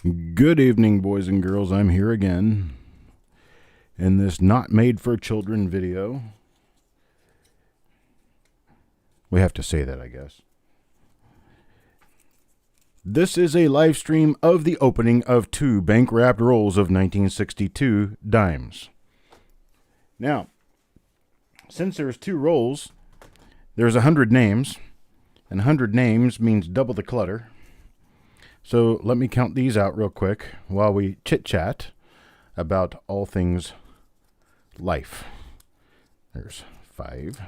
Good evening, boys and girls. I'm here again in this not made for children video. We have to say that, I guess. This is a live stream of the opening of 2 bank-wrapped rolls of 1962 dimes. Now, since there's 2 rolls, there's 100 names, and 100 names means double the clutter. So let me count these out real quick while we chit-chat about all things life. There's 5,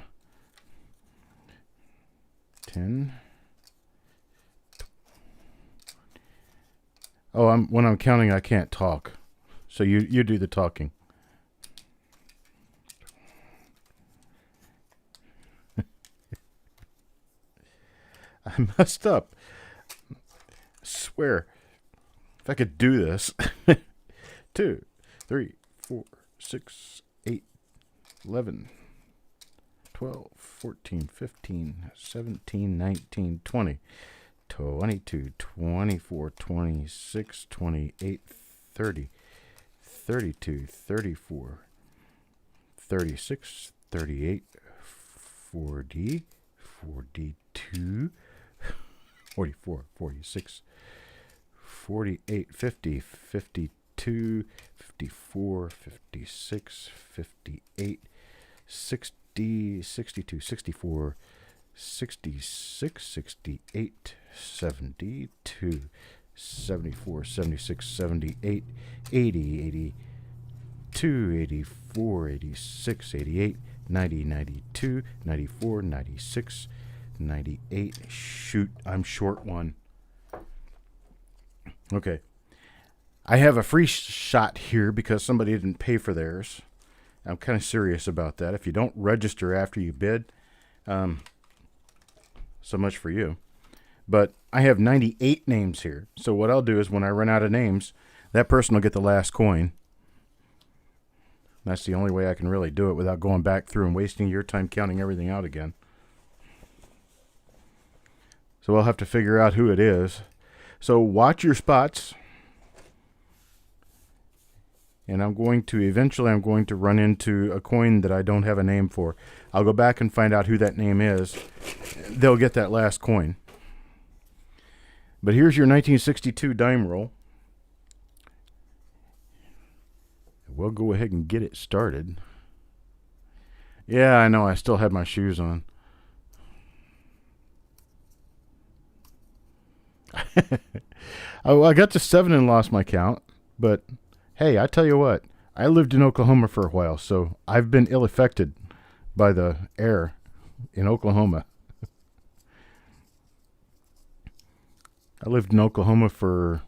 10. Oh, when I'm counting, I can't talk. So you do the talking. I messed up. Swear, if I could do this. 2, 3, 4, 6, 8, 11, 12, 14, 15, 17, 19, 20, 22, 24, 26, 28, 30, 32, 34, 36, 38, 40, 42, 44, 46, 48, 50, 52, 54, 56, 58, 60, 62, 64, 66, 68, 72, 74, 76, 78, 80, 82, 84, 86, 88, 90, 92, 94, 96, 98. Shoot, I'm short one. Okay. I have a free shot here because somebody didn't pay for theirs. I'm kind of serious about that. If you don't register after you bid, so much for you. But I have 98 names here. So what I'll do is when I run out of names, that person will get the last coin. That's the only way I can really do it without going back through and wasting your time counting everything out again. So we'll have to figure out who it is. So watch your spots. And I'm going to run into a coin that I don't have a name for. I'll go back and find out who that name is. They'll get that last coin. But here's your 1962 dime roll. We'll go ahead and get it started. Yeah, I know. I still had my shoes on. I got to 7 and lost my count, but hey, I tell you what, I lived in Oklahoma for a while, so I've been ill-affected by the air in Oklahoma. I lived in Oklahoma for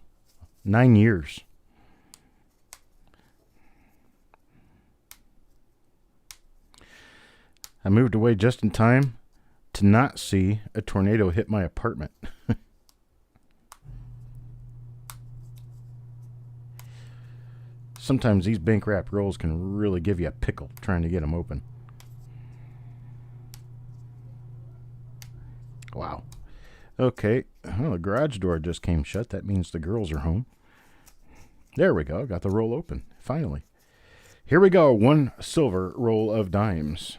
9 years. I moved away just in time to not see a tornado hit my apartment. Sometimes these bank wrap rolls can really give you a pickle trying to get them open. Wow. Okay. Well, the garage door just came shut. That means the girls are home. There we go. Got the roll open. Finally. Here we go. 1 silver roll of dimes.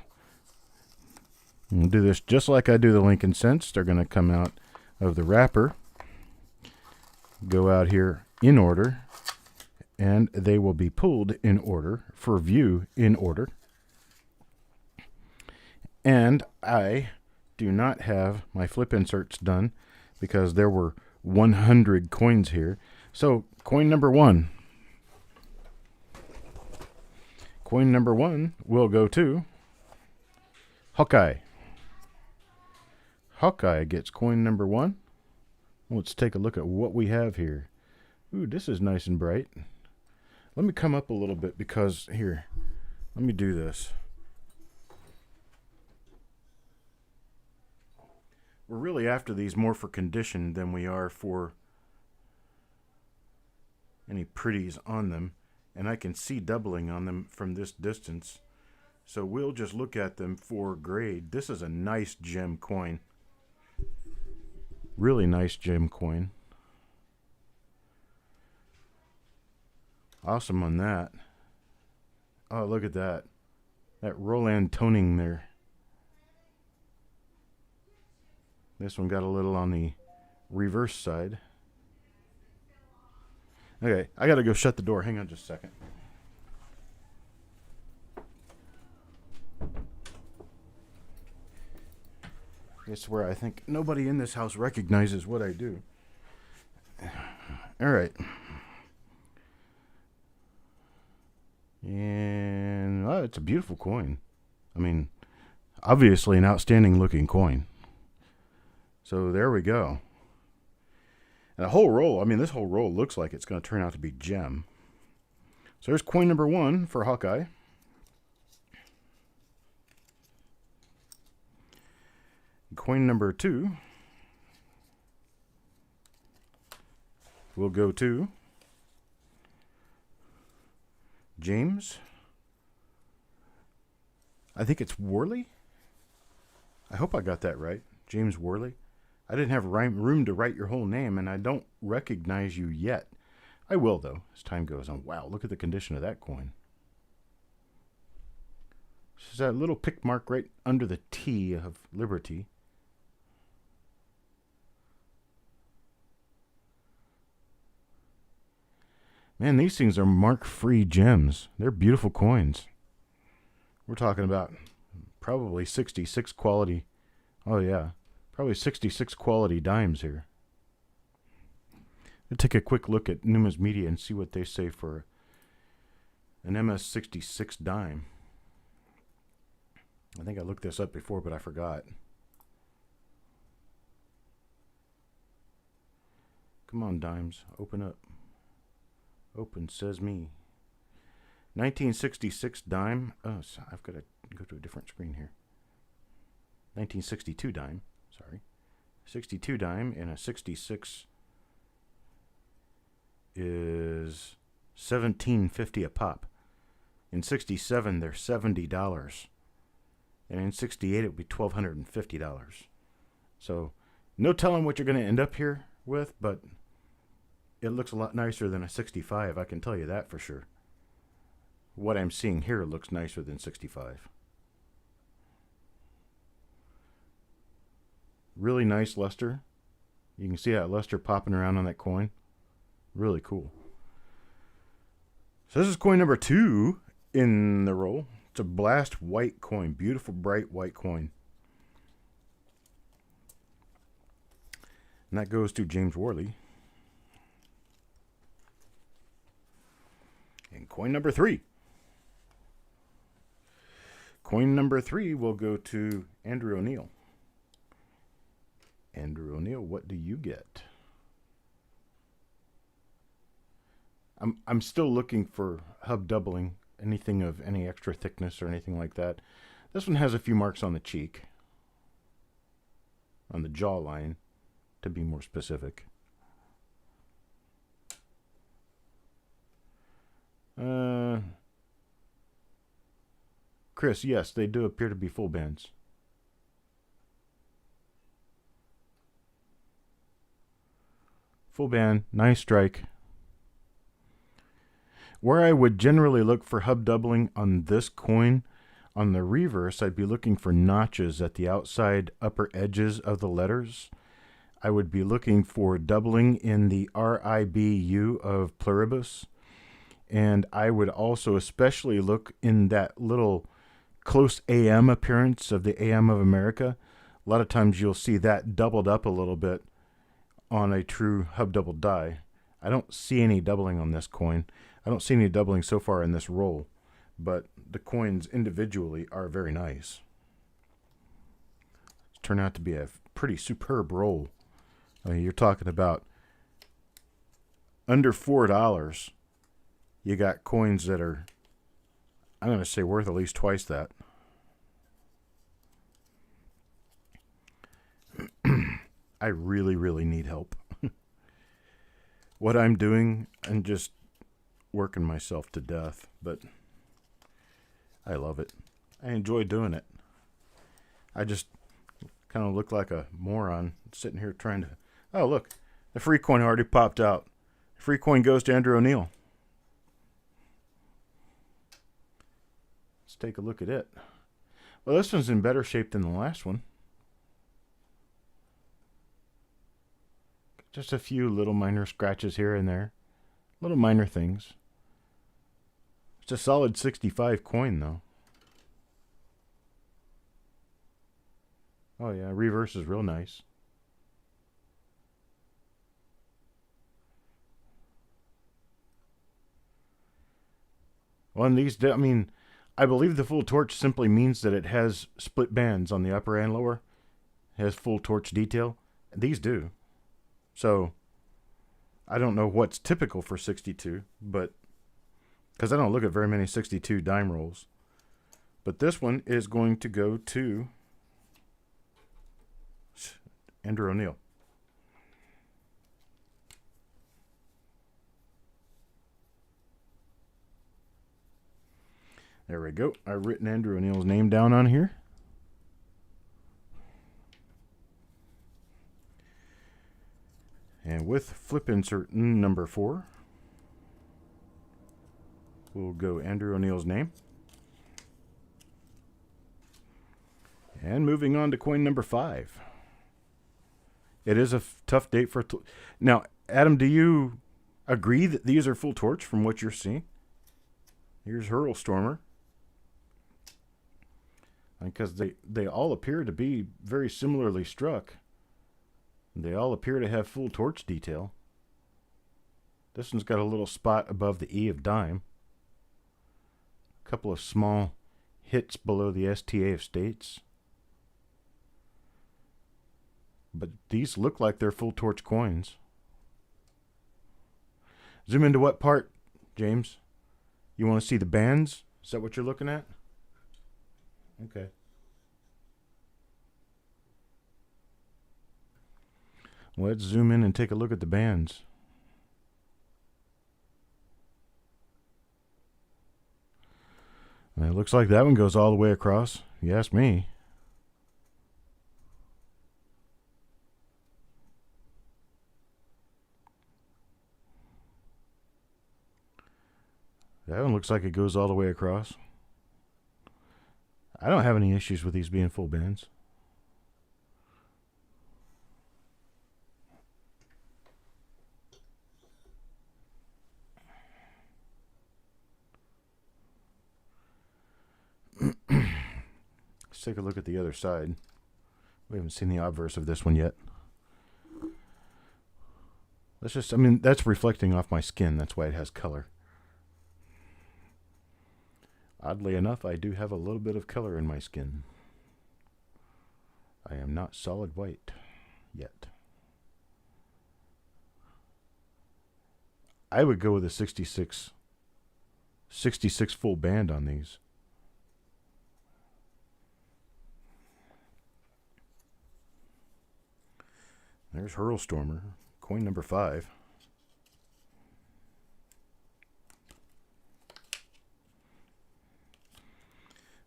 I'll do this just like I do the Lincoln Cents. They're going to come out of the wrapper. Go out here in order. And they will be pulled in order for view in order. And I do not have my flip inserts done because there were 100 coins here. So coin number 1. Coin number 1 will go to Hawkeye. Hawkeye gets coin number 1. Let's take a look at what we have here. Ooh, this is nice and bright. Let me come up a little bit because, here, let me do this. We're really after these more for condition than we are for any pretties on them. And I can see doubling on them from this distance. So we'll just look at them for grade. This is a nice gem coin. Really nice gem coin. Awesome on that. Oh, look at that. That Roland toning there. This one got a little on the reverse side. Okay, I gotta go shut the door. Hang on just a second. It's where I think nobody in this house recognizes what I do. All right. And it's a beautiful coin. I mean, obviously an outstanding looking coin. So there we go. And a whole roll, I mean, this whole roll looks like it's going to turn out to be gem. So there's coin number 1 for Hawkeye. Coin number 2 will go to James. I think it's Worley. I hope I got that right. James Worley. I didn't have room to write your whole name, and I don't recognize you yet. I will, though, as time goes on. Wow, look at the condition of that coin. There's that little pick mark right under the T of Liberty. Man, these things are mark-free gems. They're beautiful coins. We're talking about probably 66 quality. Oh, yeah. Probably 66 quality dimes here. I'll take a quick look at Numis Media and see what they say for an MS66 dime. I think I looked this up before, but I forgot. Come on, dimes. Open up. Open, says me. 1966 dime. Oh, so I've got to go to a different screen here. 1962 dime. Sorry. 62 dime and a 66 is $17.50 a pop. In 67, they're $70. And in 68, it would be $1,250. So, no telling what you're going to end up here with, but it looks a lot nicer than a 65, I can tell you that for sure. What I'm seeing here looks nicer than 65. Really nice luster. You can see that luster popping around on that coin. Really cool. So this is coin number 2 in the roll. It's a blast white coin. Beautiful, bright white coin. And that goes to James Worley. And coin number 3. Coin number 3 will go to Andrew O'Neill. Andrew O'Neill, what do you get? I'm still looking for hub doubling, anything of any extra thickness or anything like that. This one has a few marks on the cheek, on the jawline, to be more specific. Chris, yes, they do appear to be full bands. Full band, nice strike. Where I would generally look for hub doubling on this coin, on the reverse, I'd be looking for notches at the outside upper edges of the letters. I would be looking for doubling in the RIBU of pluribus. And I would also especially look in that little close AM appearance of the AM of America. A lot of times you'll see that doubled up a little bit on a true hub double die. I don't see any doubling on this coin. I don't see any doubling so far in this roll, but the coins individually are very nice. It's turned out to be a pretty superb roll. I mean, you're talking about under $4. You got coins that are, I'm going to say, worth at least twice that. I really, really need help. What I'm doing, I'm just working myself to death, but I love it. I enjoy doing it. I just kind of look like a moron sitting here trying to... Oh, look, the free coin already popped out. The free coin goes to Andrew O'Neill. Let's take a look at it. Well, this one's in better shape than the last one. Just a few little minor scratches here and there. Little minor things. It's a solid 65 coin, though. Oh, yeah, reverse is real nice. Well, and these, I mean, I believe the full torch simply means that it has split bands on the upper and lower. It has full torch detail. These do. So, I don't know what's typical for 62, but, because I don't look at very many 62 dime rolls. But this one is going to go to Andrew O'Neill. There we go. I've written Andrew O'Neill's name down on here. And with flip insert number 4, we'll go Andrew O'Neill's name. And moving on to coin number 5. It is a tough date for... Now, Adam, do you agree that these are full torch from what you're seeing? Here's Hurlstormer. Because they all appear to be very similarly struck. They all appear to have full torch detail. This one's got a little spot above the E of dime. A couple of small hits below the STA of states. But these look like they're full torch coins. Zoom into what part, James? You want to see the bands? Is that what you're looking at? Okay. Let's zoom in and take a look at the bands. And it looks like that one goes all the way across, if you ask me. That one looks like it goes all the way across. I don't have any issues with these being full bands. Let's take a look at the other side. We haven't seen the obverse of this one yet. Let's just, I mean, that's reflecting off my skin. That's why it has color. Oddly enough, I do have a little bit of color in my skin. I am not solid white yet. I would go with a 66 full band on these. There's Hurlstormer, coin number 5.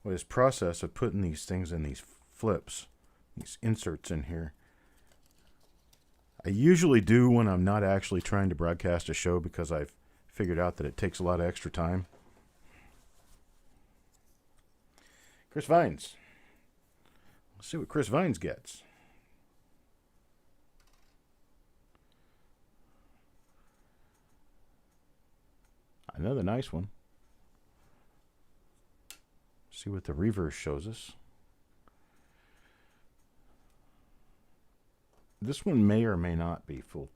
Well, this process of putting these things in these flips, these inserts in here, I usually do when I'm not actually trying to broadcast a show because I've figured out that it takes a lot of extra time. Chris Vines. Let's see what Chris Vines gets. Another nice one. See what the reverse shows us. This one may or may not be full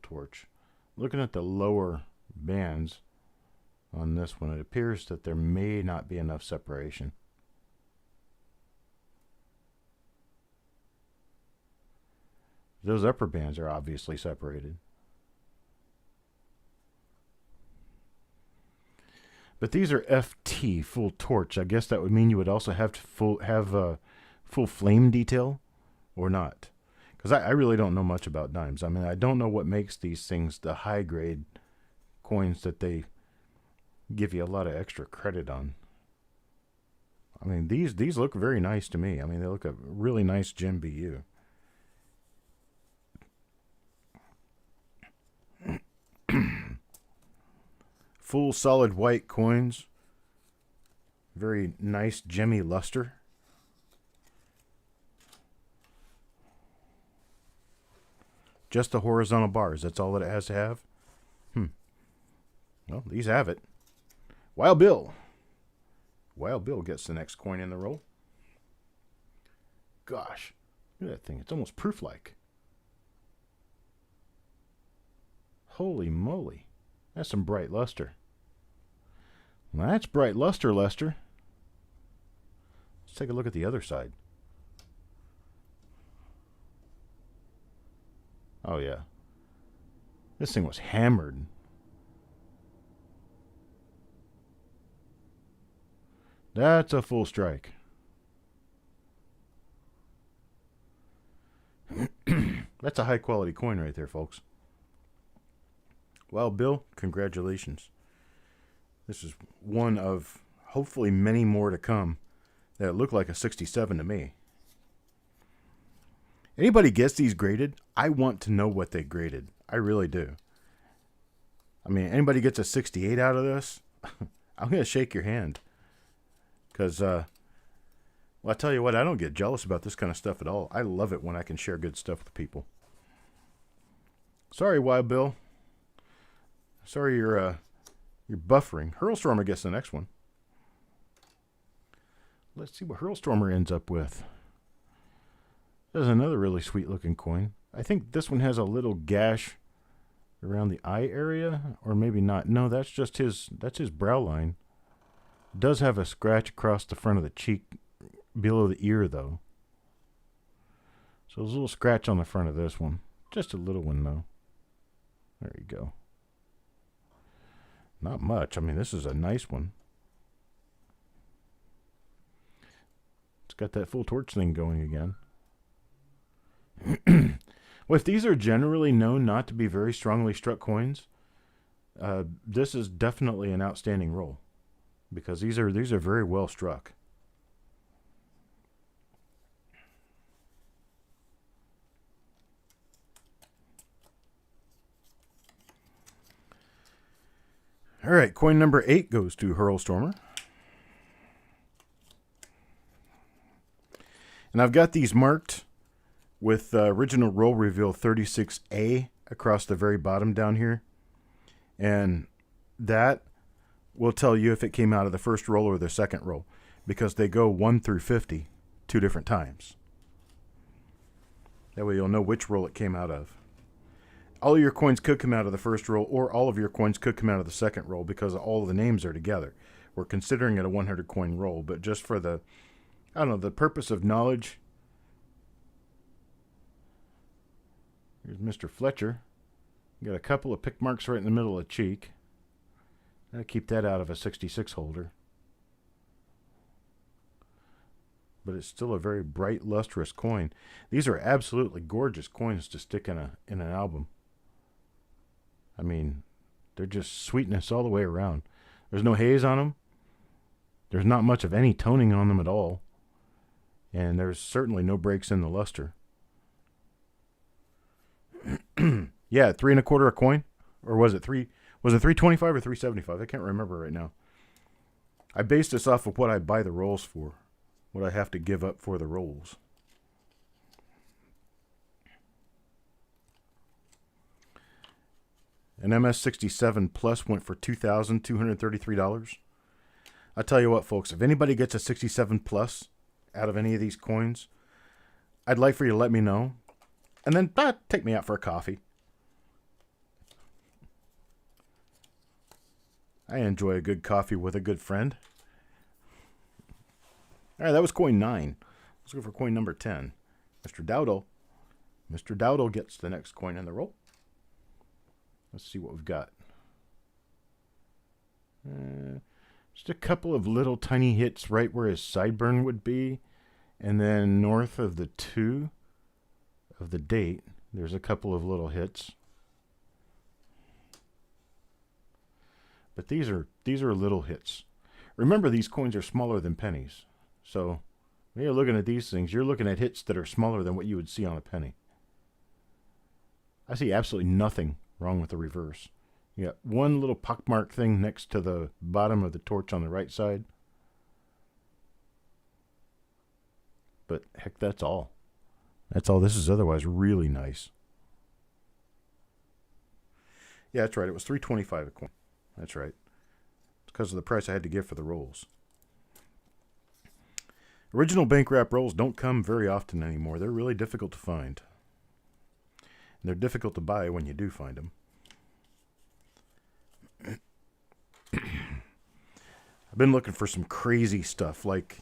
torch. Looking at the lower bands on this one, it appears that there may not be enough separation. Those upper bands are obviously separated. But these are FT, full torch. I guess that would mean you would also have to have full flame detail, or not. Because I really don't know much about dimes. I mean, I don't know what makes these things the high-grade coins that they give you a lot of extra credit on. I mean, these look very nice to me. I mean, they look a really nice gem BU. Full solid white coins. Very nice gemmy luster. Just the horizontal bars. That's all that it has to have. Well, these have it. Wild Bill. Wild Bill gets the next coin in the roll. Gosh, look at that thing. It's almost proof-like. Holy moly. That's some bright luster. Well, that's bright luster, Lester. Let's take a look at the other side. Oh, yeah. This thing was hammered. That's a full strike. That's a high-quality coin right there, folks. Well, Bill, congratulations. This is one of hopefully many more to come that look like a 67 to me. Anybody gets these graded? I want to know what they graded. I really do. I mean, anybody gets a 68 out of this? I'm going to shake your hand. Because, well, I tell you what, I don't get jealous about this kind of stuff at all. I love it when I can share good stuff with people. Sorry, Wild Bill. Sorry you're buffering. Hurlstormer gets the next one. Let's see what Hurlstormer ends up with. There's another really sweet looking coin. I think this one has a little gash around the eye area, or maybe not. No, that's just that's his brow line. Does have a scratch across the front of the cheek below the ear, though. So there's a little scratch on the front of this one. Just a little one, though. There you go. Not much. I mean, this is a nice one. It's got that full torch thing going again. Well, if these are generally known not to be very strongly struck coins, this is definitely an outstanding roll. Because these are very well struck. All right, coin number 8 goes to Hurlstormer. And I've got these marked with original roll reveal 36A across the very bottom down here. And that will tell you if it came out of the first roll or the second roll, because they go 1 through 50 2 different times. That way you'll know which roll it came out of. All of your coins could come out of the first roll, or all of your coins could come out of the second roll, because all of the names are together. We're considering it a 100 coin roll, but just for the, I don't know, the purpose of knowledge. Here's Mr. Fletcher. Got a couple of pick marks right in the middle of the cheek. I'll keep that out of a 66 holder. But it's still a very bright, lustrous coin. These are absolutely gorgeous coins to stick in an album. I mean, they're just sweetness all the way around. There's no haze on them. There's not much of any toning on them at all. And there's certainly no breaks in the luster. Yeah, 3 1/4 a coin, or was it 3? Was it 325 or 375? I can't remember right now. I based this off of what I buy the rolls for, what I have to give up for the rolls. An MS67 Plus went for $2,233. I tell you what, folks, if anybody gets a 67 Plus out of any of these coins, I'd like for you to let me know, and then take me out for a coffee. I enjoy a good coffee with a good friend. All right, that was coin 9. Let's go for coin number 10. Mr. Dowdle. Mr. Dowdle gets the next coin in the roll. Let's see what we've got. Just a couple of little tiny hits right where his sideburn would be. And then north of the 2 of the date, there's a couple of little hits. But these are little hits. Remember, these coins are smaller than pennies. So when you're looking at these things, you're looking at hits that are smaller than what you would see on a penny. I see absolutely nothing wrong with the reverse. You got one little pockmark thing next to the bottom of the torch on the right side. But heck, that's all. That's all. This is otherwise really nice. Yeah, that's right. It was $3.25 a coin. That's right. It's because of the price I had to give for the rolls. Original bank wrap rolls don't come very often anymore. They're really difficult to find. And they're difficult to buy when you do find them. I've been looking for some crazy stuff like,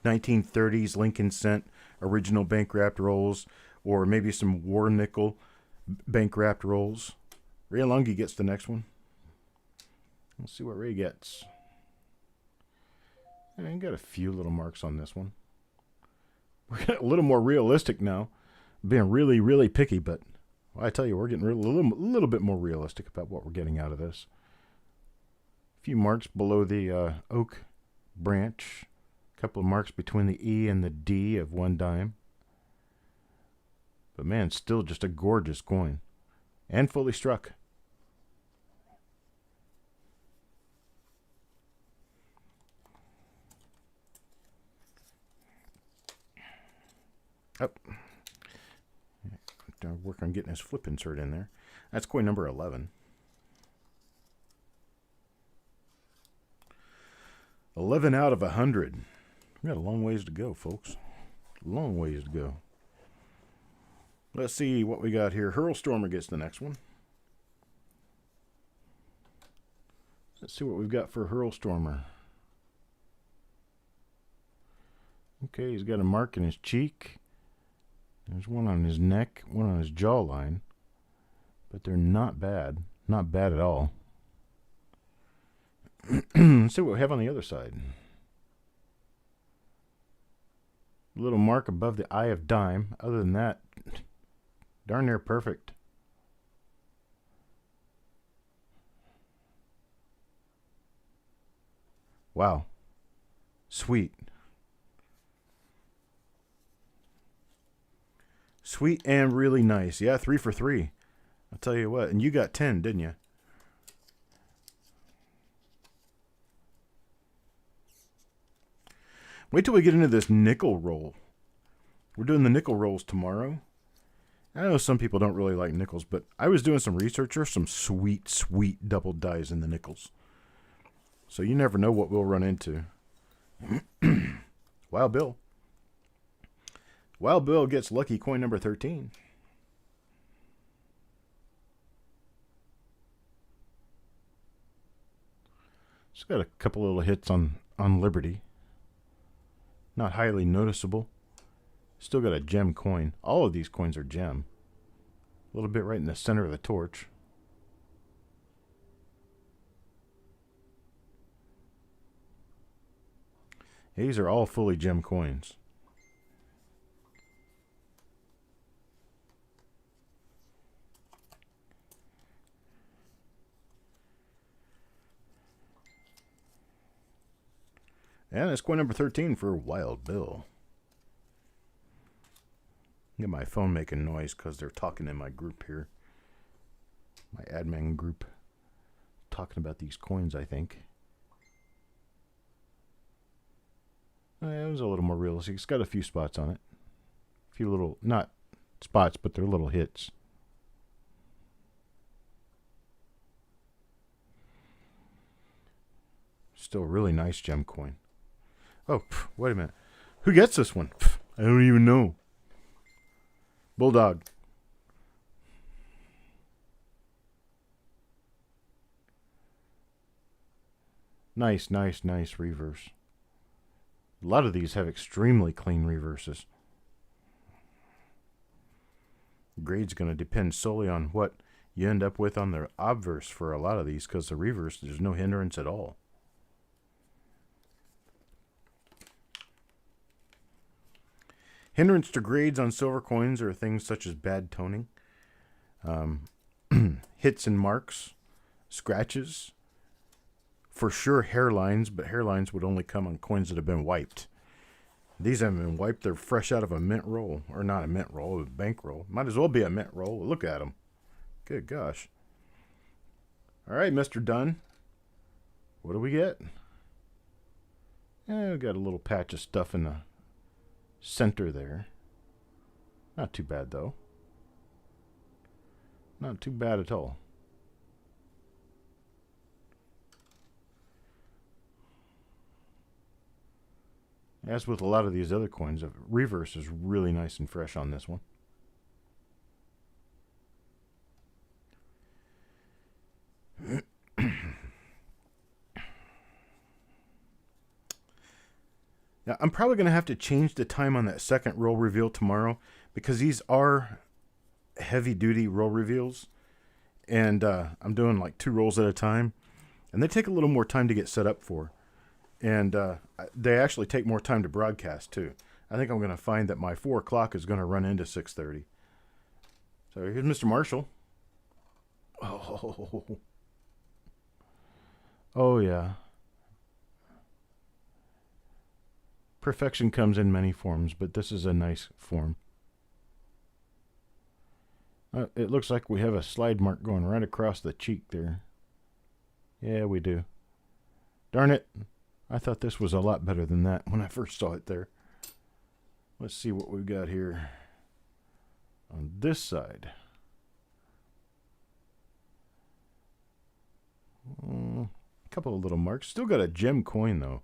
1930s Lincoln Cent original bank wrapped rolls, or maybe some war nickel bank wrapped rolls. Ray Lungi gets the next one. Let's see what Ray gets. And got a few little marks on this one. We're getting a little more realistic now. Being really, really picky, but I tell you, we're getting a little bit more realistic about what we're getting out of this. A few marks below the oak branch. A couple of marks between the E and the D of 1 dime. But man, still just a gorgeous coin. And fully struck. Oh. Work on getting his flip insert in there. That's coin number 11. 11 out of 100. We got a long ways to go, folks. Long ways to go. Let's see what we got here. Hurlstormer gets the next one. Let's see what we've got for Hurlstormer. Okay, he's got a mark in his cheek. There's one on his neck, one on his jawline. But they're not bad. Not bad at all. Let's see what we have on the other side. A little mark above the eye of dime. Other than that, darn near perfect. Wow. Sweet. Sweet and really nice. Yeah, 3 for 3. I'll tell you what. And you got 10, didn't you? Wait till we get into this nickel roll. We're doing the nickel rolls tomorrow. I know some people don't really like nickels, but I was doing some research. There's some sweet, sweet double dies in the nickels. So you never know what we'll run into. Wild Bill. Wild Bill gets lucky coin number 13. Just got a couple little hits on Liberty. Not highly noticeable. Still got a gem coin. All of these coins are gem. A little bit right in the center of the torch. These are all fully gem coins. And it's coin number 13 for Wild Bill. Get my phone making noise because they're talking in my group here. My admin group. Talking about these coins, I think. It was a little more realistic. It's got a few spots on it. A few little, not spots, but they're little hits. Still a really nice gem coin. Oh, wait a minute. Who gets this one? I don't even know. Bulldog. Nice, nice, nice reverse. A lot of these have extremely clean reverses. Grade's going to depend solely on what you end up with on the obverse for a lot of these, because the reverse, there's no hindrance at all. Hindrance to grades on silver coins are things such as bad toning, hits and marks, scratches, for sure hairlines, but hairlines would only come on coins that have been wiped. These haven't been wiped. They're fresh out of a mint roll, or not a mint roll, a bank roll. Might as well be a mint roll. Look at them. Good gosh. All right, Mr. Dunn. What do we get? We got a little patch of stuff in the center there. Not too bad, though. Not too bad at all. As with a lot of these other coins, the reverse is really nice and fresh on this one. Now, I'm probably going to have to change the time on that second roll reveal tomorrow because these are heavy-duty roll reveals, and I'm doing like 2 rolls at a time, and they take a little more time to get set up for, and they actually take more time to broadcast too. I think I'm going to find that my 4 o'clock is going to run into 6:30. So here's Mr. Marshall. Oh yeah. Perfection comes in many forms, but this is a nice form. It looks like we have a slide mark going right across the cheek there. Yeah, we do. Darn it. I thought this was a lot better than that when I first saw it there. Let's see what we've got here on this side. A couple of little marks. Still got a gem coin, though.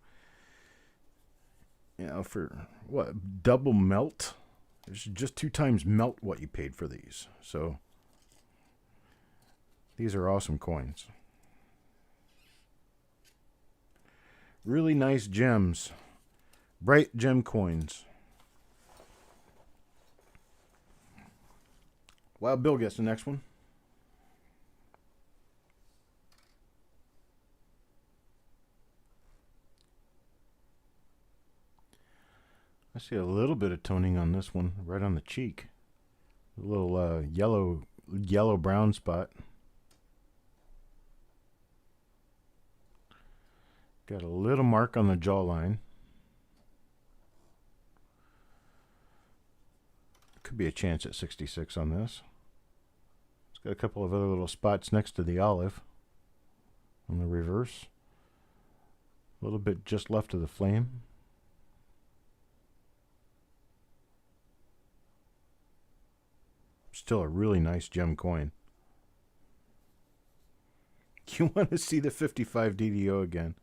You know, for what? Double melt? It's just 2 times melt what you paid for these. So, these are awesome coins. Really nice gems. Bright gem coins. Wild Bill gets the next one. I see a little bit of toning on this one, right on the cheek. A little yellow-brown spot. Got a little mark on the jawline. Could be a chance at 66 on this. It's got a couple of other little spots next to the olive on the reverse. A little bit just left of the flame. Still a really nice gem coin. You want to see the 55 DDO again?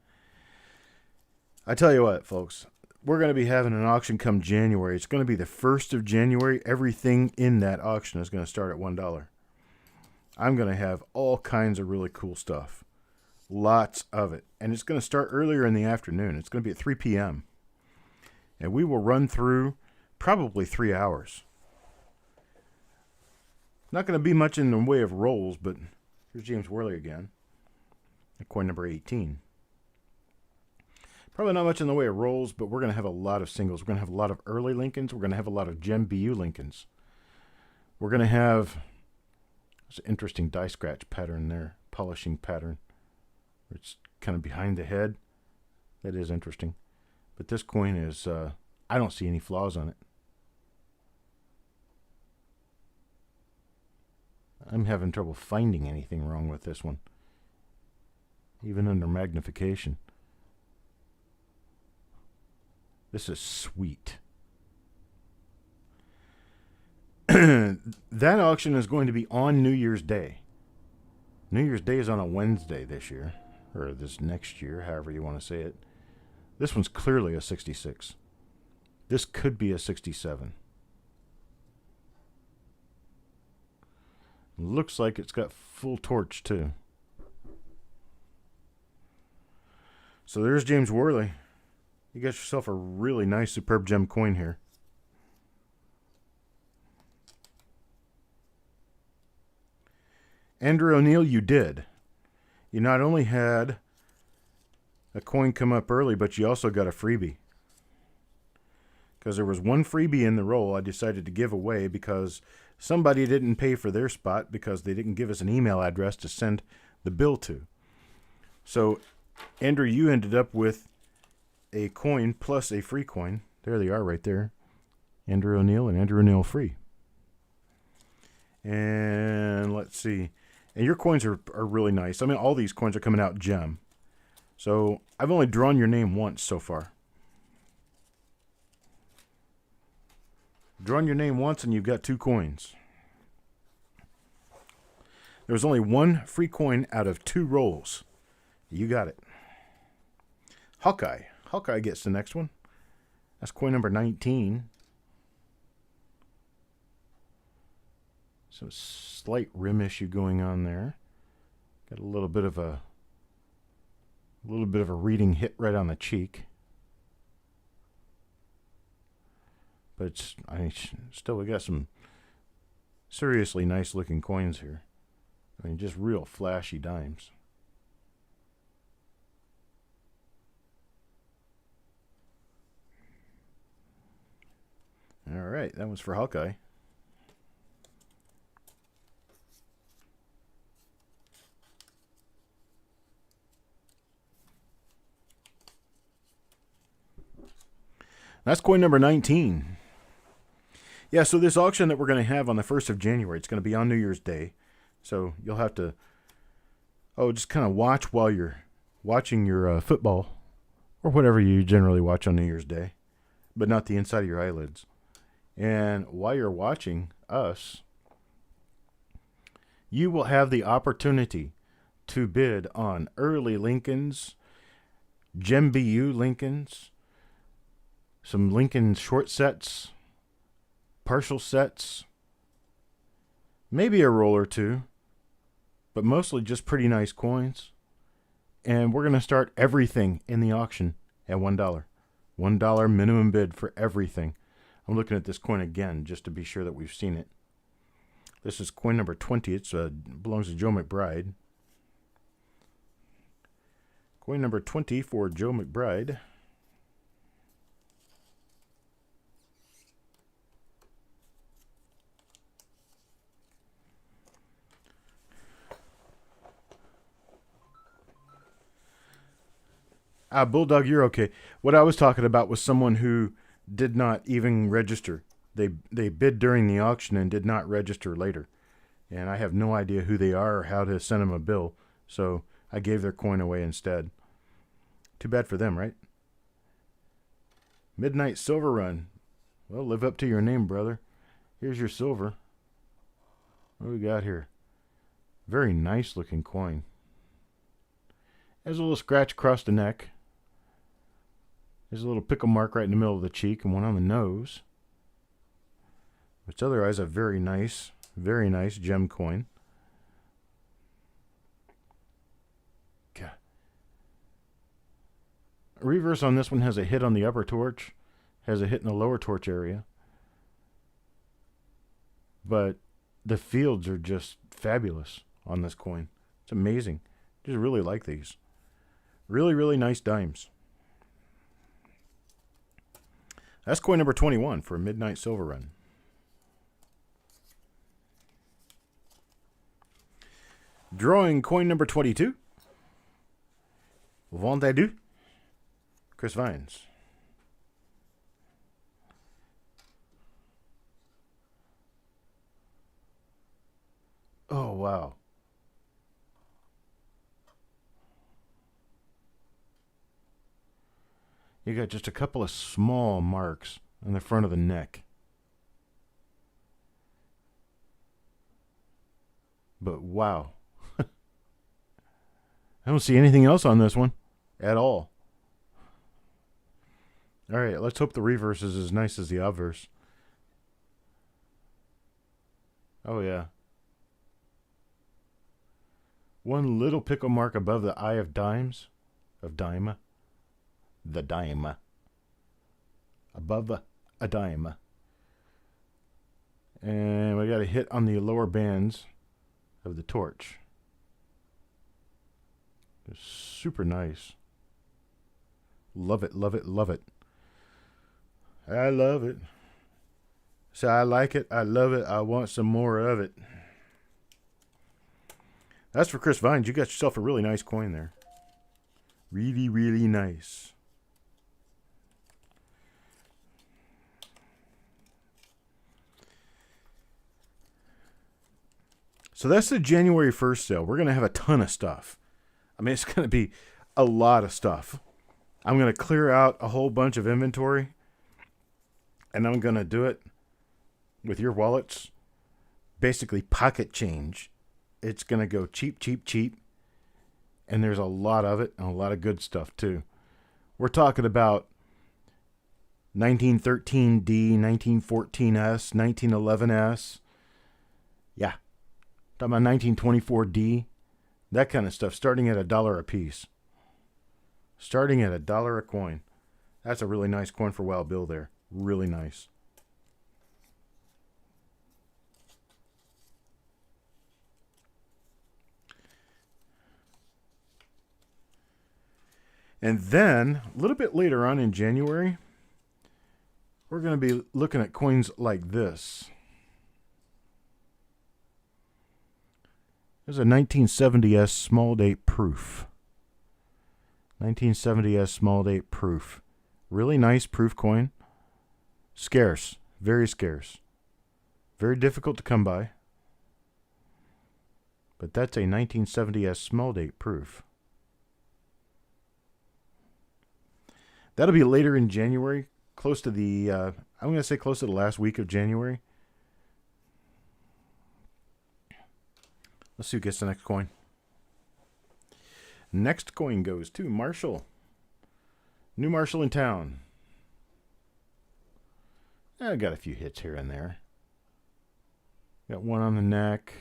I tell you what, folks. We're going to be having an auction come January. It's going to be the 1st of January. Everything in that auction is going to start at $1. I'm going to have all kinds of really cool stuff. Lots of it. And it's going to start earlier in the afternoon. It's going to be at 3 p.m. And we will run through probably 3 hours. Not going to be much in the way of rolls, but here's James Worley again. Coin number 18. Probably not much in the way of rolls, but we're going to have a lot of singles. We're going to have a lot of early Lincolns. We're going to have a lot of Gem BU Lincolns. We're going to have this interesting die scratch pattern there, polishing pattern. It's kind of behind the head. That is interesting. But this coin is, I don't see any flaws on it. I'm having trouble finding anything wrong with this one, even under magnification. This is sweet. That auction is going to be on New Year's Day. New Year's Day is on a Wednesday this year, or this next year, however you want to say it. This one's clearly a 66. This could be a 67. Looks like it's got full torch too. So there's James Worley. You got yourself a really nice, superb gem coin here. Andrew O'Neill, you did. You not only had a coin come up early, but you also got a freebie. Because there was one freebie in the roll I decided to give away because somebody didn't pay for their spot because they didn't give us an email address to send the bill to. So, Andrew, you ended up with a coin plus a free coin. There they are right there. Andrew O'Neill and Andrew O'Neill free. And let's see. And your coins are really nice. I mean, all these coins are coming out gem. So, I've only drawn your name once so far. Drawing your name once and you've got 2 coins. There was only 1 free coin out of 2 rolls. You got it. Hawkeye. Hawkeye gets the next one. That's coin number 19. Some slight rim issue going on there. Got a little bit of a reading hit right on the cheek. But still, we got some seriously nice looking coins here. I mean, just real flashy dimes. All right, that was for Hawkeye. That's coin number 19. Yeah, so this auction that we're going to have on the 1st of January, it's going to be on New Year's Day. So you'll have to, just kind of watch while you're watching your football or whatever you generally watch on New Year's Day, but not the inside of your eyelids. And while you're watching us, you will have the opportunity to bid on early Lincolns, Gem BU Lincolns, some Lincoln short sets, partial sets, maybe a roll or 2, but mostly just pretty nice coins. And we're going to start everything in the auction at $1. $1 minimum bid for everything. I'm looking at this coin again just to be sure that we've seen it. This is coin number 20. It belongs to Joe McBride. Coin number 20 for Joe McBride. Bulldog, you're okay. What I was talking about was someone who did not even register. They bid during the auction and did not register later. And I have no idea who they are or how to send them a bill. So I gave their coin away instead. Too bad for them, right? Midnight Silver Run. Well, live up to your name, brother. Here's your silver. What do we got here? Very nice looking coin. There's a little scratch across the neck. There's a little pickle mark right in the middle of the cheek and one on the nose. Which otherwise a very nice gem coin. God. Reverse on this one has a hit on the upper torch, has a hit in the lower torch area. But the fields are just fabulous on this coin. It's amazing. Just really like these. Really, really nice dimes. That's coin number 21 for a Midnight Silver Run. Drawing coin number 22. Warranted. Chris Vines. Oh, wow. You got just a couple of small marks on the front of the neck. But wow. I don't see anything else on this one at all. All right, let's hope the reverse is as nice as the obverse. Oh, yeah. One little pickle mark above the eye of dimes. Of dime. The dime. Above a dime. And we got a hit on the lower bands of the torch. It's super nice. Love it, love it, love it. I love it. So I like it, I love it, I want some more of it. That's for Chris Vines. You got yourself a really nice coin there. Really, really nice. So that's the January 1st sale. We're going to have a ton of stuff. I mean, it's going to be a lot of stuff. I'm going to clear out a whole bunch of inventory. And I'm going to do it with your wallets, basically pocket change, it's going to go cheap, cheap, cheap. And there's a lot of it and a lot of good stuff too. We're talking about 1913D, 1914S, 1911S. Yeah. Talking about 1924D. That kind of stuff, starting at $1 a piece. Starting at $1 a coin. That's a really nice coin for Wild Bill there. Really nice. And then, a little bit later on in January, we're going to be looking at coins like this. There's a 1970S small date proof. 1970S small date proof. Really nice proof coin. Scarce. Very scarce. Very difficult to come by. But that's a 1970S small date proof. That'll be later in January, close to the, I'm going to say close to the last week of January. Let's see who gets the next coin. Next coin goes to Marshall. New Marshall in town. I got a few hits here and there. Got one on the neck.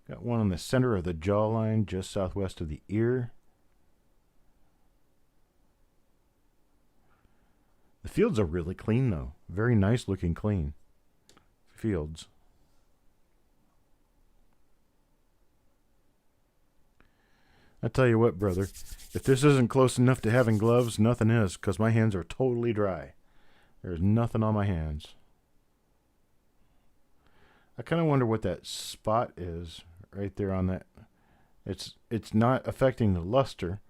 Got one on the center of the jawline, just southwest of the ear. The fields are really clean, though. Very nice looking clean fields. I tell you what, brother, if this isn't close enough to having gloves, nothing is, because my hands are totally dry. There's nothing on my hands. I kind of wonder what that spot is right there on that. It's not affecting the luster.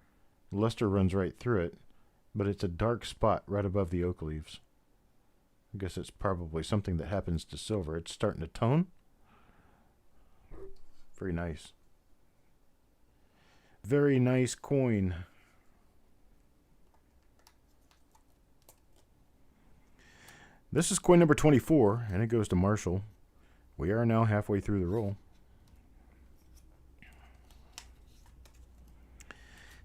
The luster runs right through it, but it's a dark spot right above the oak leaves. I guess it's probably something that happens to silver. It's starting to tone. Very nice. Very nice coin. This is coin number 24, and it goes to Marshall. We are now halfway through the roll.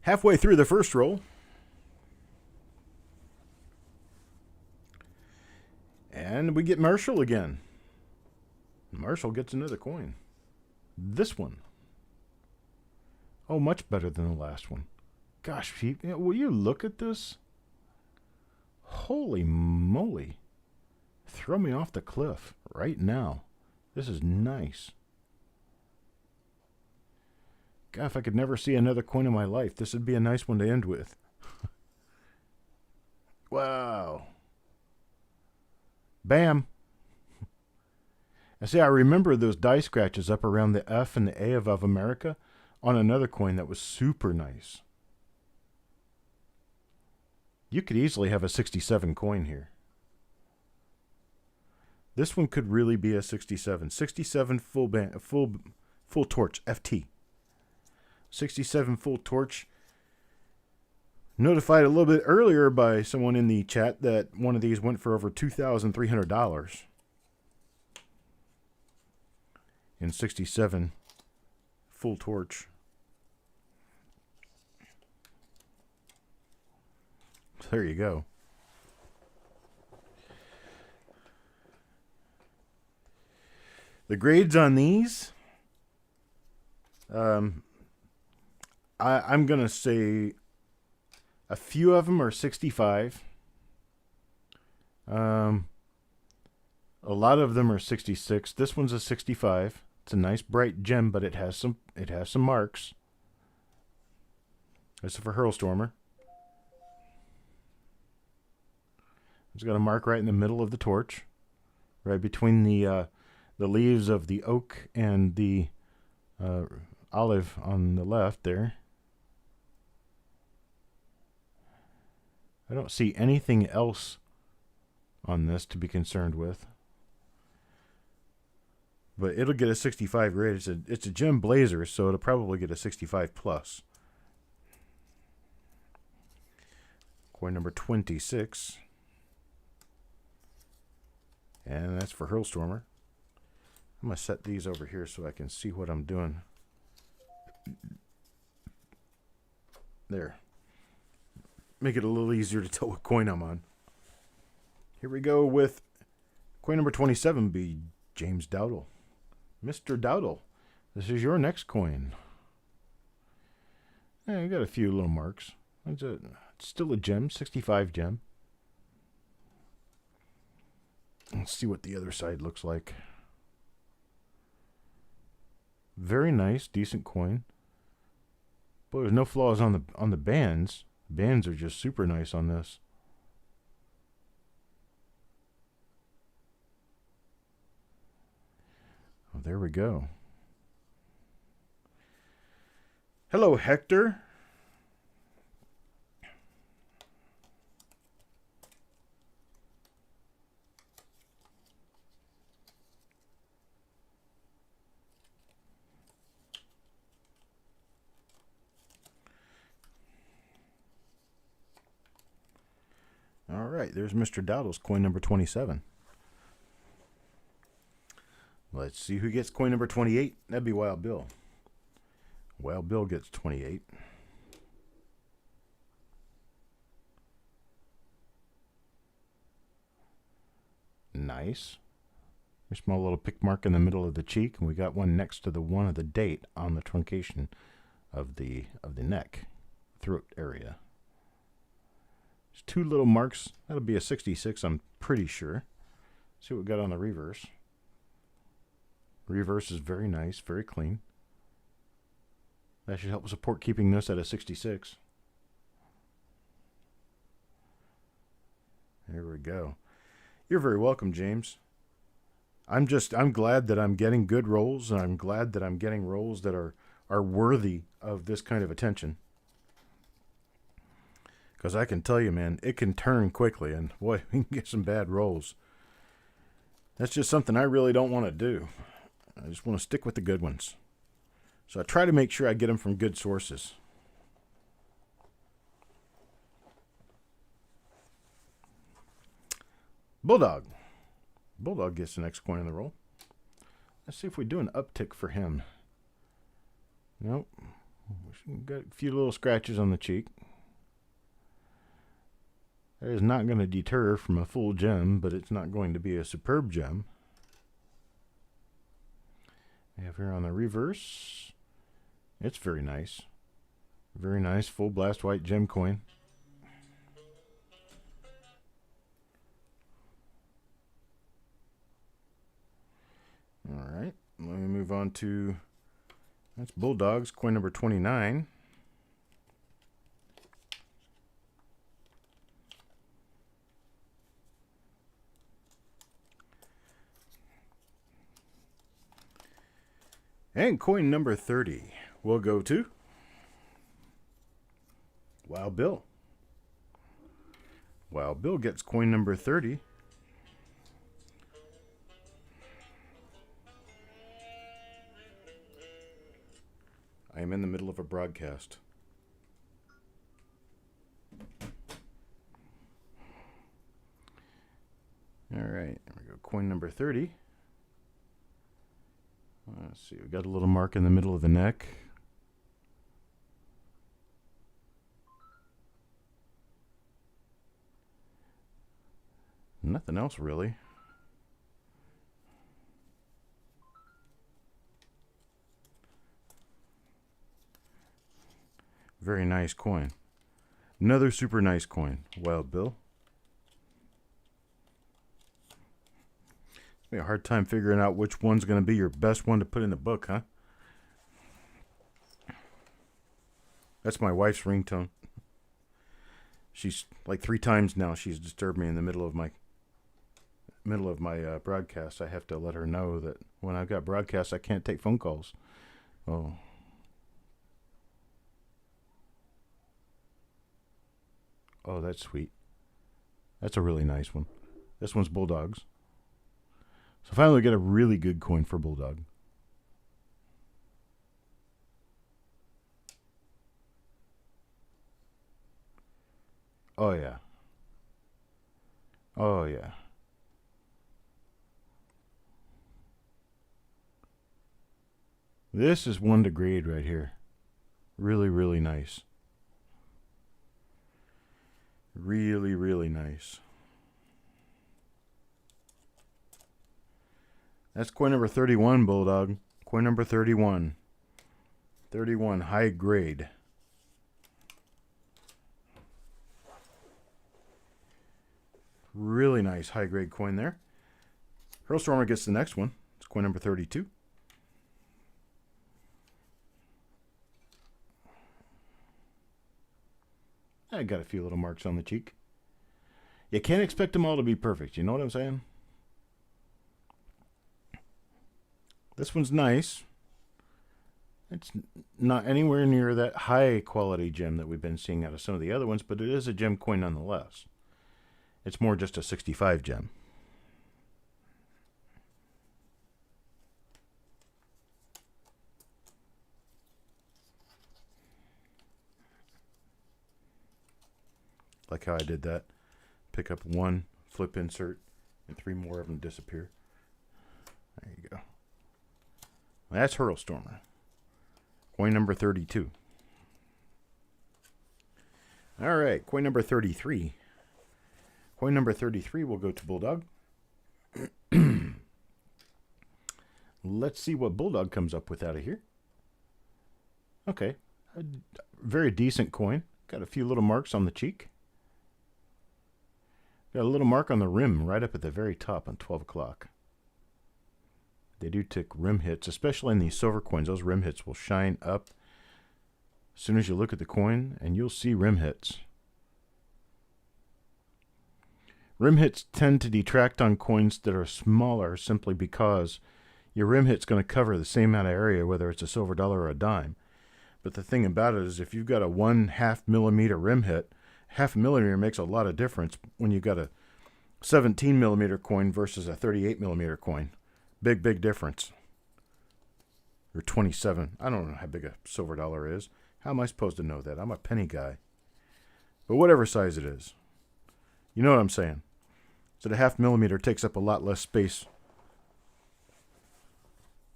Halfway through the first roll. And we get Marshall again. Marshall gets another coin. This one. Oh, much better than the last one. Gosh, Pete, will you look at this? Holy moly. Throw me off the cliff right now. This is nice. God, if I could never see another coin in my life, this would be a nice one to end with. Wow. Bam. I see, I remember those die scratches up around the F and the A of America on another coin that was super nice. You could easily have a 67 coin here. This one could really be a 67. 67 full torch, FT. 67 full torch. Notified a little bit earlier by someone in the chat that one of these went for over $2,300. In 67 full torch. There you go. The grades on these, I'm going to say a few of them are 65. A lot of them are 66. This one's a 65. It's a nice bright gem, but it has some marks. This is for Hurlstormer. It's got a mark right in the middle of the torch, right between the leaves of the oak and the olive on the left there. I don't see anything else on this to be concerned with. But it'll get a 65 grade. It's a gem blazer, so it'll probably get a 65 plus. Coin number 26. And that's for Hurlstormer. I'm going to set these over here so I can see what I'm doing. There. Make it a little easier to tell what coin I'm on. Here we go with coin number 27, be James Dowdle. Mr. Dowdle, this is your next coin. Yeah, you got a few little marks. It's still a gem, 65 gem. Let's see what the other side looks like. Very nice, decent coin. But there's no flaws on the bands. The bands are just super nice on this. Oh, there we go. Hello, Hector. All right, there's Mr. Dowdle's coin number 27. Let's see who gets coin number 28. That'd be Wild Bill. Wild Bill gets 28. Nice. A small little pick mark in the middle of the cheek, and we got one next to the one of the date on the truncation of the neck, throat area. There's two little marks. That'll be a 66, I'm pretty sure. See what we got on the reverse. Reverse is very nice, very clean. That should help support keeping this at a 66. There we go. You're very welcome, James. I'm glad that I'm getting good rolls, and I'm glad that I'm getting rolls that are worthy of this kind of attention. Because I can tell you, man, it can turn quickly, and boy, we can get some bad rolls. That's just something I really don't want to do. I just want to stick with the good ones. So I try to make sure I get them from good sources. Bulldog. Bulldog gets the next coin in the roll. Let's see if we do an uptick for him. Nope. Got a few little scratches on the cheek. That is not going to deter from a full gem, but it's not going to be a superb gem. We have here on the reverse. It's very nice. Very nice full blast white gem coin. All right, let me move on to, that's Bulldog's coin number 29. And coin number 30 will go to Wild Bill. Wild Bill gets coin number 30. I am in the middle of a broadcast. All right, there we go. Coin number 30. Let's see, we got a little mark in the middle of the neck. Nothing else really. Very nice coin. Another super nice coin. Wild Bill. It's a hard time figuring out which one's going to be your best one to put in the book, huh? That's my wife's ringtone. She's like 3 times now she's disturbed me in the middle of my broadcast. I have to let her know that when I've got broadcasts, I can't take phone calls. Oh. Oh, that's sweet. That's a really nice one. This one's Bulldogs. So finally we get a really good coin for Bulldog. Oh, yeah. Oh, yeah. This is one to grade right here. Really, really nice. Really, really nice. That's coin number 31, Bulldog. Coin number 31. 31, high grade. Really nice high grade coin there. Hurlstormer gets the next one. It's coin number 32. I got a few little marks on the cheek. You can't expect them all to be perfect. You know what I'm saying? This one's nice. It's not anywhere near that high quality gem that we've been seeing out of some of the other ones, but it is a gem coin nonetheless. It's more just a 65 gem. Like how I did that. Pick up one, flip insert, and 3 more of them disappear. There you go. That's Hurlstormer. Coin number 32. All right, coin number 33. Coin number 33 will go to Bulldog. Let's see what Bulldog comes up with out of here. Okay, a very decent coin. Got a few little marks on the cheek. Got a little mark on the rim right up at the very top on 12 o'clock. They do take rim hits, especially in these silver coins. Those rim hits will shine up as soon as you look at the coin, and you'll see rim hits. Rim hits tend to detract on coins that are smaller simply because your rim hit's going to cover the same amount of area, whether it's a silver dollar or a dime. But the thing about it is if you've got a 1/2 millimeter rim hit, 1/2 millimeter makes a lot of difference when you've got a 17 millimeter coin versus a 38 millimeter coin. Big, big difference. Or 27. I don't know how big a silver dollar is. How am I supposed to know that? I'm a penny guy. But whatever size it is. You know what I'm saying. So the 1/2 millimeter takes up a lot less space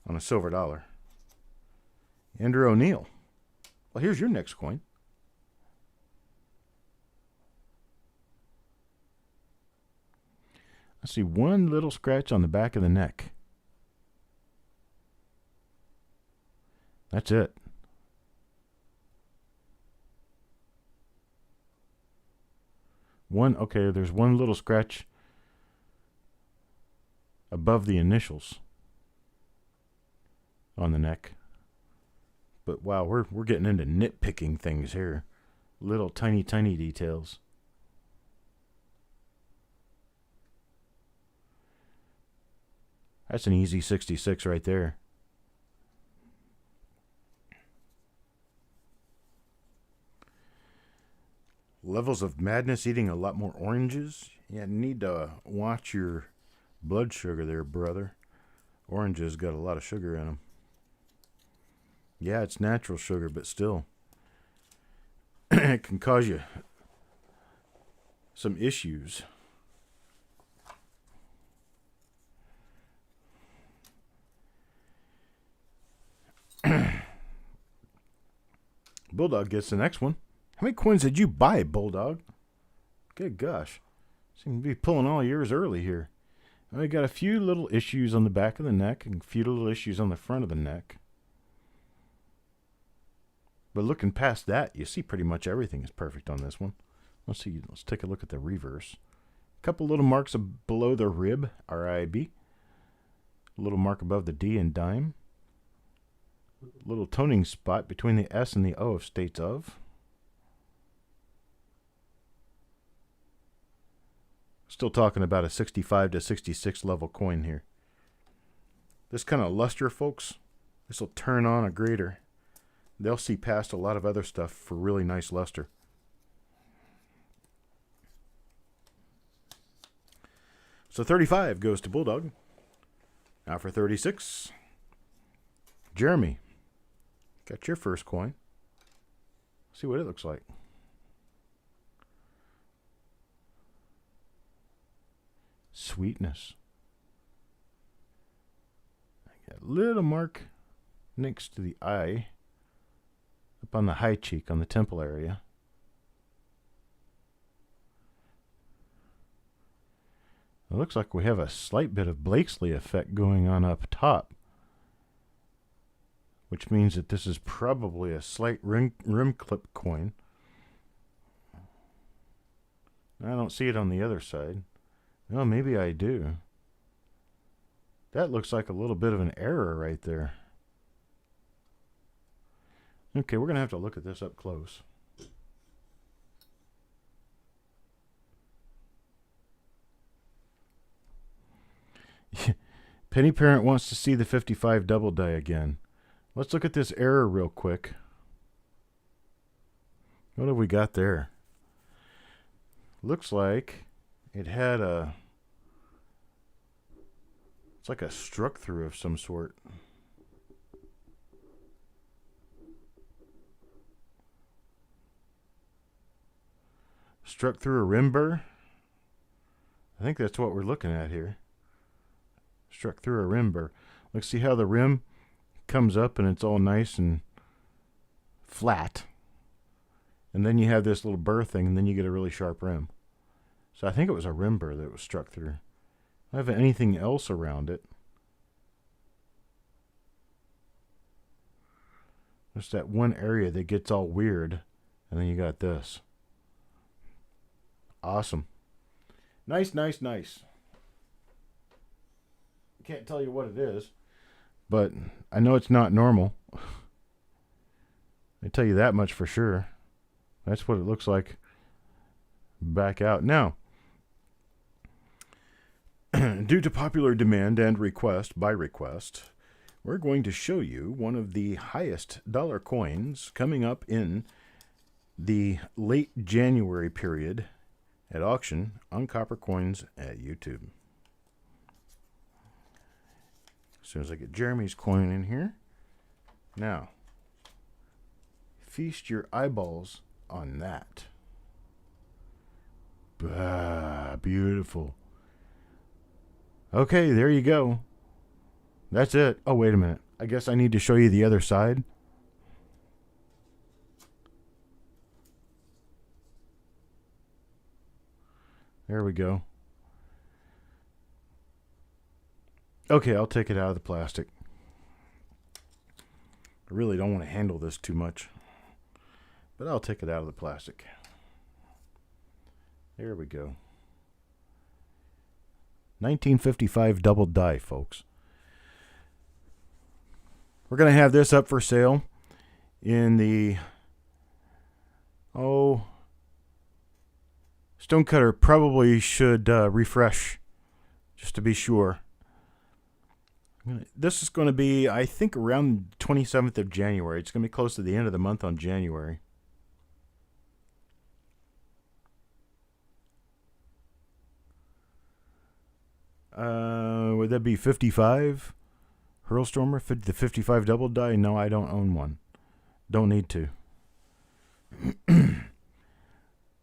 on a silver dollar. Andrew O'Neill. Well, here's your next coin. I see one little scratch on the back of the neck. That's it. Okay, there's one little scratch above the initials on the neck. But wow, we're getting into nitpicking things here. Little tiny details. That's an easy 66 right there. Levels of madness, eating a lot more oranges. Yeah, need to watch your blood sugar there, brother. Oranges got a lot of sugar in them. Yeah, it's natural sugar, but still. It can cause you some issues. Bulldog gets the next one. How many coins did you buy, Bulldog? Good gosh. Seem to be pulling all yours early here. I got a few little issues on the back of the neck and a few little issues on the front of the neck. But looking past that, you see pretty much everything is perfect on this one. Let's see. Let's take a look at the reverse. A couple little marks below the rib, RIB. A little mark above the D and dime. A little toning spot between the S and the O of states of. Still talking about a 65 to 66 level coin here. This kind of luster, folks, this will turn on a grader. They'll see past a lot of other stuff for really nice luster. So 35 goes to Bulldog. Now for 36, Jeremy. Got your first coin. See what it looks like. Sweetness. I got a little mark next to the eye, up on the high cheek, on the temple area. It looks like we have a slight bit of Blakesley effect going on up top, which means that this is probably a slight rim clip coin. I don't see it on the other side. Oh, maybe I do. That looks like a little bit of an error right there. Okay, we're going to have to look at this up close. Penny Parent wants to see the 55 double die again. Let's look at this error real quick. What have we got there? Looks like it had a... It's like a struck through of some sort. Struck through a rim burr? I think that's what we're looking at here. Struck through a rim burr. Let's see how the rim comes up and it's all nice and flat. And then you have this little burr thing and then you get a really sharp rim. So I think it was a rim burr that was struck through. I don't have anything else around it. Just that one area that gets all weird. And then you got this. Awesome. Nice, nice, nice. Can't tell you what it is, but I know it's not normal. I tell you that much for sure. That's what it looks like back out. Now, due to popular demand and request, we're going to show you one of the highest dollar coins coming up in the late January period at auction on Coppercoins at YouTube. As soon as I get Jeremy's coin in here. Now, feast your eyeballs on that. Bah, beautiful. Okay, there you go. That's it. Oh, wait a minute. I guess I need to show you the other side. There we go. Okay, I'll take it out of the plastic. I really don't want to handle this too much, but I'll take it out of the plastic. There we go. 1955 double die, folks. We're going to have this up for sale in the... Stonecutter probably should refresh just to be sure. This is going to be, I think, around the 27th of January. It's going to be close to the end of the month on January. Would that be 55? Hurlstormer? The 55 double die? No, I don't own one. Don't need to.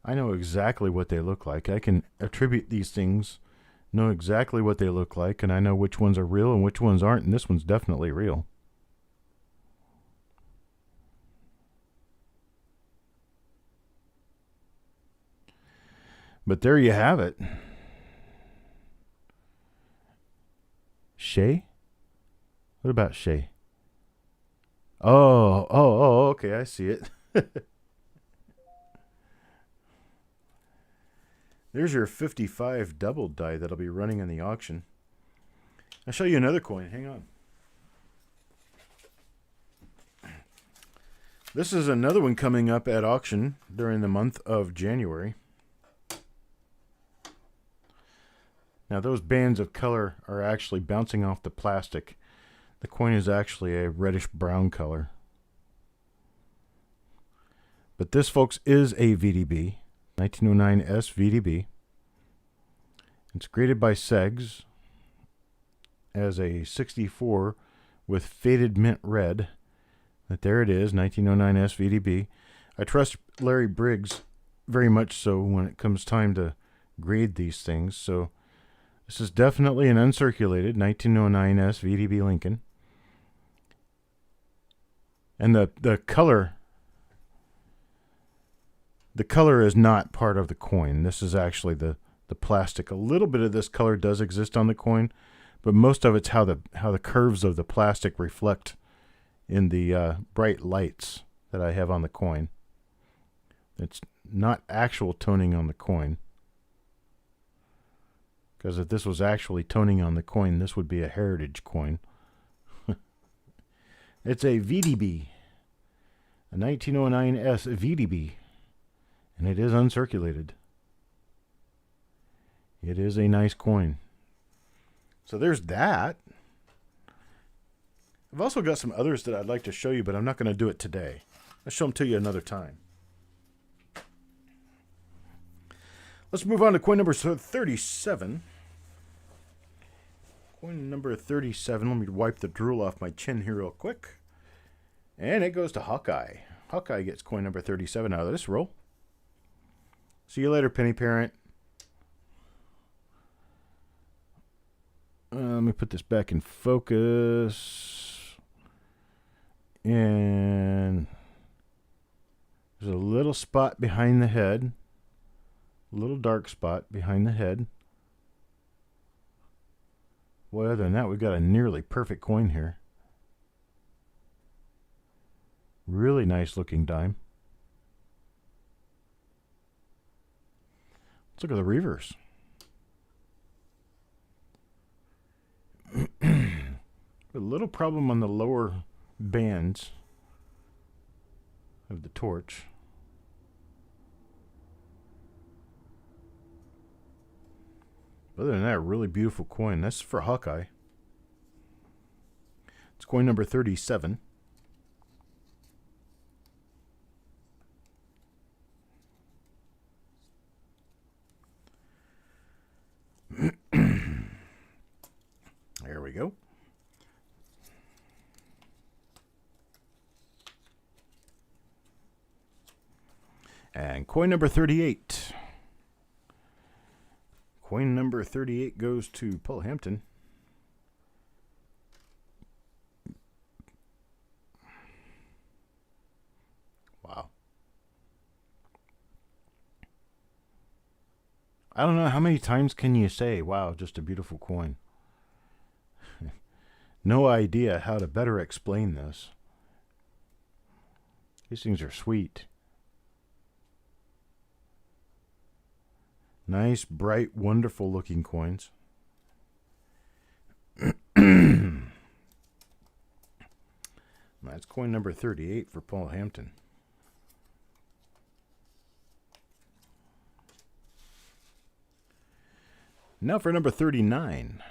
I know exactly what they look like. I can attribute these things, know exactly what they look like, and I know which ones are real and which ones aren't, and this one's definitely real. But there you have it. Shay? What about Shay? Oh, okay, I see it. There's your 55 double die that'll be running in the auction. I'll show you another coin. Hang on. This is another one coming up at auction during the month of January. Now those bands of color are actually bouncing off the plastic. The coin is actually a reddish brown color. But this, folks, is a VDB. 1909S VDB. It's graded by Segs as a 64 with faded mint red. But there it is, 1909S VDB. I trust Larry Briggs very much so when it comes time to grade these things. So this is definitely an uncirculated 1909S VDB Lincoln. And the color is not part of the coin. This is actually the plastic. A little bit of this color does exist on the coin, but most of it's how the curves of the plastic reflect in the bright lights that I have on the coin. It's not actual toning on the coin. Because if this was actually toning on the coin, this would be a heritage coin. It's a VDB. A 1909S VDB. And it is uncirculated. It is a nice coin. So there's that. I've also got some others that I'd like to show you, but I'm not going to do it today. I'll show them to you another time. Let's move on to coin number 37. Coin number 37. Let me wipe the drool off my chin here real quick. And it goes to Hawkeye. Hawkeye gets coin number 37 out of this roll. See you later, Penny Parent. Let me put this back in focus. And there's a little spot behind the head. A little dark spot behind the head. Boy, other than that, we've got a nearly perfect coin here. Really nice looking dime. Let's look at the reverse. A little problem on the lower bands of the torch. Other than that, really beautiful coin. That's for Hawkeye. It's coin number 37. There we go. And coin number 38. Coin number 38 goes to Paul Hampton. Wow. I don't know how many times can you say, wow, just a beautiful coin. No idea how to better explain this. These things are sweet. Nice, bright, wonderful looking coins. That's coin number 38 for Paul Hampton. Now for number 39.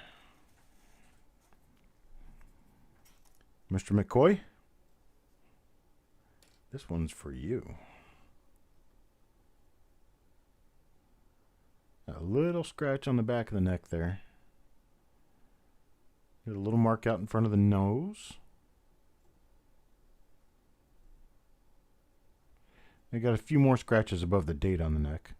Mr. McCoy, this one's for you. A little scratch on the back of the neck there. Got a little mark out in front of the nose. I got a few more scratches above the date on the neck.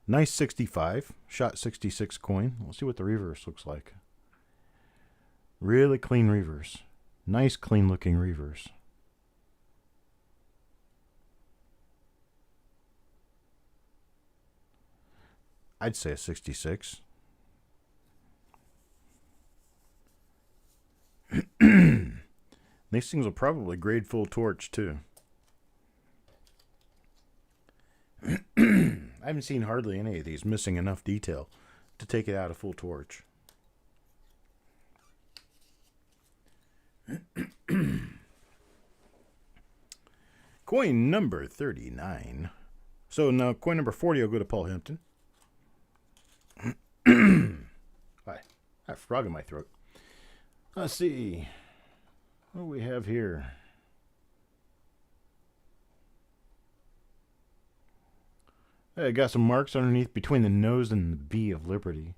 Nice 65, shot 66 coin. We'll see what the reverse looks like. Really clean reverse. Nice clean looking reverse. I'd say a 66. These things will probably grade full torch too. I haven't seen hardly any of these missing enough detail to take it out of full torch. Coin number 39. So now coin number 40 will go to Paul Hampton. I have a frog in my throat. Let's see. What do we have here? I got some marks underneath between the nose and the B of Liberty.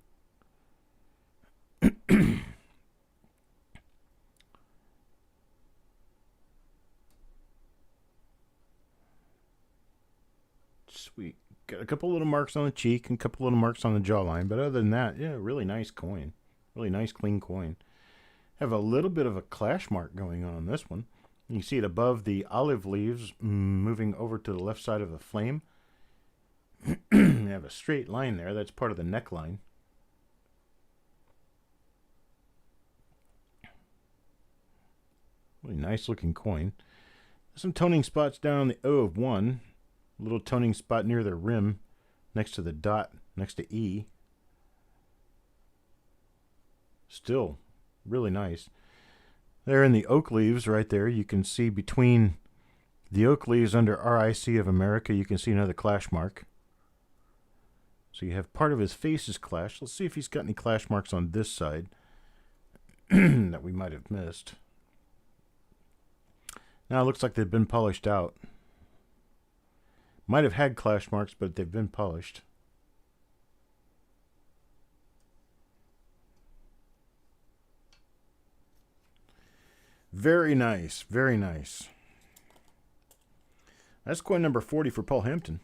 Sweet. Got a couple little marks on the cheek and a couple little marks on the jawline, but other than that, yeah, really nice coin. Really nice, clean coin. Have a little bit of a clash mark going on this one. You see it above the olive leaves, moving over to the left side of the flame. You have a straight line there. That's part of the neckline. Really nice looking coin. Some toning spots down on the O of 1. A little toning spot near the rim next to the dot next to E. Still really nice. There in the oak leaves right there, you can see between the oak leaves under RIC of America, you can see another clash mark. So you have part of his face is clashed. Let's see if he's got any clash marks on this side that we might have missed. Now it looks like they've been polished out. Might have had clash marks, but they've been polished. Very nice, very nice. That's coin number 40 for Paul Hampton.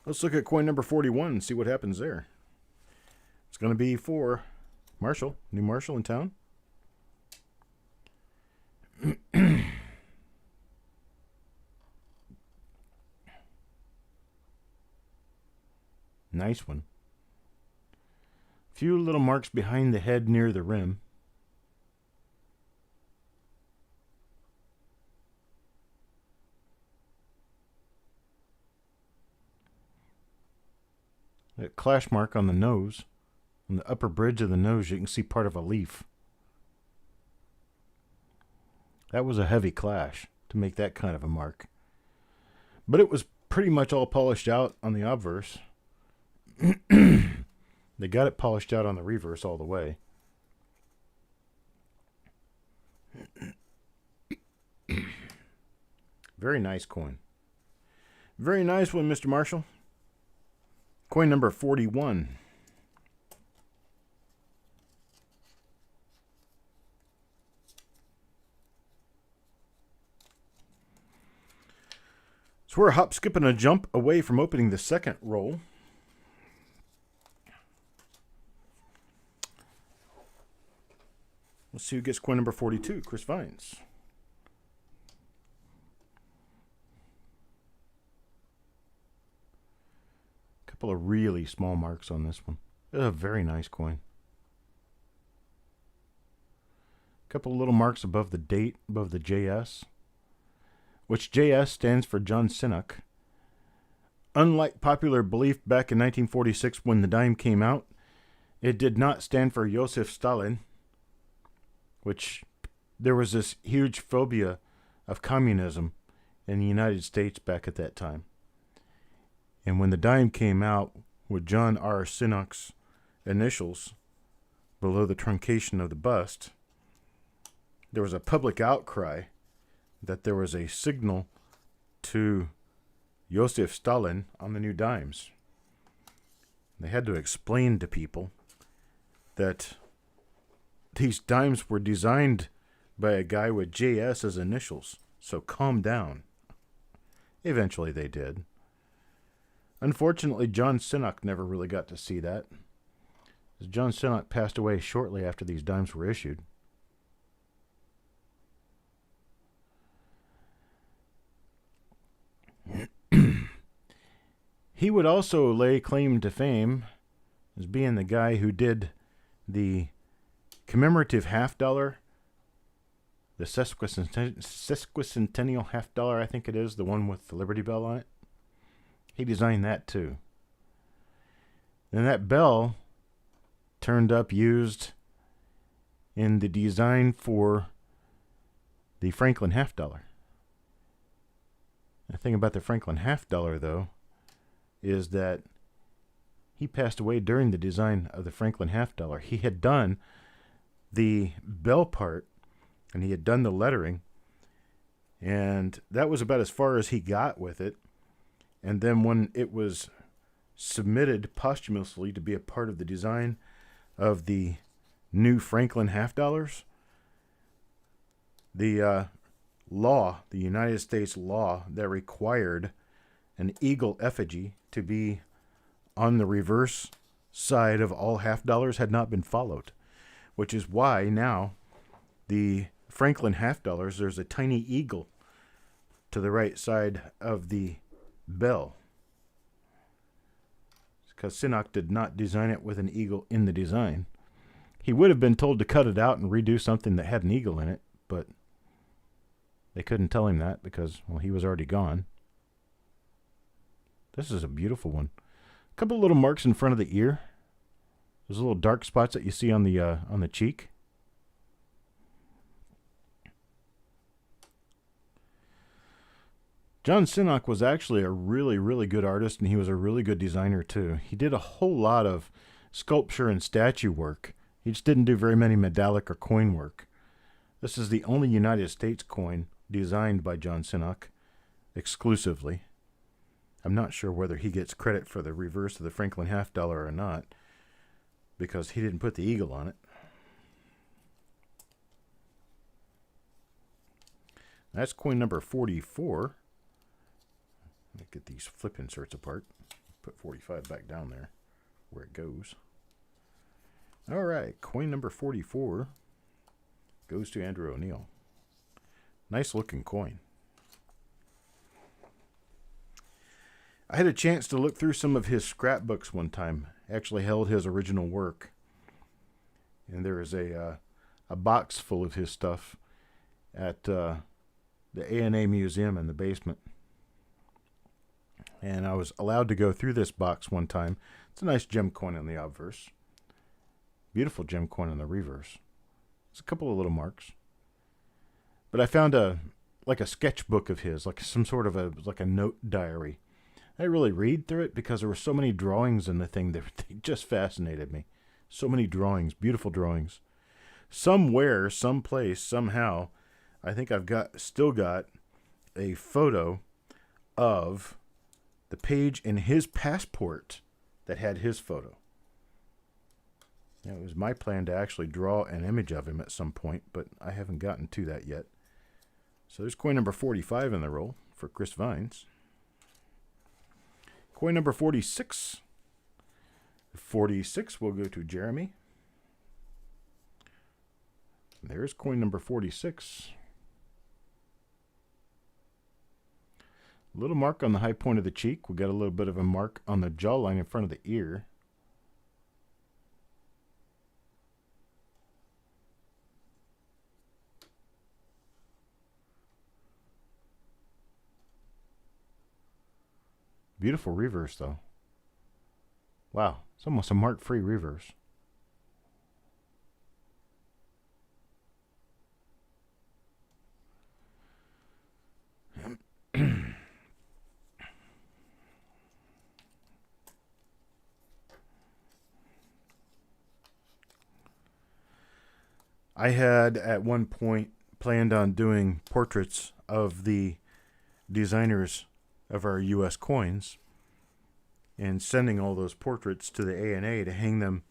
Let's look at coin number 41 and see what happens there. It's going to be for Marshall, new Marshall in town. Nice one. Few little marks behind the head near the rim. That clash mark on the nose. On the upper bridge of the nose, you can see part of a leaf. That was a heavy clash to make that kind of a mark. But it was pretty much all polished out on the obverse. They got it polished out on the reverse all the way. Very nice coin. Very nice one, Mr. Marshall. Coin number 41. So we're a hop, skip, and a jump away from opening the second roll. Let's see who gets coin number 42. Chris Vines. A couple of really small marks on this one. It's a very nice coin. A couple of little marks above the date, above the JS, which JS stands for John Sinnock. Unlike popular belief back in 1946 when the dime came out, it did not stand for Joseph Stalin, which there was this huge phobia of communism in the United States back at that time. And when the dime came out with John R. Sinnock's initials below the truncation of the bust, there was a public outcry that there was a signal to Joseph Stalin on the new dimes. They had to explain to people that these dimes were designed by a guy with JS as initials, so calm down. Eventually they did. Unfortunately, John Sinnock never really got to see that, as John Sinnock passed away shortly after these dimes were issued. He would also lay claim to fame as being the guy who did the commemorative $50, the sesquicentennial $50, I think it is, the one with the Liberty Bell on it. He designed that too. And that bell turned up used in the design for the Franklin $50. The thing about the Franklin $50, though, is that he passed away during the design of the Franklin $50. He had done the bell part, and he had done the lettering, and that was about as far as he got with it. And then when it was submitted posthumously to be a part of the design of the new Franklin $50, the law, the United States law that required an eagle effigy to be on the reverse side of all half dollars had not been followed, which is why now the Franklin half dollars, there's a tiny eagle to the right side of the bell. It's because Sinnock did not design it with an eagle in the design. He would have been told to cut it out and redo something that had an eagle in it, but they couldn't tell him that because, well, he was already gone. This is a beautiful one. A couple of little marks in front of the ear. Those little dark spots that you see on the cheek. John Sinnock was actually a really, really good artist, and he was a really good designer too. He did a whole lot of sculpture and statue work. He just didn't do very many medallic or coin work. This is the only United States coin designed by John Sinnock exclusively. I'm not sure whether he gets credit for the reverse of the Franklin half dollar or not, because he didn't put the eagle on it. That's coin number 44. Let me get these flip inserts apart. Put 45 back down there where it goes. All right, coin number 44 goes to Andrew O'Neill. Nice looking coin. I had a chance to look through some of his scrapbooks one time. Actually held his original work. And there is a box full of his stuff at the A&A Museum in the basement. And I was allowed to go through this box one time. It's a nice gem coin in the obverse. Beautiful gem coin in the reverse. There's a couple of little marks. But I found a sketchbook of his, like some sort of a note diary. I didn't really read through it because there were so many drawings in the thing that they just fascinated me. So many drawings, beautiful drawings. Somewhere, someplace, somehow, I think I've still got a photo of the page in his passport that had his photo. It was my plan to actually draw an image of him at some point, but I haven't gotten to that yet. So there's coin number 45 in the roll for Chris Vines. Coin number 46. 46 will go to Jeremy. There's coin number 46. Little mark on the high point of the cheek. We got a little bit of a mark on the jawline in front of the ear. Beautiful reverse, though. Wow, it's almost a mark-free reverse. I had at one point planned on doing portraits of the designers of our U.S. coins and sending all those portraits to the A&A to hang them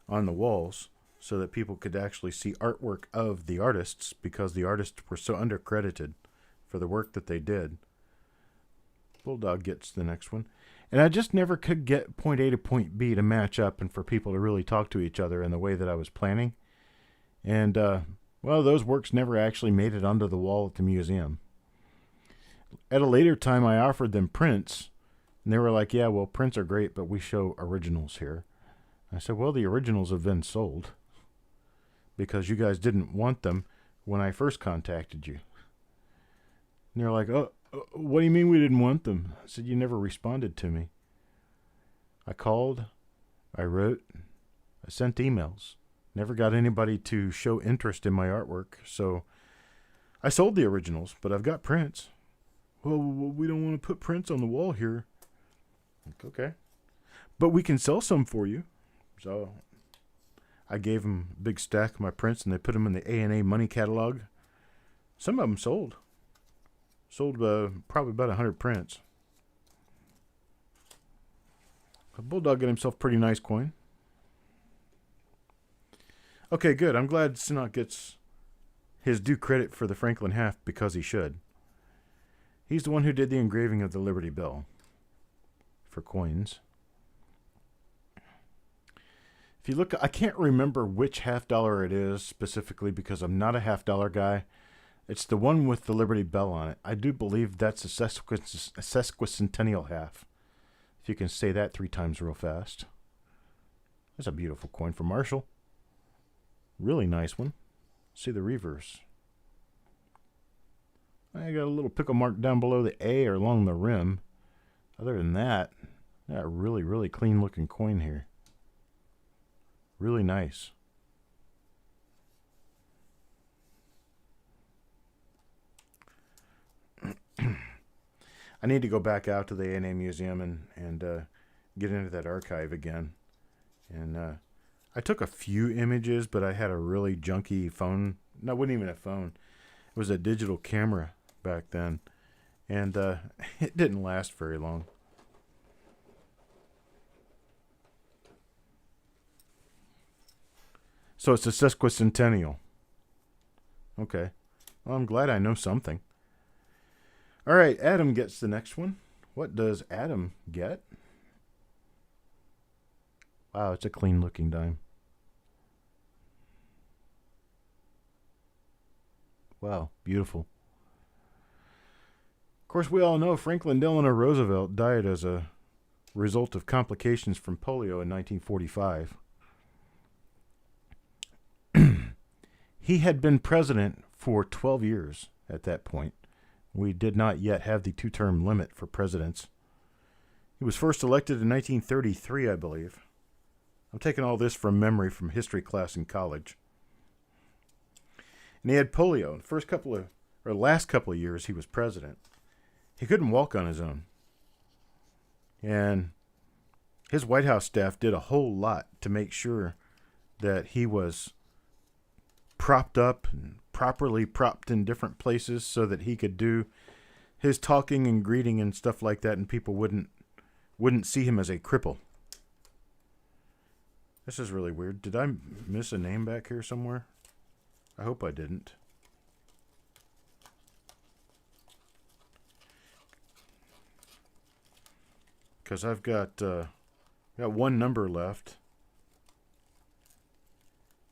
on the walls so that people could actually see artwork of the artists, because the artists were so undercredited for the work that they did. Bulldog gets the next one. And I just never could get point A to point B to match up and for people to really talk to each other in the way that I was planning. And, well, those works never actually made it onto the wall at the museum. At a later time, I offered them prints, and they were like, yeah, well, prints are great, but we show originals here. I said, well, the originals have been sold because you guys didn't want them when I first contacted you. And they're like, oh, what do you mean we didn't want them? I said, you never responded to me. I called, I wrote, I sent emails. Never got anybody to show interest in my artwork, so I sold the originals, but I've got prints. Well, we don't want to put prints on the wall here. Like, okay. But we can sell some for you. So I gave them a big stack of my prints, and they put them in the A&A money catalog. Some of them sold. Sold probably about 100 prints. Bulldog got himself a pretty nice coin. Okay, good. I'm glad Sinnock gets his due credit for the Franklin half, because he should. He's the one who did the engraving of the Liberty Bell for coins. If you look, I can't remember which $half it is specifically because I'm not a $half guy. It's the one with the Liberty Bell on it. I do believe that's a sesquicentennial half. If you can say that 3 times real fast. That's a beautiful coin from Marshall. Really nice one. See the reverse. I got a little pickle mark down below the A or along the rim. Other than that, really, really clean looking coin here. Really nice. I need to go back out to the A&A Museum and get into that archive again. And I took a few images, but I had a really junky phone. No, it wasn't even a phone. It was a digital camera back then. And it didn't last very long. So it's a sesquicentennial. Okay. Well, I'm glad I know something. All right, Adam gets the next one. What does Adam get? Wow, it's a clean looking dime. Wow, beautiful. Of course, we all know Franklin Delano Roosevelt died as a result of complications from polio in 1945. He had been president for 12 years at that point. We did not yet have the 2-term limit for presidents. He was first elected in 1933, I believe. I'm taking all this from memory from history class in college. And he had polio. The last couple of years he was president. He couldn't walk on his own. And his White House staff did a whole lot to make sure that he was propped up and properly propped in different places so that he could do his talking and greeting and stuff like that, and people wouldn't see him as a cripple. This is really weird. Did I miss a name back here somewhere? I hope I didn't. Because I've got one number left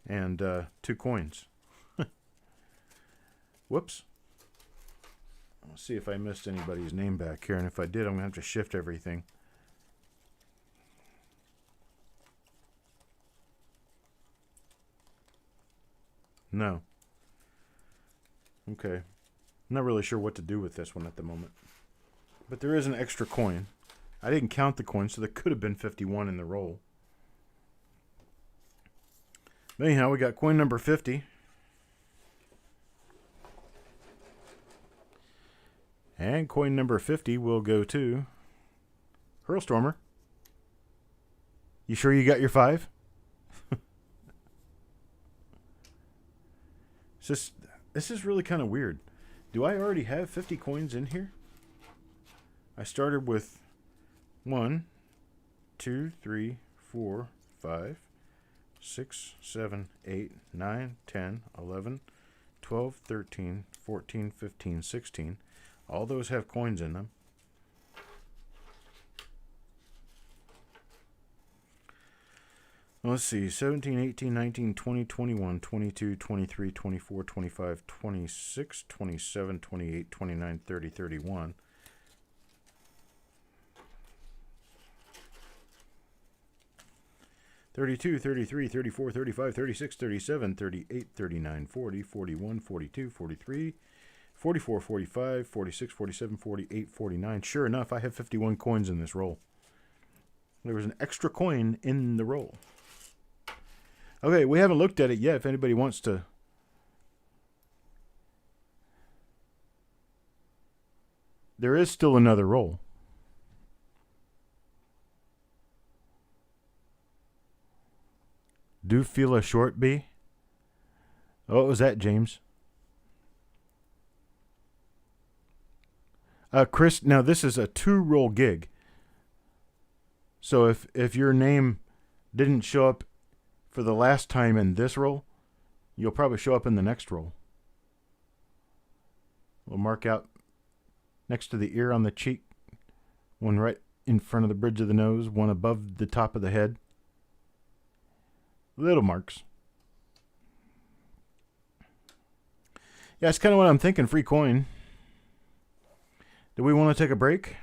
and 2 coins. Whoops. Let's see if I missed anybody's name back here, and if I did, I'm going to have to shift everything. No. Okay. I'm not really sure what to do with this one at the moment. But there is an extra coin. I didn't count the coins, so there could have been 51 in the roll. But anyhow, we got coin number 50. And coin number 50 will go to Hurlstormer. You sure you got your 5? This is really kind of weird. Do I already have 50 coins in here? I started with 1, 2, 3, 4, 5, 6, 7, 8, 9, 10, 11, 12, 13, 14, 15, 16. All those have coins in them. Let's see, 17, 18, 19, 20, 21, 22, 23, 24, 25, 26, 27, 28, 29, 30, 31. $32, $33, $34, $35, $36, $37, $38, $39, $40, $41, $42, $43, $44, $45, $46, $47, $48, $49. Sure enough, I have 51 coins in this roll. There was an extra coin in the roll. Okay, we haven't looked at it yet. If anybody wants to... There is still another roll. Do feel a short bee? Oh, what was that, James? Chris, now this is a 2-roll gig. So if your name didn't show up for the last time in this roll, you'll probably show up in the next roll. We'll mark out next to the ear on the cheek, one right in front of the bridge of the nose, one above the top of the head. Little marks. Yeah, that's kind of what I'm thinking. Free coin. Do we want to take a break?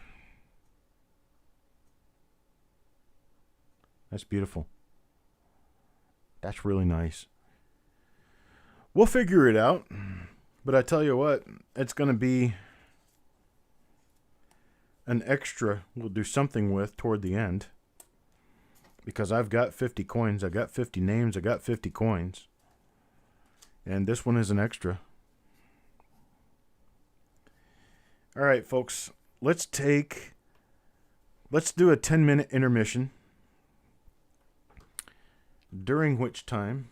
That's beautiful. That's really nice. We'll figure it out. But I tell you what, it's going to be an extra we'll do something with toward the end. Because I've got 50 coins. I've got 50 names. I've got 50 coins. And this one is an extra. All right, folks. Let's do a 10-minute intermission. During which time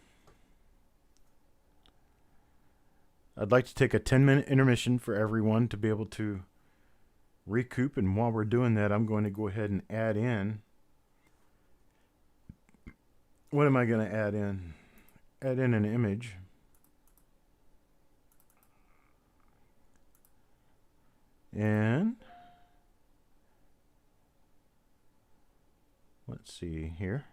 I'd like to take a 10-minute intermission for everyone to be able to recoup. And while we're doing that, I'm going to go ahead and add in. What am I going to add in? Add in an image. And let's see here.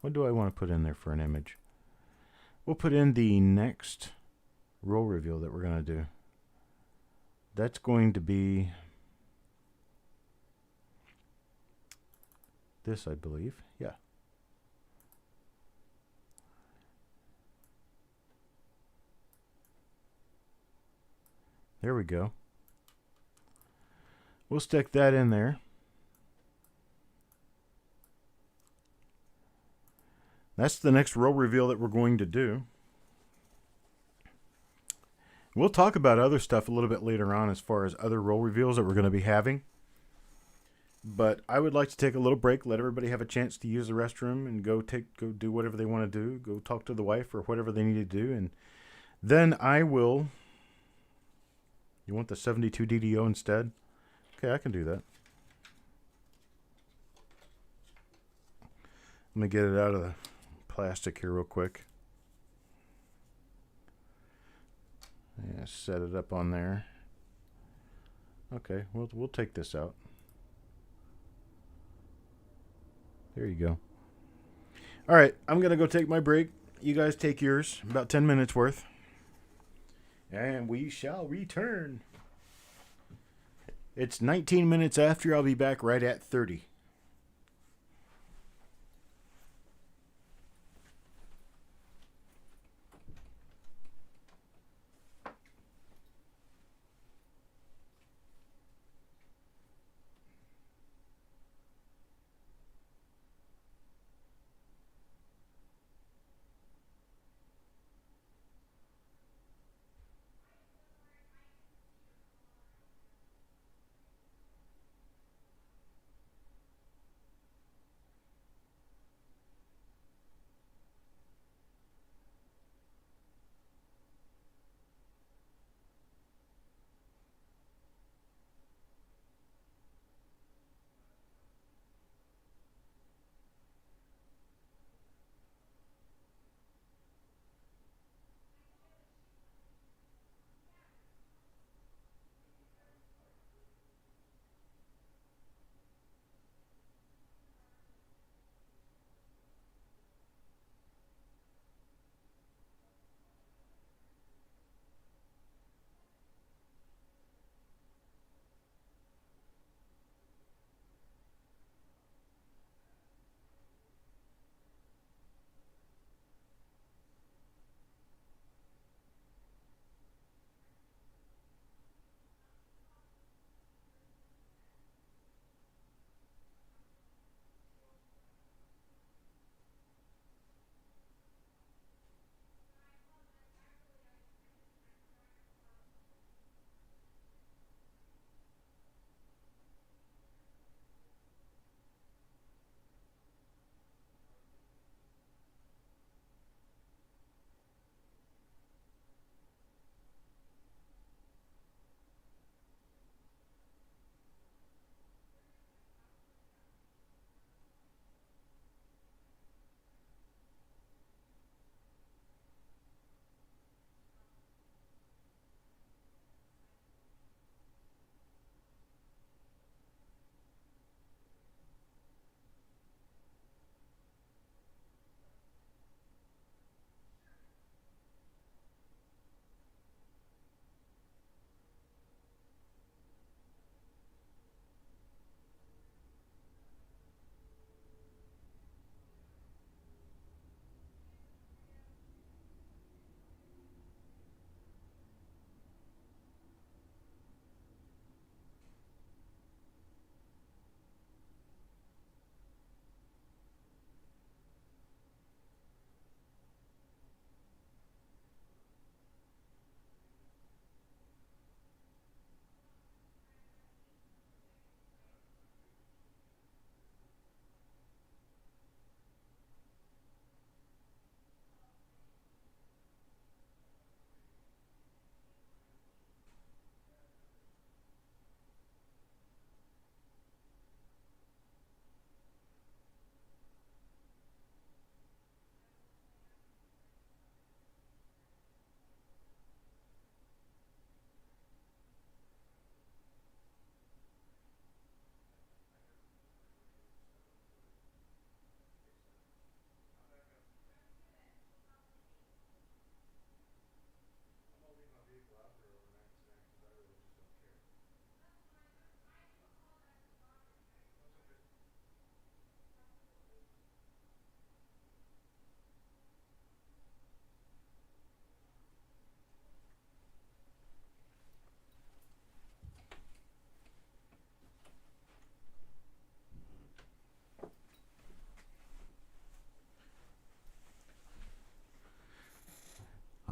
What do I want to put in there for an image? We'll put in the next roll reveal that we're going to do. That's going to be this, I believe. Yeah. There we go. We'll stick that in there. That's the next roll reveal that we're going to do. We'll talk about other stuff a little bit later on as far as other roll reveals that we're going to be having. But I would like to take a little break, let everybody have a chance to use the restroom and go do whatever they want to do, go talk to the wife or whatever they need to do, and then I will. You want the 72 DDO instead? Okay, I can do that. Let me get it out of the plastic here real quick. Yeah, set it up on there. Okay, we'll take this out. There you go. All right, I'm going to go take my break. You guys take yours, about 10 minutes worth. And we shall return. It's 19 minutes after. I'll be back right at 30.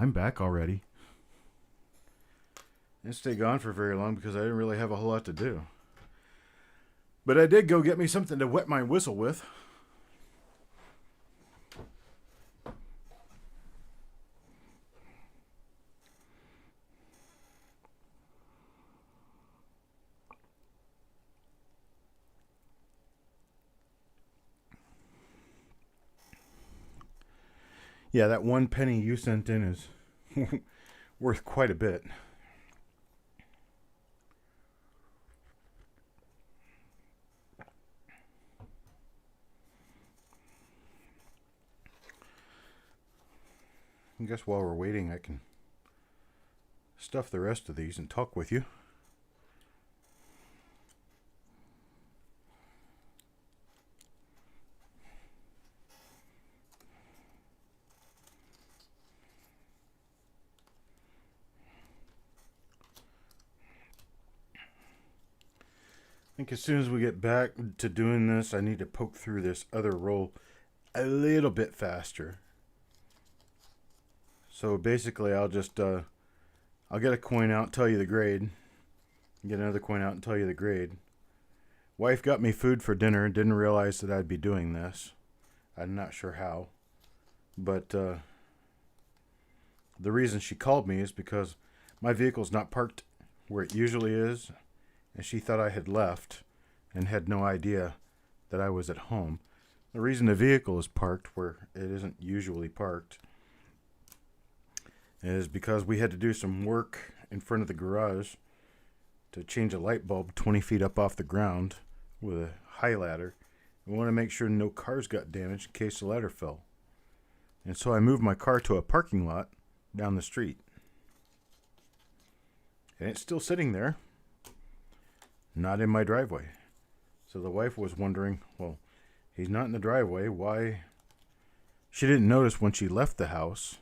I'm back already. I didn't stay gone for very long because I didn't really have a whole lot to do. But I did go get me something to wet my whistle with. Yeah, that 1 penny you sent in is worth quite a bit. I guess while we're waiting, I can stuff the rest of these and talk with you. I think as soon as we get back to doing this, I need to poke through this other roll a little bit faster. So basically, I'll just I'll get a coin out, tell you the grade. Get another coin out and tell you the grade. Wife got me food for dinner. Didn't realize that I'd be doing this. I'm not sure how, but the reason she called me is because my vehicle's not parked where it usually is, and she thought I had left and had no idea that I was at home. The reason the vehicle is parked where it isn't usually parked is because we had to do some work in front of the garage to change a light bulb 20 feet up off the ground with a high ladder. We want to make sure no cars got damaged in case the ladder fell. And so I moved my car to a parking lot down the street. And it's still sitting there, not in my driveway. So the wife was wondering, well, he's not in the driveway, why? She didn't notice when she left the house.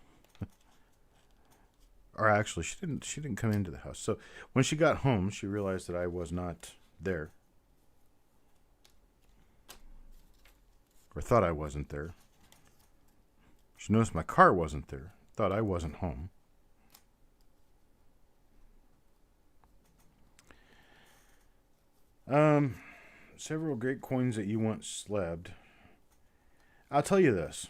Or actually, she didn't come into the house. So when she got home, she realized that I was not there. Or thought I wasn't there. She noticed my car wasn't there. Thought I wasn't home. Several great coins that you want slabbed. I'll tell you this.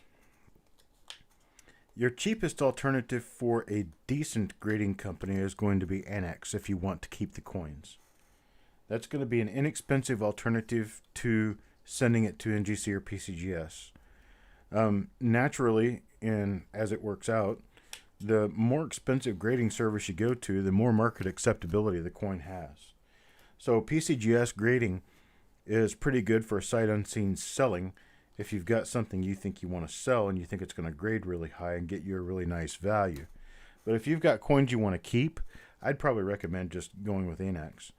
Your cheapest alternative for a decent grading company is going to be Annex if you want to keep the coins. That's going to be an inexpensive alternative to sending it to NGC or PCGS. Naturally, and as it works out, the more expensive grading service you go to, the more market acceptability the coin has. So PCGS grading is pretty good for sight unseen selling if you've got something you think you want to sell and you think it's going to grade really high and get you a really nice value. But if you've got coins you want to keep, I'd probably recommend just going with Annex.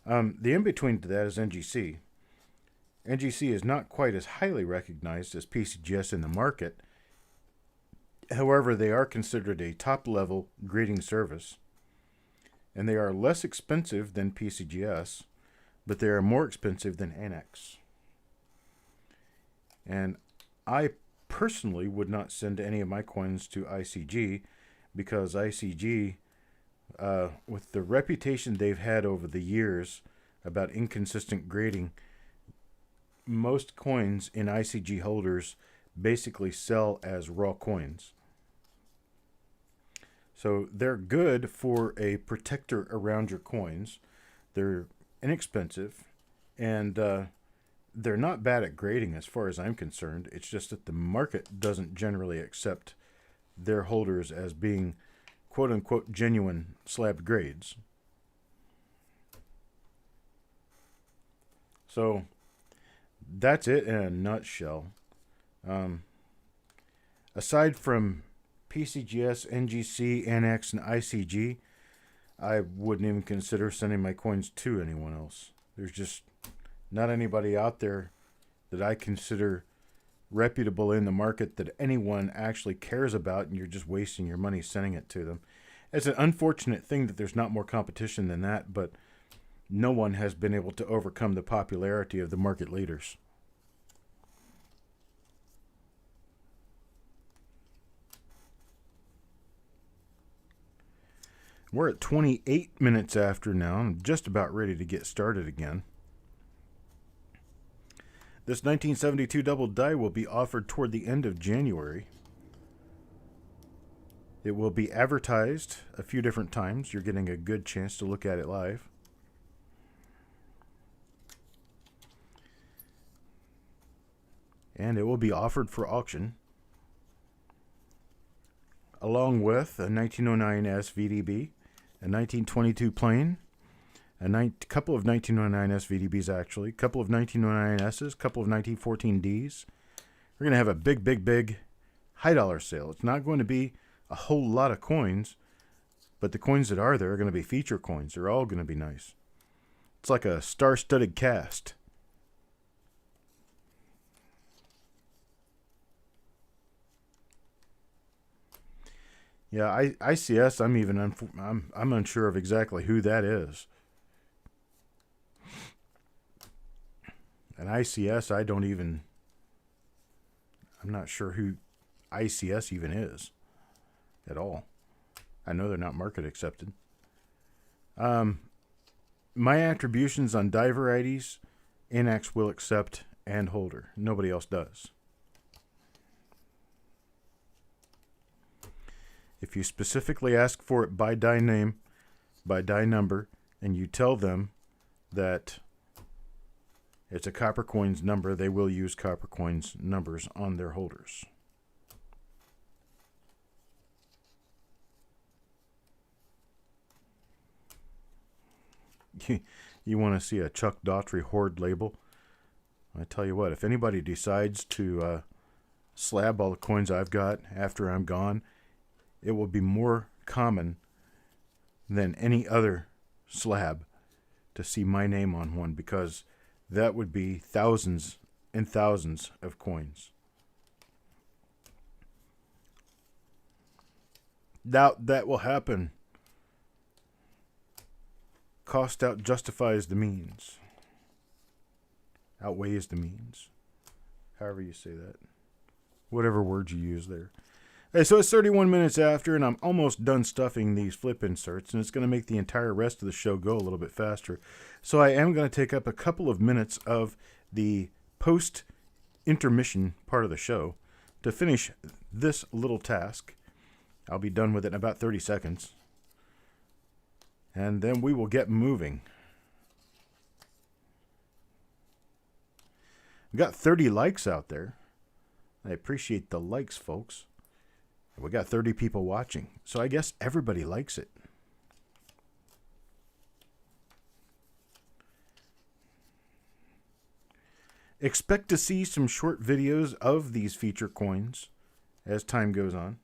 The in-between to that is NGC. NGC is not quite as highly recognized as PCGS in the market. However, they are considered a top-level grading service. And they are less expensive than PCGS, but they are more expensive than Annex. And I personally would not send any of my coins to ICG because ICG, with the reputation they've had over the years about inconsistent grading, most coins in ICG holders basically sell as raw coins. So they're good for a protector around your coins. They're inexpensive, and they're not bad at grading as far as I'm concerned. It's just that the market doesn't generally accept their holders as being quote-unquote genuine slabbed grades. So that's it in a nutshell. Aside from PCGS, NGC, Annex, and ICG, I wouldn't even consider sending my coins to anyone else. There's just not anybody out there that I consider reputable in the market that anyone actually cares about, and you're just wasting your money sending it to them. It's an unfortunate thing that there's not more competition than that, but no one has been able to overcome the popularity of the market leaders. We're at 28 minutes after now. I'm just about ready to get started again. This 1972 double die will be offered toward the end of January. It will be advertised a few different times. You're getting a good chance to look at it live. And it will be offered for auction, along with a 1909 SVDB, a 1922 plane, a couple of 1909 SVDBs actually, a couple of 1909 S's, a couple of 1914 Ds. We're going to have a big high dollar sale. It's not going to be a whole lot of coins, but the coins that are there are going to be feature coins. They're all going to be nice. It's like a star-studded cast. Yeah, ICS. I'm unsure of exactly who that is. And ICS, I'm not sure who ICS even is at all. I know they're not market accepted. My attributions on die varieties, Anax will accept and holder. Nobody else does. If you specifically ask for it by die name, by die number, and you tell them that it's a Coppercoins number, they will use Coppercoins numbers on their holders. You want to see a Chuck Daughtrey hoard label? I tell you what, if anybody decides to slab all the coins I've got after I'm gone, it will be more common than any other slab to see my name on one, because that would be thousands and thousands of coins. Doubt that will happen. Cost out justifies the means. Outweighs the means. However you say that. Whatever word you use there. Hey, so it's 31 minutes after, and I'm almost done stuffing these flip inserts, and it's going to make the entire rest of the show go a little bit faster. So I am going to take up a couple of minutes of the post-intermission part of the show to finish this little task. I'll be done with it in about 30 seconds. And then we will get moving. We got 30 likes out there. I appreciate the likes, folks. We got 30 people watching, so I guess everybody likes it. Expect to see some short videos of these feature coins as time goes on.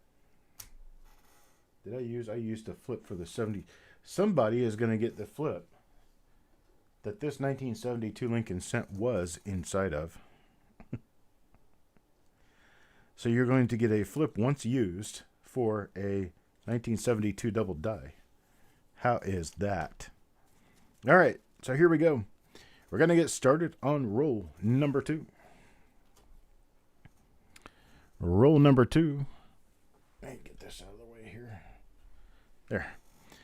I used a flip for the 70. Somebody is going to get the flip that this 1972 Lincoln Cent was inside of. So you're going to get a flip once used for a 1972 double die. How is that? All right, so here we go. We're going to get started on roll number 2. Roll number 2. Let me get this out of the way here. There. I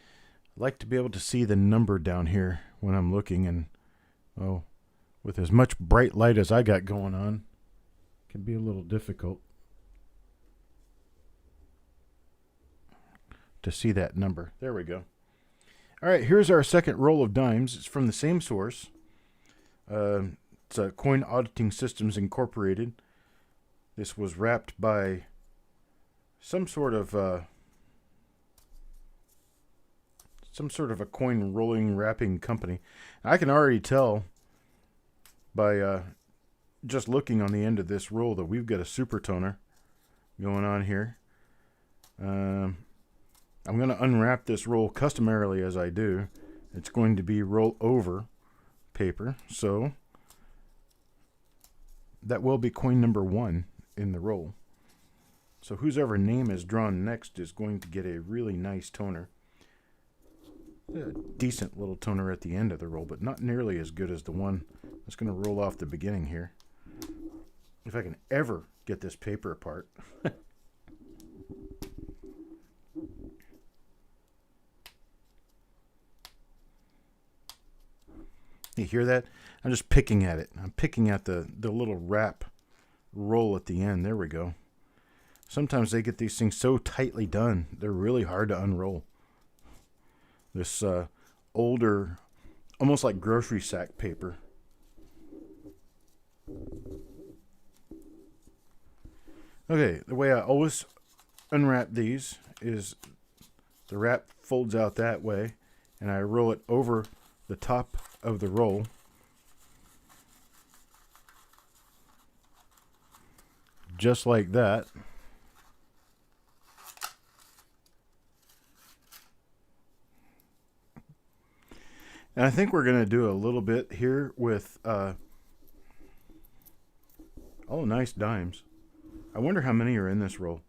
like to be able to see the number down here when I'm looking, and oh, with as much bright light as I got going on, it can be a little difficult to see that number. There we go. All right, here's our second roll of dimes. It's from the same source. It's Coin Auditing Systems Incorporated. This was wrapped by some sort of a coin rolling wrapping company. I can already tell by just looking on the end of this roll that we've got a super toner going on here. I'm going to unwrap this roll customarily as I do. It's going to be roll over paper, so that will be coin number 1 in the roll. So whoever name is drawn next is going to get a really nice toner. A decent little toner at the end of the roll, but not nearly as good as the one that's going to roll off the beginning here. If I can ever get this paper apart. You hear that? I'm just picking at it. I'm picking at the little wrap roll at the end. There we go. Sometimes they get these things so tightly done, they're really hard to unroll. This older, almost like grocery sack paper. Okay, the way I always unwrap these is the wrap folds out that way, and I roll it over the top of the roll. Just like that. And I think we're going to do a little bit here with, oh, nice dimes. I wonder how many are in this roll.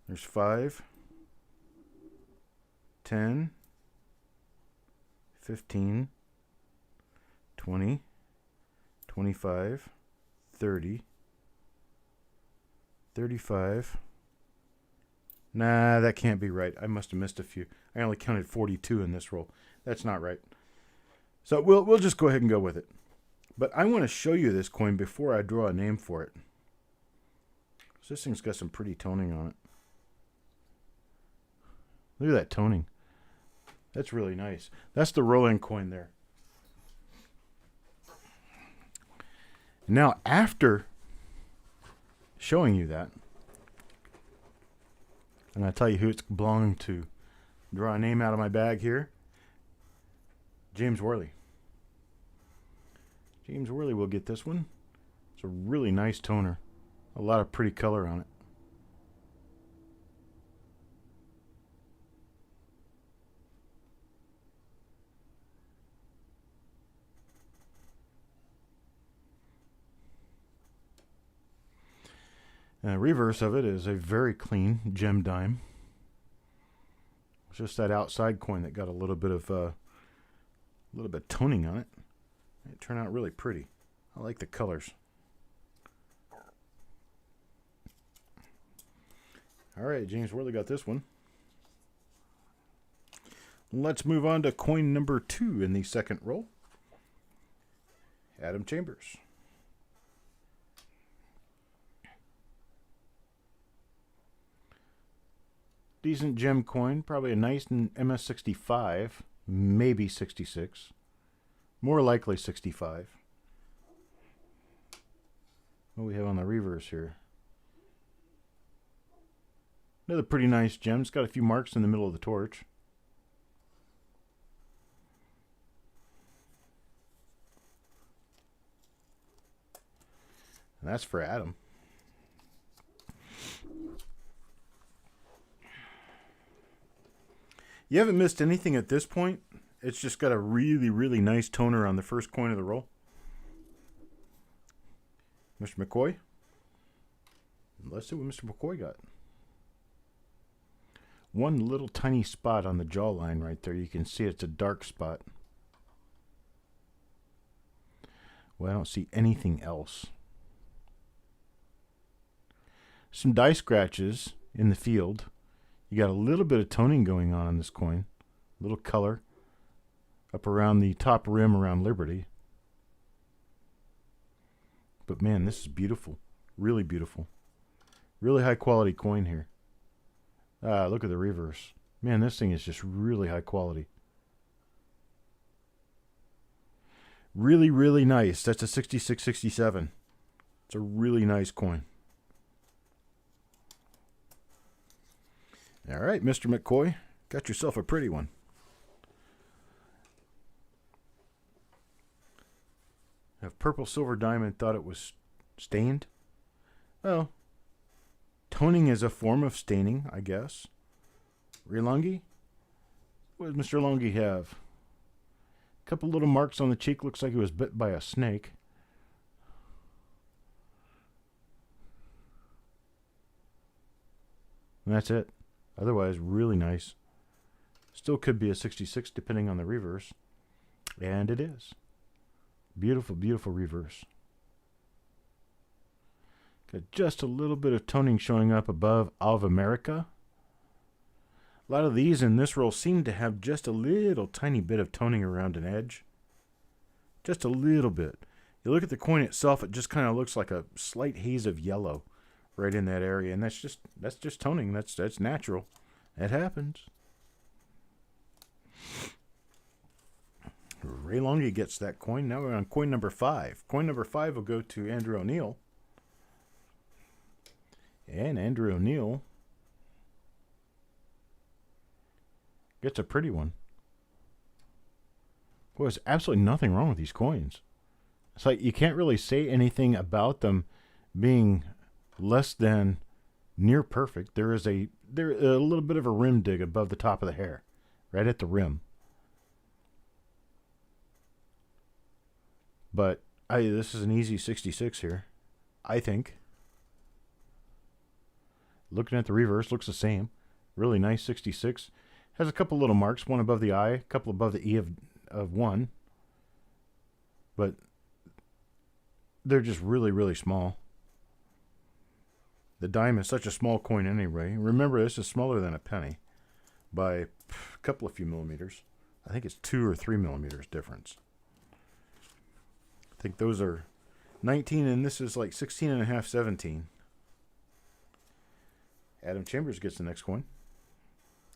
There's 5, 10, 15, 20, 25, 30, 35. Nah, that can't be right. I must have missed a few. I only counted 42 in this roll. That's not right. So we'll just go ahead and go with it. But I want to show you this coin before I draw a name for it. So this thing's got some pretty toning on it. Look at that toning. That's really nice. That's the rolling coin there. Now, after showing you that, I'm going to tell you who it's belonging to. Draw a name out of my bag here. James Worley. James Worley will get this one. It's a really nice toner. A lot of pretty color on it. And the reverse of it is a very clean gem dime. It's just that outside coin that got a little bit of toning on it. It turned out really pretty. I like the colors. All right, James Worley got this one. Let's move on to coin number 2 in the second roll. Adam Chambers. Decent gem coin, probably a nice MS65, maybe 66. More likely 65. What do we have on the reverse here? Another pretty nice gem. It's got a few marks in the middle of the torch. And that's for Adam. You haven't missed anything at this point. It's just got a really, really nice toner on the first coin of the roll. Mr. McCoy. Let's see what Mr. McCoy got. One little tiny spot on the jawline right there. You can see it's a dark spot. Well, I don't see anything else. Some die scratches in the field. You got a little bit of toning going on this coin. A little color up around the top rim around Liberty. But man, this is beautiful. Really beautiful. Really high quality coin here. Look at the reverse. Man, this thing is just really high quality. Really, really nice. That's a 6667. It's a really nice coin. All right, Mr. McCoy, got yourself a pretty one. If Purple Silver Diamond thought it was stained, well, toning is a form of staining, I guess. Relungi? What does Mr. Lungi have? A couple little marks on the cheek. Looks like he was bit by a snake. And that's it. Otherwise, really nice. Still could be a 66 depending on the reverse. And it is. Beautiful, beautiful reverse. Got just a little bit of toning showing up above Of America. A lot of these in this roll seem to have just a little tiny bit of toning around an edge. Just a little bit. You look at the coin itself, it just kind of looks like a slight haze of yellow right in that area, and that's just toning. That's natural. It happens. Ray Longy gets that coin. Now we're on coin number 5. Coin number 5 will go to Andrew O'Neill. And Andrew O'Neill gets a pretty one. Boy, there's absolutely nothing wrong with these coins. It's like you can't really say anything about them being less than near perfect. There is a little bit of a rim dig above the top of the hair, right at the rim. But this is an easy 66 here, I think. Looking at the reverse, looks the same. Really nice 66. Has a couple little marks, one above the eye, a couple above the E of 1. But they're just really, really small. The dime is such a small coin anyway. Remember, this is smaller than a penny by a couple of few millimeters. I think it's 2 or 3 millimeters difference. I think those are 19, and this is like 16 and a half, 17. Adam Chambers gets the next coin.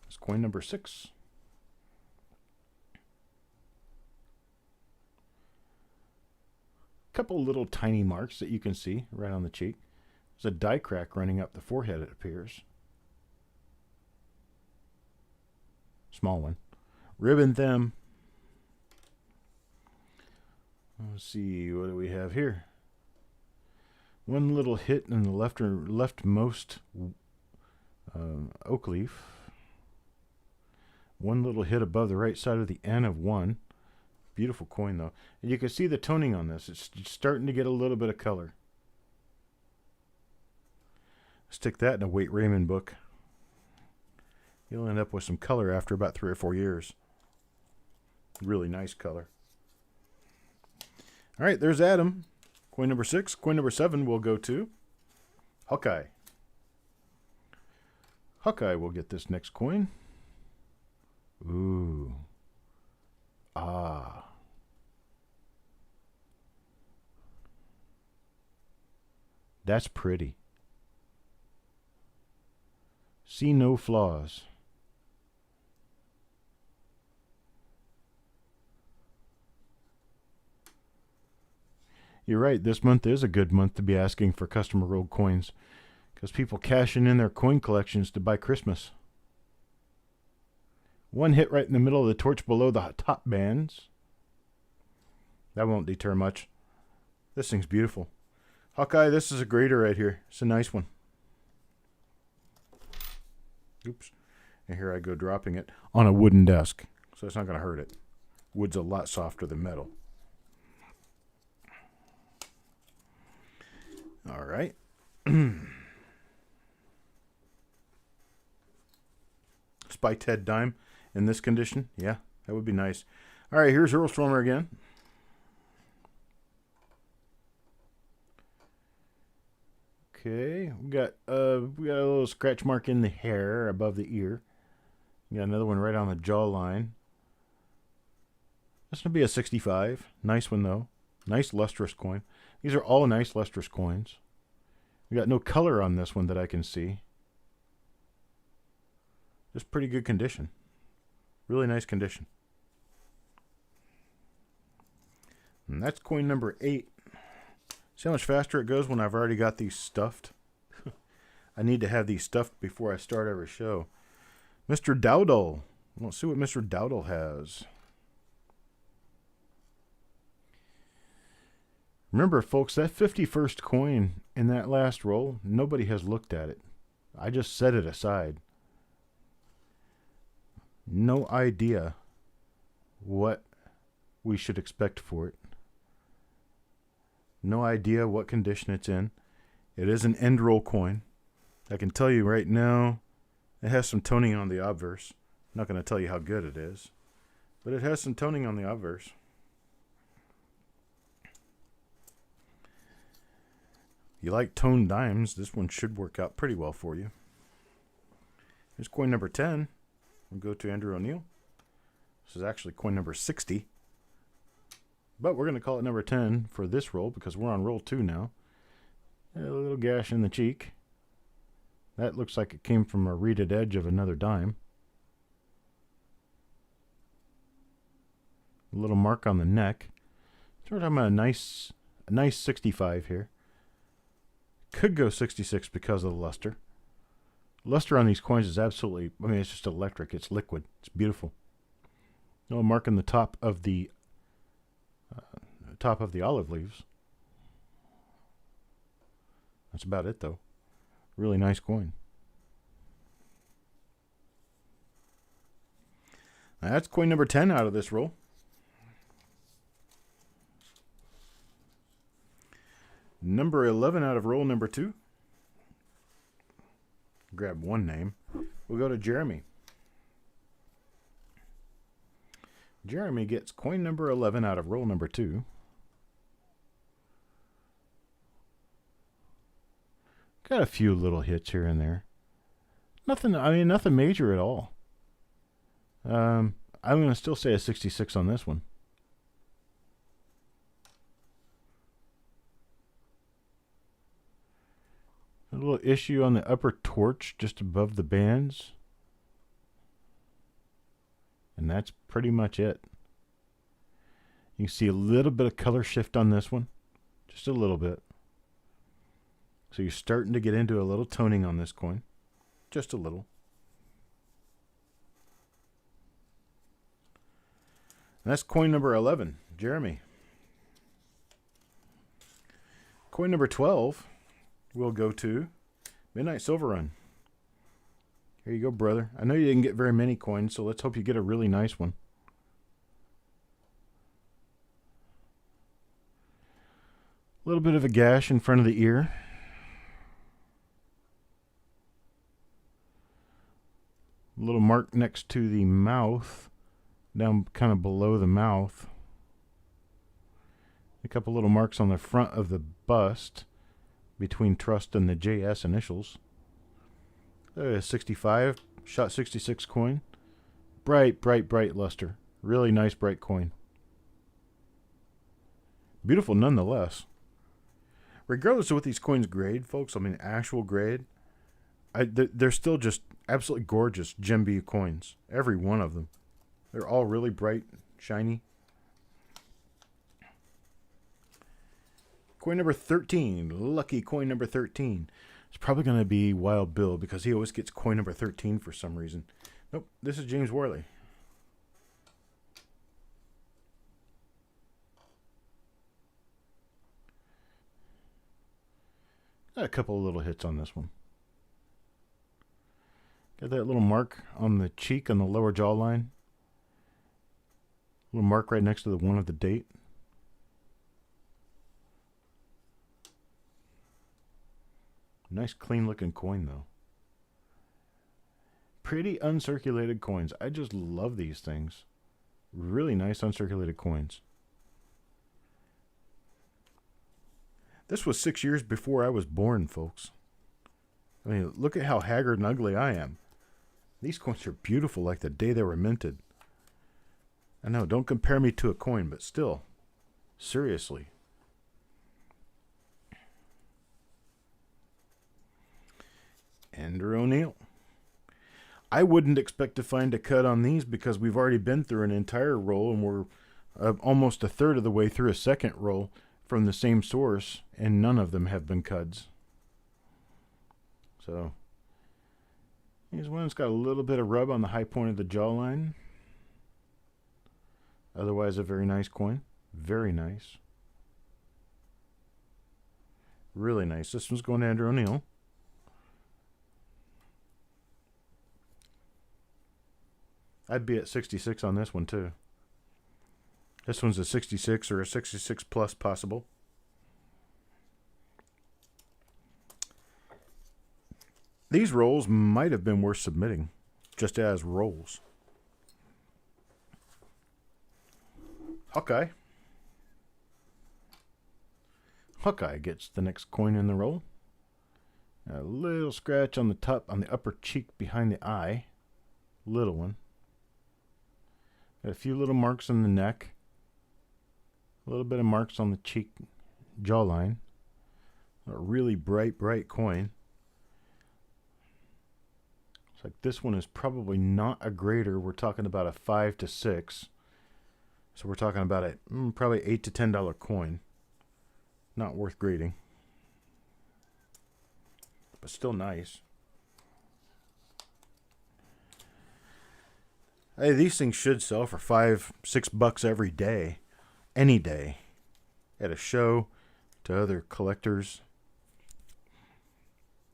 It's coin number 6. Couple little tiny marks that you can see right on the cheek. There's a die crack running up the forehead, it appears. Small one. Ribbon them. Let's see, what do we have here? One little hit in the leftmost oak leaf. One little hit above the right side of the N of 1. Beautiful coin, though. And you can see the toning on this. It's starting to get a little bit of color. Stick that in a Waite Raymond book. You'll end up with some color after about 3 or 4 years. Really nice color. All right, there's Adam. Coin number 6. Coin number 7 will go to Hawkeye. Hawkeye will get this next coin. Ooh. Ah. That's pretty. See no flaws. You're right, this month is a good month to be asking for customer rolled coins because people cashing in their coin collections to buy Christmas. One hit right in the middle of the torch below the top bands. That won't deter much. This thing's beautiful. Hawkeye, this is a grader right here. It's a nice one. Oops. And here I go dropping it on a wooden desk. So it's not going to hurt it. Wood's a lot softer than metal. All right. Spy Ted dime in this condition. Yeah, that would be nice. All right, here's Earl Stormer again. Okay, we got a little scratch mark in the hair above the ear. We got another one right on the jawline. That's gonna be a 65. Nice one though. Nice lustrous coin. These are all nice lustrous coins. We got no color on this one that I can see. Just pretty good condition. Really nice condition. And that's coin number 8. See how much faster it goes when I've already got these stuffed? I need to have these stuffed before I start every show. Mr. Dowdle. Let's see what Mr. Dowdle has. Remember, folks, that 51st coin in that last roll, nobody has looked at it. I just set it aside. No idea what we should expect for it. No idea what condition it's in. It is an end roll coin. I can tell you right now, it has some toning on the obverse. I'm not going to tell you how good it is, but it has some toning on the obverse. You like toned dimes, this one should work out pretty well for you. Here's coin number 10. We'll go to Andrew O'Neill. This is actually coin number 60. But we're going to call it number 10 for this roll because we're on roll 2 now. A little gash in the cheek. That looks like it came from a reeded edge of another dime. A little mark on the neck. So we're talking about a nice 65 here. Could go 66 because of the luster. Luster on these coins is absolutely, I mean, it's just electric. It's liquid. It's beautiful. A little mark on the top of the olive leaves. That's about it, though. Really nice coin. Now, that's coin number 10 out of this roll. Number 11 out of roll number 2. Grab one name. We'll go to Jeremy. Jeremy gets coin number 11 out of roll number 2. Got a few little hits here and there. Nothing major at all. I'm going to still say a 66 on this one. A little issue on the upper torch just above the bands. And that's pretty much it. You can see a little bit of color shift on this one. Just a little bit. So you're starting to get into a little toning on this coin. Just a little. And that's coin number 11, Jeremy. Coin number 12 will go to Midnight Silver Run. Here you go, brother. I know you didn't get very many coins, so let's hope you get a really nice one. A little bit of a gash in front of the ear. A little mark next to the mouth, down kind of below the mouth. A couple little marks on the front of the bust between Trust and the JS initials. 65, shot 66 coin. Bright, bright, bright luster. Really nice bright coin. Beautiful nonetheless. Regardless of what these coins grade, folks, I mean actual grade, they're still just absolutely gorgeous Gem B coins. Every one of them. They're all really bright, shiny. Coin number 13. Lucky coin number 13. It's probably going to be Wild Bill because he always gets coin number 13 for some reason. Nope, this is James Worley. Got a couple of little hits on this one. Got that little mark on the cheek on the lower jawline. Little mark right next to the one of the date. Nice clean looking coin though. Pretty uncirculated coins. I just love these things. Really nice uncirculated coins. This was 6 years before I was born, folks. I mean, look at how haggard and ugly I am. These coins are beautiful like the day they were minted. I know, don't compare me to a coin, but still. Seriously. Andrew O'Neill. I wouldn't expect to find a cut on these because we've already been through an entire roll and we're almost a third of the way through a second roll from the same source, and none of them have been cuts. So, here's one that's got a little bit of rub on the high point of the jawline. Otherwise, a very nice coin. Very nice. Really nice. This one's going to Andrew O'Neill. I'd be at 66 on this one too. This one's a 66 or a 66 plus possible. These rolls might have been worth submitting just as rolls. Hawkeye. Hawkeye gets the next coin in the roll. A little scratch on the top, on the upper cheek behind the eye. Little one. Got a few little marks on the neck. A little bit of marks on the cheek jawline. A really bright coin. Looks like this one is probably not a grader. We're talking about a 5 to 6. So we're talking about a probably $8 to $10 coin. Not worth grading. But still nice. Hey, these things should sell for $5-6 every day. Any day. At a show, to other collectors.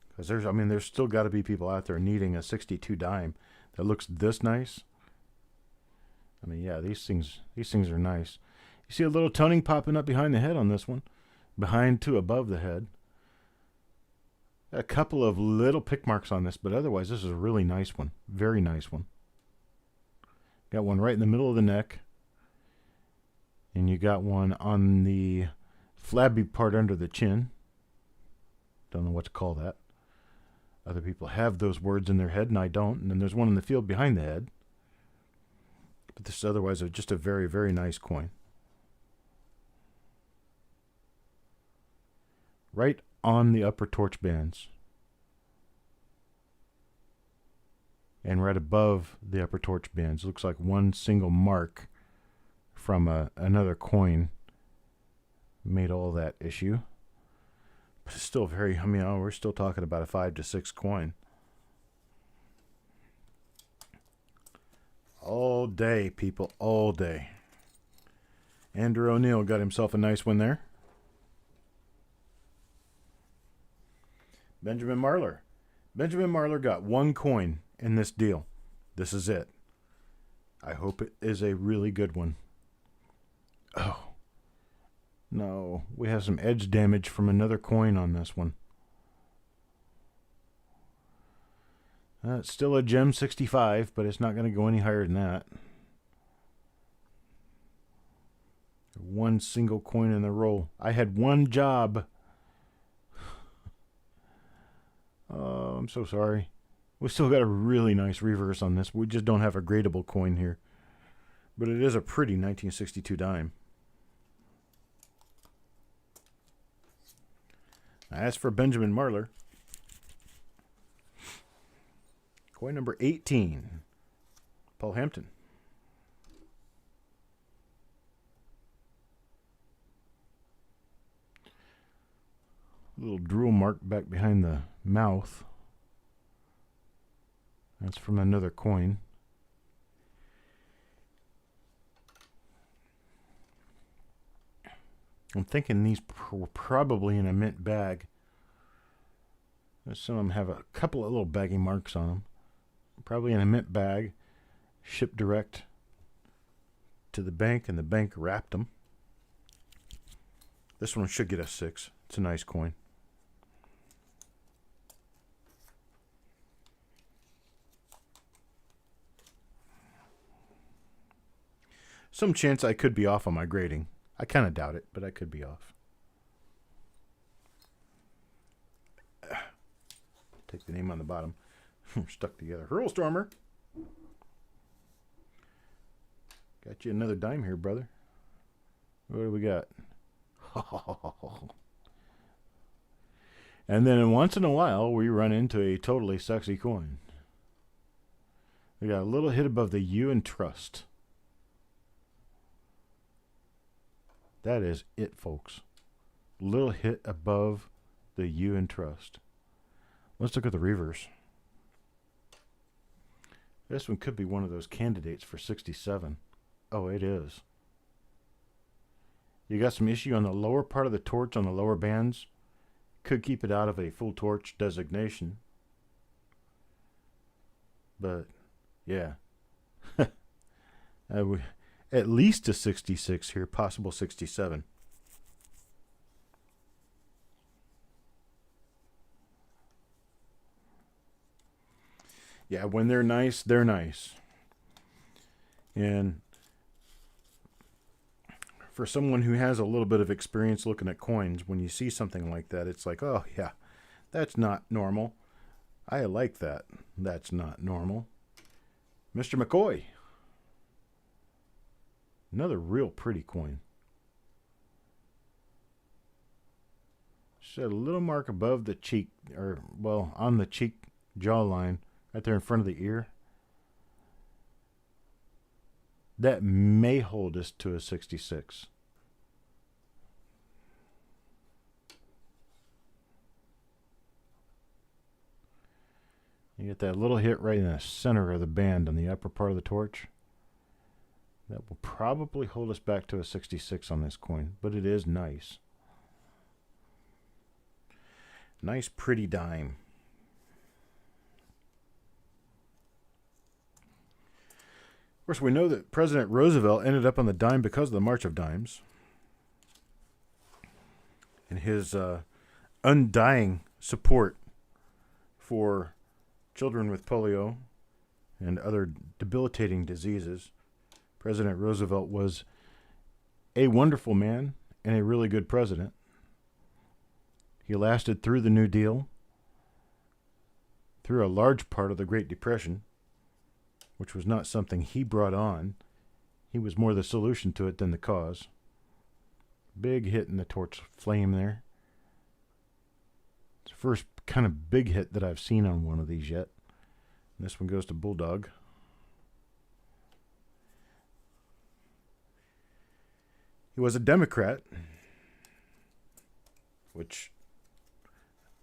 Because there's still got to be people out there needing a 62 dime that looks this nice. I mean, yeah, these things are nice. You see a little toning popping up behind the head on this one. Behind to above the head. A couple of little pick marks on this, but otherwise this is a really nice one. Very nice one. Got one right in the middle of the neck. And you got one on the flabby part under the chin. Don't know what to call that. Other people have those words in their head, and I don't. And then there's one in the field behind the head. But this is otherwise just a very, very nice coin. Right on the upper torch bands. And right above the upper torch bands. Looks like one single mark from another coin made all that issue. But it's still very, we're still talking about a 5 to 6 coin. All day, people, all day. Andrew O'Neill got himself a nice one there. Benjamin Marler. Benjamin Marler got one coin in this deal. This is it. I hope it is a really good one. Oh. No, we have some edge damage from another coin on this one. It's still a gem 65, but it's not going to go any higher than that. One single coin in the roll. I had one job. Oh, I'm so sorry. We still got a really nice reverse on this. We just don't have a gradable coin here. But it is a pretty 1962 dime. As for Benjamin Marler, coin number 18, Paul Hampton. A little drool mark back behind the mouth. That's from another coin. I'm thinking these were probably in a mint bag. Some of them have a couple of little baggy marks on them. Probably in a mint bag. Shipped direct to the bank, and the bank wrapped them. This one should get a 6. It's a nice coin. Some chance I could be off on my grading. I kind of doubt it, but I could be off. Take the name on the bottom. Stuck together. Hurlstormer. Got you another dime here, brother. What do we got? And then once in a while, we run into a totally sexy coin. We got a little hit above the U in trust. That is it, folks. Little hit above the U in trust. Let's look at the reverse. This one could be one of those candidates for 67. Oh, it is. You got some issue on the lower part of the torch on the lower bands. Could keep it out of a full torch designation. But, yeah. At least a 66 here, possible 67. Yeah, when they're nice, they're nice. And for someone who has a little bit of experience looking at coins, when you see something like that, it's like, oh, yeah, that's not normal. I like that. That's not normal. Mr. McCoy. Another real pretty coin. Just a little mark above the cheek, or, well, on the cheek jawline, right there in front of the ear. That may hold us to a 66. You get that little hit right in the center of the band on the upper part of the torch. That will probably hold us back to a 66 on this coin, but it is nice. Nice, pretty dime. Of course, we know that President Roosevelt ended up on the dime because of the March of Dimes. And his undying support for children with polio and other debilitating diseases. President Roosevelt was a wonderful man and a really good president. He lasted through the New Deal, through a large part of the Great Depression, which was not something he brought on. He was more the solution to it than the cause. Big hit in the torch flame there. It's the first kind of big hit that I've seen on one of these yet. And this one goes to Bulldog. He was a Democrat, which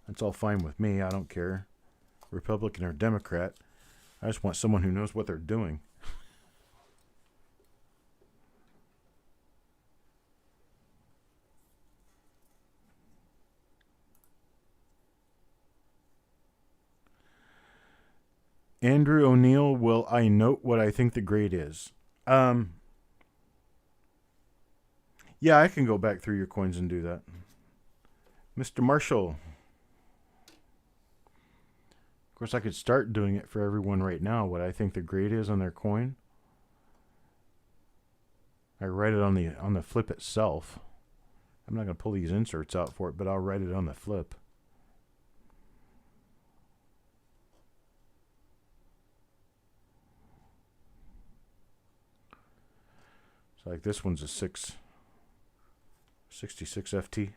that's all fine with me. I don't care. Republican or Democrat. I just want someone who knows what they're doing. Andrew O'Neill, will I note what I think the grade is? Yeah, I can go back through your coins and do that. Mr. Marshall. Of course, I could start doing it for everyone right now, what I think the grade is on their coin. I write it on the flip itself. I'm not going to pull these inserts out for it, but I'll write it on the flip. So like this one's a 66 FT.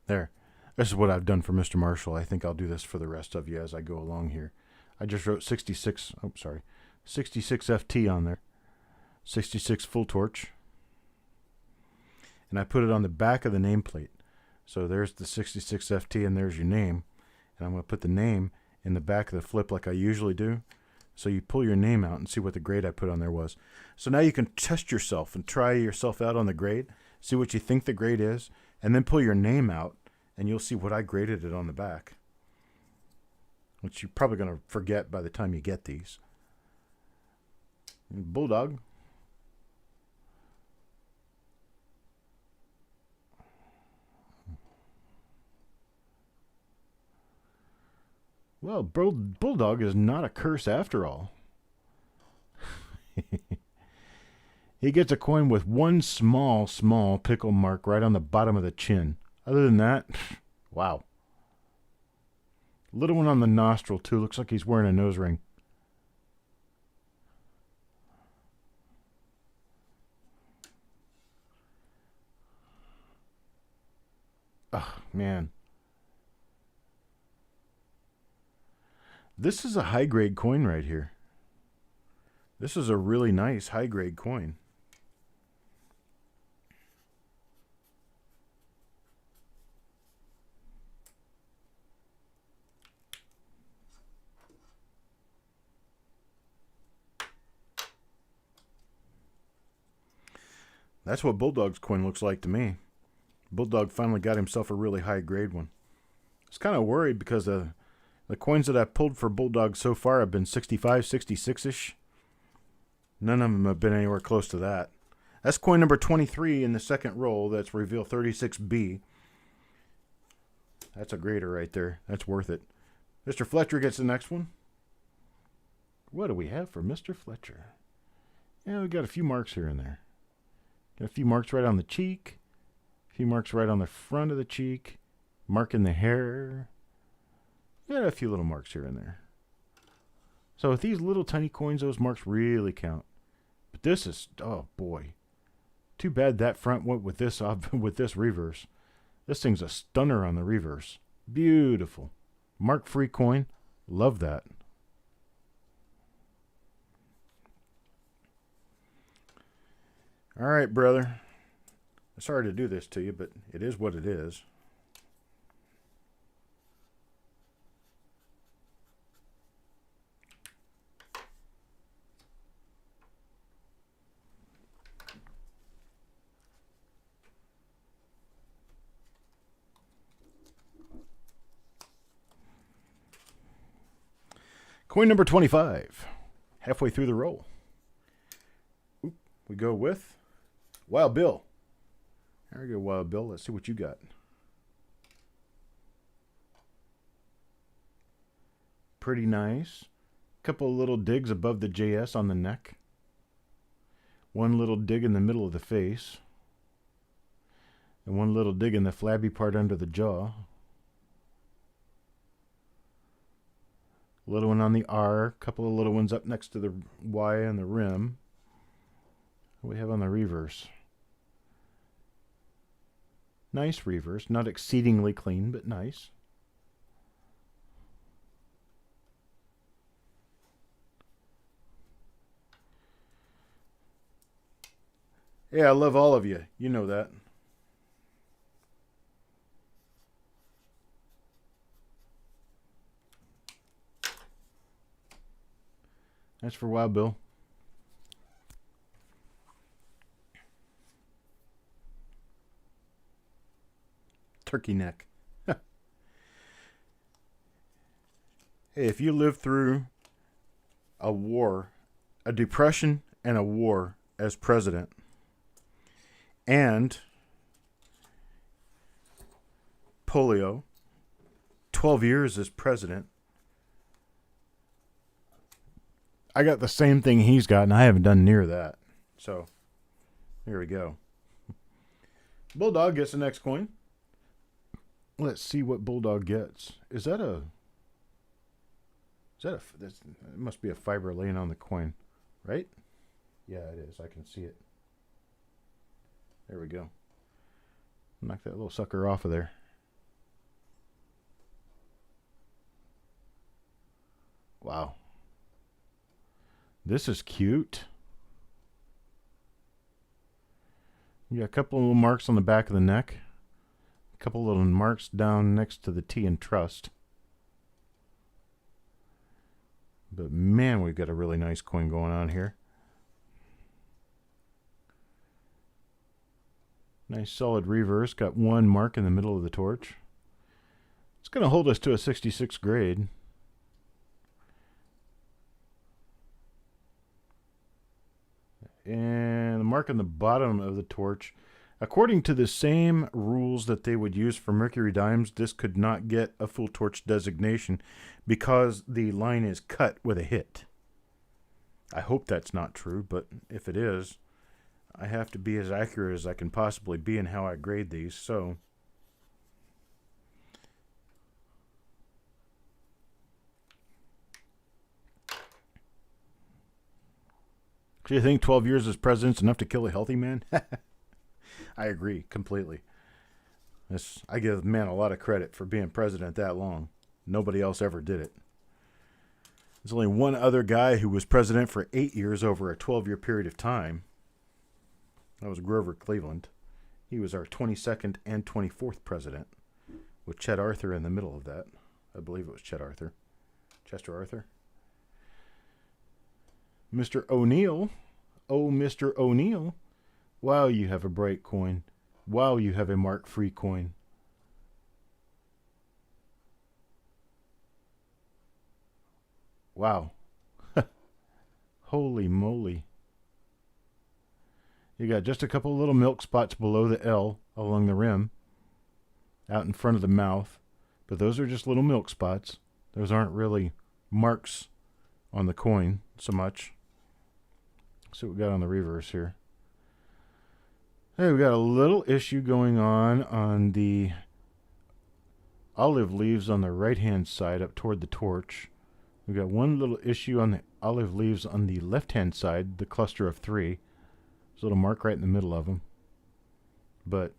There. This is what I've done for Mr. Marshall. I think I'll do this for the rest of you as I go along here. I just wrote 66 FT on there. 66 full torch. And I put it on the back of the nameplate. So there's the 66 FT and there's your name. And I'm going to put the name in the back of the flip like I usually do. So you pull your name out and see what the grade I put on there was. So now you can test yourself and try yourself out on the grade. See what you think the grade is. And then pull your name out and you'll see what I graded it on the back. Which you're probably going to forget by the time you get these. Bulldog. Well, Bulldog is not a curse after all. He gets a coin with one small pickle mark right on the bottom of the chin. Other than that, wow. Little one on the nostril, too. Looks like he's wearing a nose ring. Oh, man. This is a high-grade coin right here. This is a really nice high-grade coin. That's what Bulldog's coin looks like to me. Bulldog finally got himself a really high-grade one. I was kind of worried because the coins that I've pulled for Bulldog so far have been 65, 66-ish. None of them have been anywhere close to that. That's coin number 23 in the second roll. That's reveal 36B. That's a grader right there. That's worth it. Mr. Fletcher gets the next one. What do we have for Mr. Fletcher? Yeah, we got a few marks here and there. Got a few marks right on the cheek. A few marks right on the front of the cheek. Mark in the hair. Yeah, a few little marks here and there. So with these little tiny coins, those marks really count. But this is, oh boy. Too bad that front went with this with this reverse. This thing's a stunner on the reverse. Beautiful. Mark-free coin. Love that. All right, brother. Sorry to do this to you, but it is what it is. Coin number 25. Halfway through the roll. Oop, we go with Wild Bill. There we go, Wild Bill. Let's see what you got. Pretty nice. Couple of little digs above the JS on the neck. One little dig in the middle of the face. And one little dig in the flabby part under the jaw. Little one on the R. Couple of little ones up next to the Y on the rim. What do we have on the reverse? Nice reverse. Not exceedingly clean, but nice. Yeah, I love all of you. You know that. That's for Wild Bill. Turkey neck. Hey, if you live through a war, a depression and a war as president, and polio, 12 years as president, I got the same thing he's got, and I haven't done near that. So, here we go. Bulldog gets the next coin. Let's see what Bulldog gets. Is that a... it must be a fiber laying on the coin, right? Yeah, it is. I can see it. There we go. Knock that little sucker off of there. Wow. This is cute. You got a couple of little marks on the back of the neck. A couple little marks down next to the T in trust. But man, we've got a really nice coin going on here. Nice solid reverse. Got one mark in the middle of the torch. It's going to hold us to a 66 grade. And the mark on the bottom of the torch, according to the same rules that they would use for Mercury dimes, this could not get a full torch designation because the line is cut with a hit. I hope that's not true, but if it is, I have to be as accurate as I can possibly be in how I grade these. So do you think 12 years as president's enough to kill a healthy man? I agree completely. I give the man a lot of credit for being president that long. Nobody else ever did it. There's only one other guy who was president for 8 years over a 12-year period of time. That was Grover Cleveland. He was our 22nd and 24th president, with Chet Arthur in the middle of that. I believe it was Chet Arthur. Chester Arthur. Mr. O'Neill. Oh, Mr. O'Neill. Wow, you have a bright coin. Wow, you have a mark-free coin. Wow. Holy moly. You got just a couple little milk spots below the L along the rim, out in front of the mouth. But those are just little milk spots. Those aren't really marks on the coin so much. See what we got on the reverse here. Hey, we got a little issue going on the olive leaves on the right-hand side up toward the torch. We've got one little issue on the olive leaves on the left-hand side, the cluster of 3. There's a little mark right in the middle of them. But,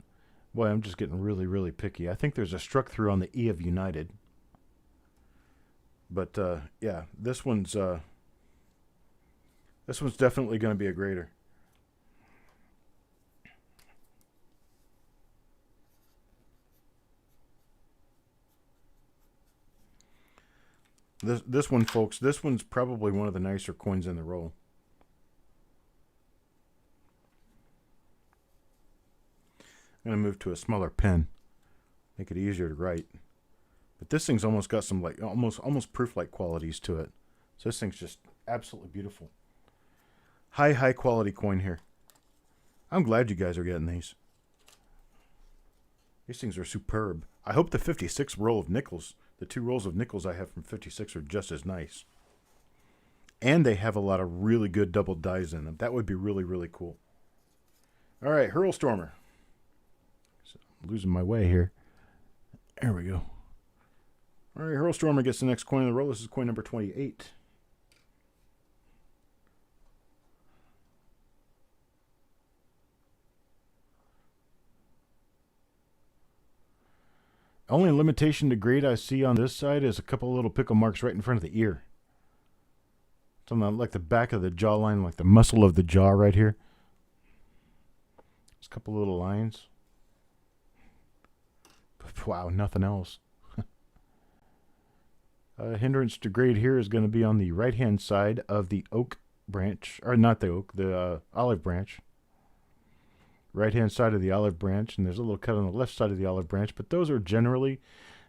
boy, I'm just getting really, really picky. I think there's a struck through on the E of United. But, yeah, this one's definitely going to be a grader. This one, folks, this one's probably one of the nicer coins in the roll. I'm going to move to a smaller pen, make it easier to write. But this thing's almost got some like almost proof-like qualities to it. So this thing's just absolutely beautiful. High quality coin here. I'm glad you guys are getting these. These things are superb. I hope the 56 roll of nickels, the 2 rolls of nickels I have from 56 are just as nice. And they have a lot of really good double dies in them. That would be really, really cool. All right, Hurlstormer. So I'm losing my way here. There we go. All right, Hurlstormer gets the next coin in the roll. This is coin number 28. Only limitation to grade I see on this side is a couple of little pickle marks right in front of the ear. Something like the back of the jawline, like the muscle of the jaw right here. Just a couple little lines. But wow, nothing else. Hindrance to grade here is going to be on the right-hand side of the oak branch. Or not the oak, the olive branch. Right-hand side of the olive branch, and there's a little cut on the left side of the olive branch, but those are generally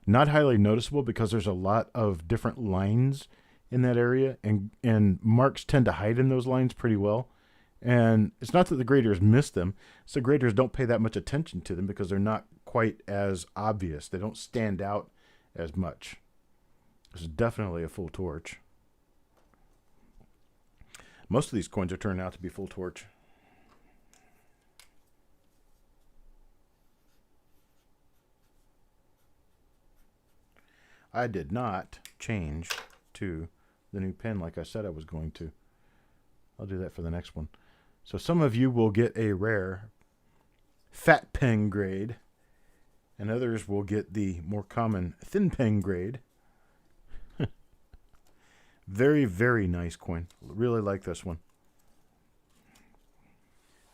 not highly noticeable because there's a lot of different lines in that area, and marks tend to hide in those lines pretty well. And it's not that the graders miss them, it's the graders don't pay that much attention to them because they're not quite as obvious. They don't stand out as much. This is definitely a full torch. Most of these coins are turning out to be full torch. I did not change to the new pen like I said I was going to. I'll do that for the next one. So some of you will get a rare fat pen grade, and others will get the more common thin pen grade. Very, very nice coin. Really like this one.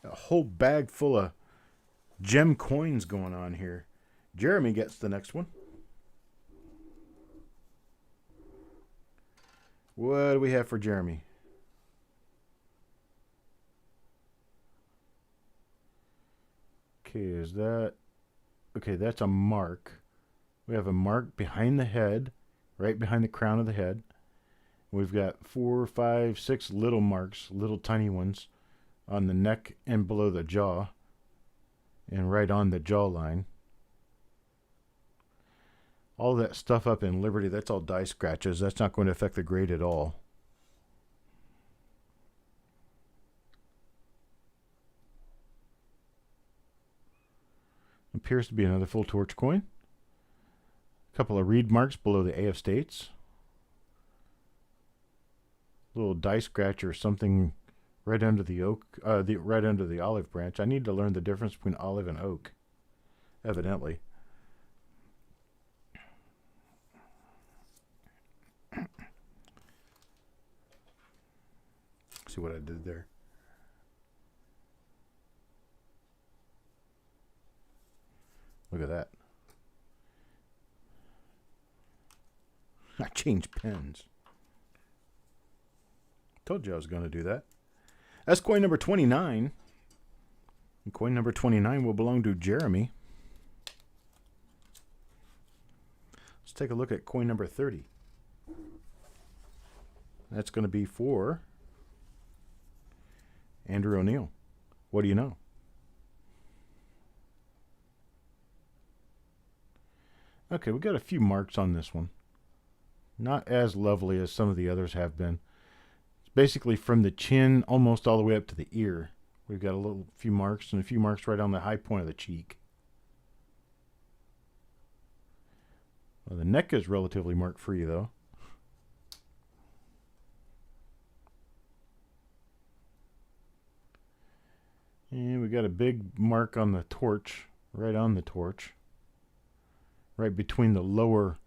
A whole bag full of gem coins going on here. Jeremy gets the next one. What do we have for Jeremy? Okay, is that... Okay, that's a mark. We have a mark behind the head, right behind the crown of the head. We've got 4, 5, 6 little marks, little tiny ones, on the neck and below the jaw, and right on the jawline. All that stuff up in Liberty, that's all die scratches. That's not going to affect the grade at all. Appears to be another full torch coin. A couple of reed marks below the A of States. Little die scratch or something right under the oak, right under the olive branch. I need to learn the difference between olive and oak, evidently. See what I did there. Look at that. I changed pens. Told you I was going to do that. That's coin number 29. And coin number 29 will belong to Jeremy. Let's take a look at coin number 30. That's going to be for Andrew O'Neill. What do you know? Okay, we got a few marks on this one. Not as lovely as some of the others have been. It's basically from the chin almost all the way up to the ear. We've got a few marks and a few marks right on the high point of the cheek. Well, the neck is relatively mark-free, though. And we got a big mark on the torch, right on the torch, right between the lower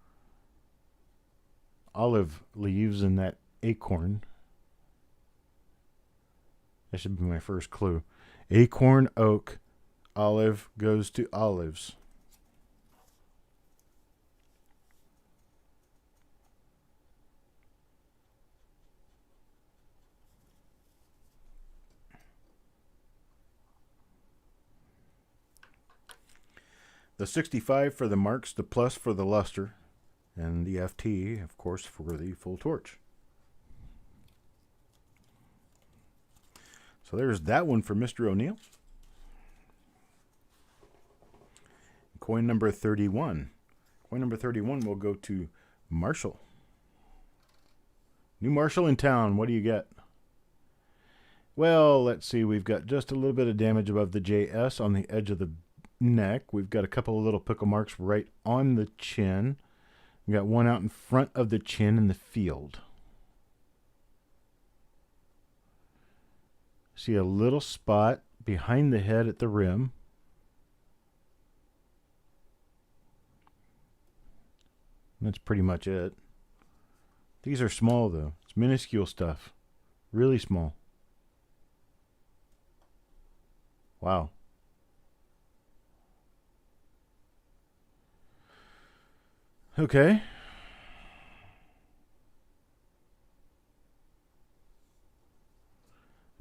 olive leaves and that acorn. That should be my first clue. Acorn, oak, olive goes to olives. The 65 for the marks, the plus for the luster, and the FT, of course, for the full torch. So there's that one for Mr. O'Neill. Coin number 31. Coin number 31 will go to Marshall. New Marshall in town. What do you get? Well, let's see. We've got just a little bit of damage above the JS on the edge of the neck. We've got a couple of little pickle marks right on the chin. We've got one out in front of the chin in the field. See a little spot behind the head at the rim. That's pretty much it. These are small, though. It's minuscule stuff. Really small. Wow. Okay.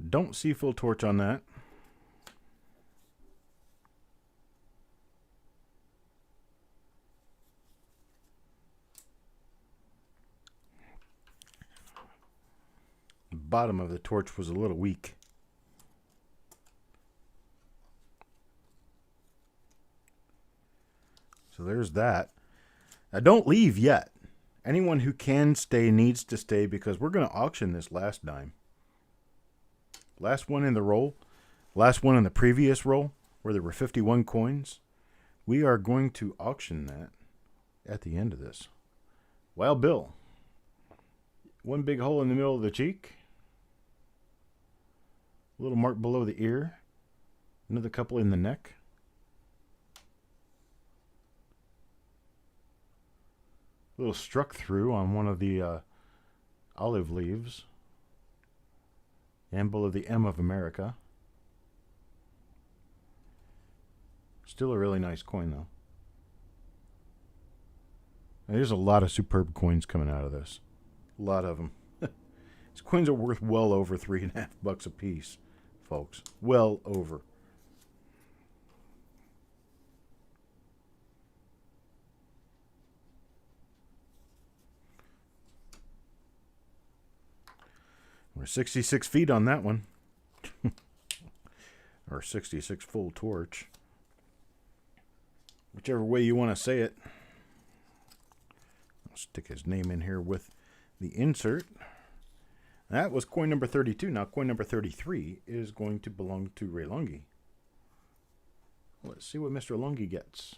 Don't see full torch on that. The bottom of the torch was a little weak. So there's that. Now don't leave yet. Anyone who can stay needs to stay because we're going to auction this last dime. Last one in the roll. Last one in the previous roll where there were 51 coins. We are going to auction that at the end of this. Wild Bill. One big hole in the middle of the cheek. A little mark below the ear. Another couple in the neck. A little struck through on one of the olive leaves. And below the M of America. Still a really nice coin, though. And there's a lot of superb coins coming out of this. A lot of them. These coins are worth well over $3.50 a piece, folks. Well over. We're 66 feet on that one. Or 66 full torch. Whichever way you want to say it. I'll stick his name in here with the insert. That was coin number 32. Now coin number 33 is going to belong to Ray Lungi. Let's see what Mr. Lungi gets.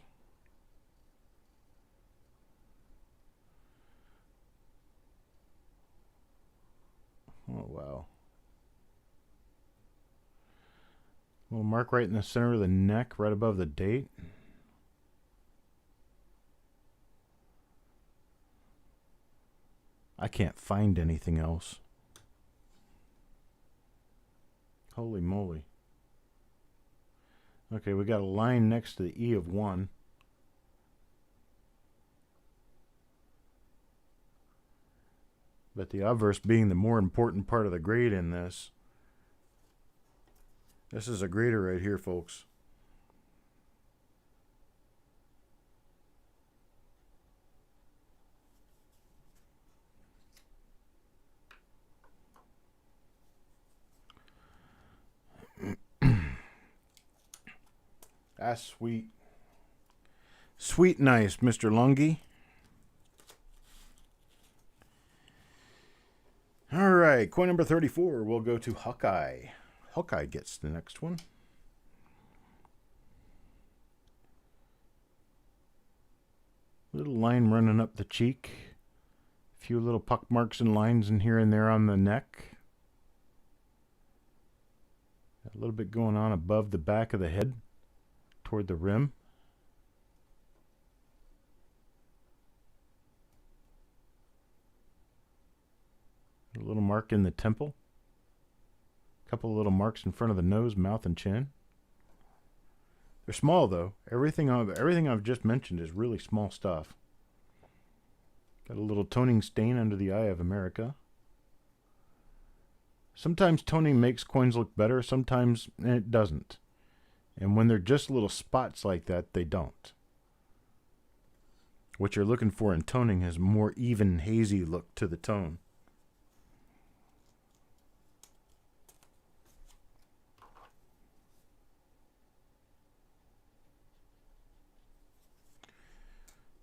Oh, wow. Little mark right in the center of the neck, right above the date. I can't find anything else. Holy moly. Okay, we got a line next to the E of 1. But the obverse being the more important part of the grade in this. This is a grader right here, folks. That's sweet. Sweet nice, Mr. Lungi. All right, coin number 34 will go to Hawkeye. Hawkeye gets the next one. Little line running up the cheek. A few little puck marks and lines in here and there on the neck. A little bit going on above the back of the head toward the rim. A little mark in the temple. A couple of little marks in front of the nose, mouth, and chin. They're small though. Everything I've just mentioned is really small stuff. Got a little toning stain under the eye of America. Sometimes toning makes coins look better, sometimes it doesn't. And when they're just little spots like that, they don't. What you're looking for in toning is more even, hazy look to the tone.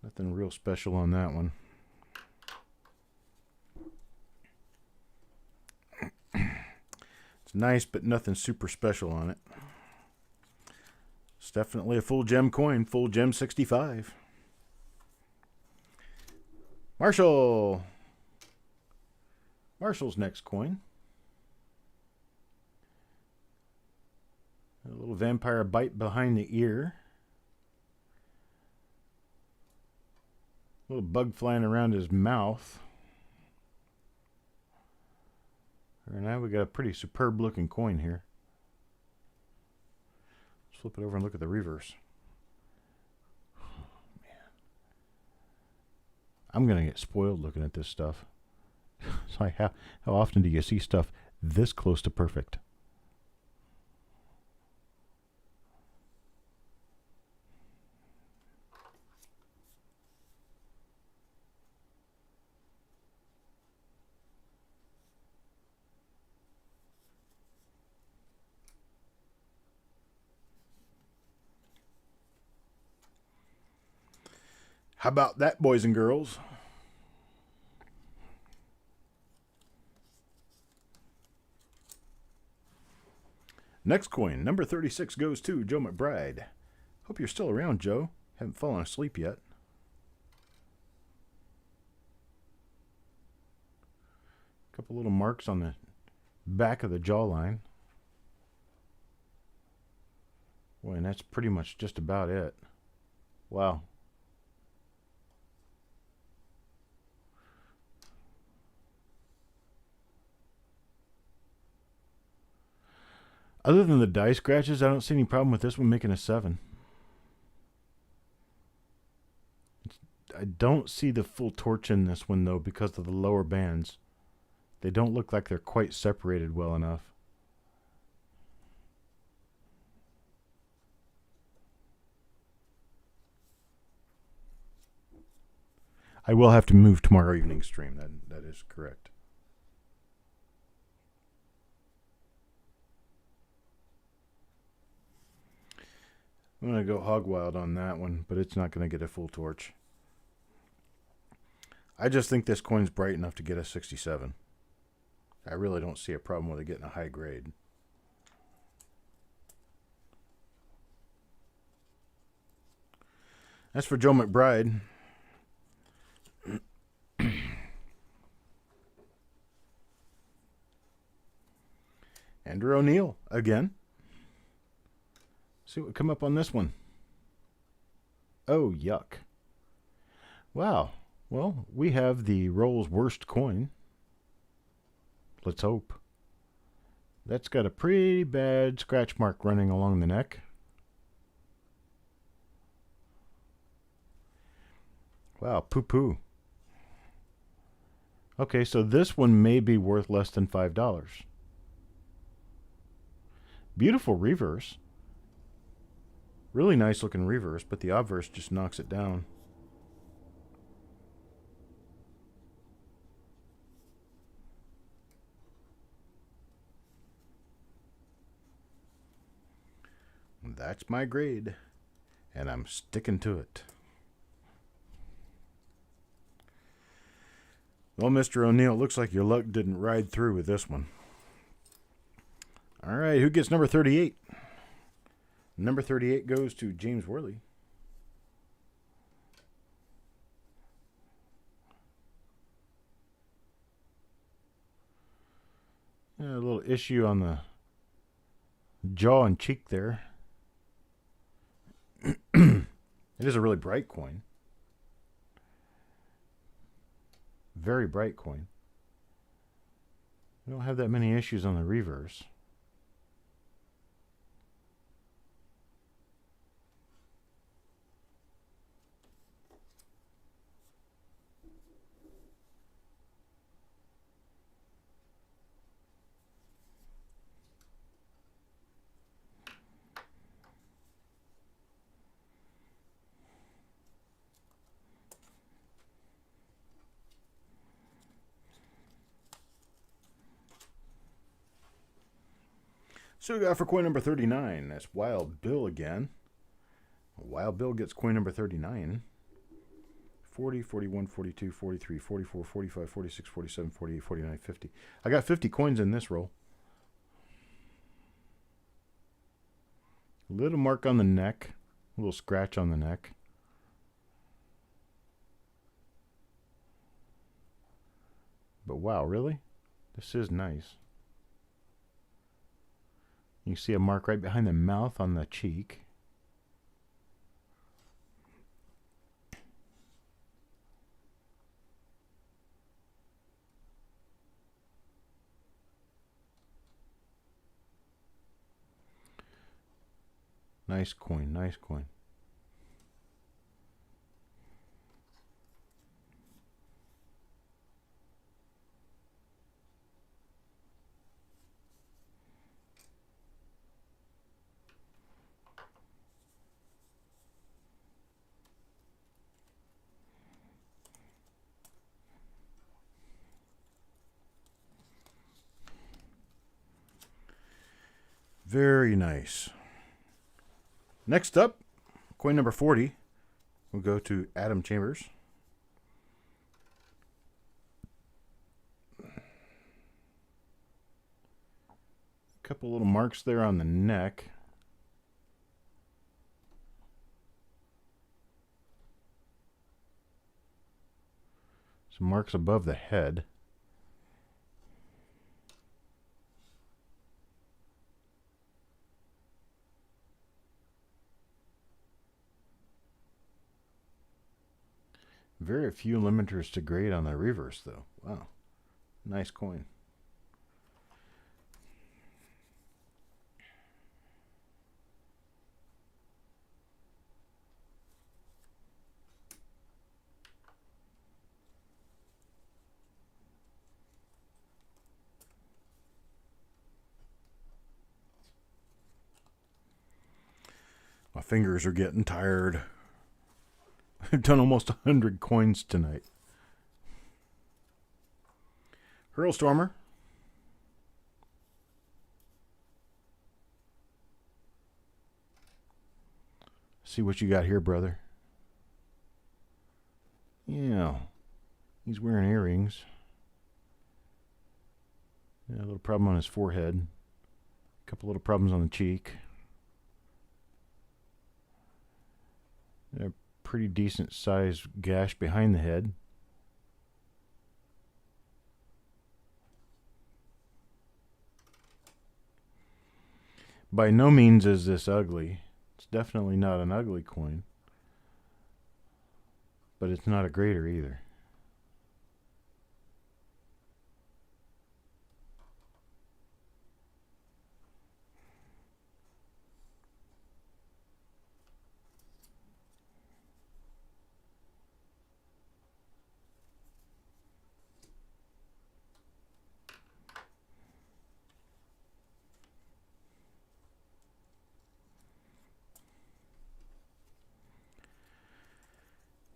Nothing real special on that one. It's nice, but nothing super special on it. It's definitely a full gem coin, full gem 65. Marshall's next coin. A little vampire bite behind the ear. A little bug flying around his mouth. And now we got a pretty superb looking coin here. Let's flip it over and look at the reverse. Oh, man. I'm going to get spoiled looking at this stuff. So how often do you see stuff this close to perfect? How about that, boys and girls? Next coin, number 36, goes to Joe McBride. Hope you're still around, Joe. Haven't fallen asleep yet. A couple little marks on the back of the jawline. Boy, and that's pretty much just about it. Wow. Other than the die scratches, I don't see any problem with this one making a 7. I don't see the full torch in this one, though, because of the lower bands. They don't look like they're quite separated well enough. I will have to move tomorrow evening's stream. That is correct. I'm going to go hog wild on that one, but it's not going to get a full torch. I just think this coin's bright enough to get a 67. I really don't see a problem with it getting a high grade. As for Joe McBride, Andrew O'Neill again. See what come up on this one. Oh, yuck. Wow. Well, we have the roll's worst coin. Let's hope. That's got a pretty bad scratch mark running along the neck. Wow, poo-poo. Okay, so this one may be worth less than $5. Beautiful reverse. Really nice looking reverse, but the obverse just knocks it down. That's my grade, and I'm sticking to it. Well, Mr. O'Neill, looks like your luck didn't ride through with this one. All right, who gets number 38? Number 38 goes to James Worley. little issue on the jaw and cheek there. It is a really bright coin. Very bright coin. We don't have that many issues on the reverse. So we got for coin number 39, that's Wild Bill again. Wild Bill gets coin number 39. 40, 41, 42, 43, 44, 45, 46, 47, 48, 49, 50. I got 50 coins in this roll. Little mark on the neck. A little scratch on the neck. But wow, really? This is nice. You see a mark right behind the mouth on the cheek. Nice coin, nice coin. Very nice. Next up, coin number 40. We'll go to Adam Chambers. A couple little marks there on the neck. Some marks above the head. Very few limiters to grade on the reverse, though. Wow. Nice coin. My fingers are getting tired. I've done almost 100 coins tonight. Hurlstormer. See what you got here, brother. Yeah. He's wearing earrings. Yeah, a little problem on his forehead. A couple little problems on the cheek. A pretty decent sized gash behind the head. By no means is this ugly. It's definitely not an ugly coin. But it's not a grader either.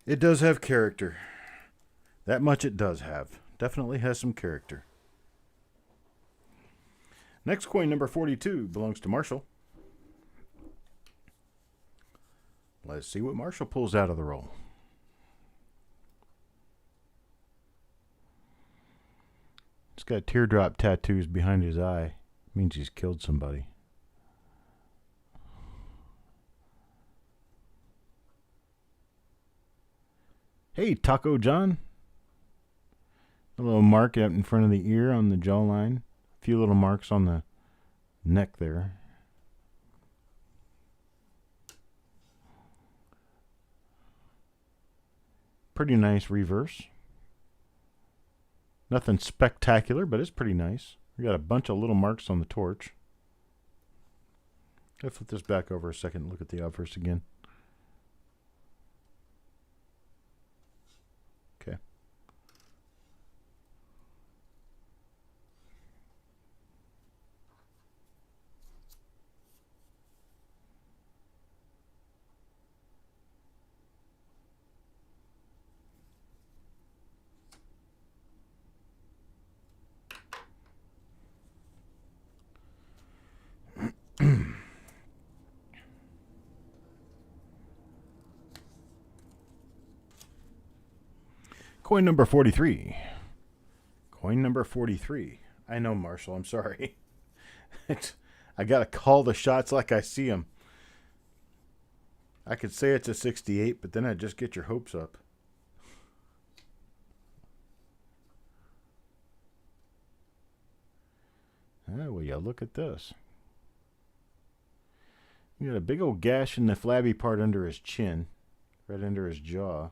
It does have character. That much it does have. Definitely has some character. Next coin, number 42, belongs to Marshall. Let's see what Marshall pulls out of the roll. He's got teardrop tattoos behind his eye. Means he's killed somebody. Hey, Taco John. A little mark out in front of the ear on the jawline. A few little marks on the neck there. Pretty nice reverse. Nothing spectacular, but it's pretty nice. We got a bunch of little marks on the torch. I'll flip this back over a second and look at the obverse again. Okay. Coin number 43. Coin number 43. I know, Marshall. I'm sorry. I got to call the shots like I see them. I could say it's a 68, but then I'd just get your hopes up. Oh, will you look at this? You got a big old gash in the flabby part under his chin, right under his jaw.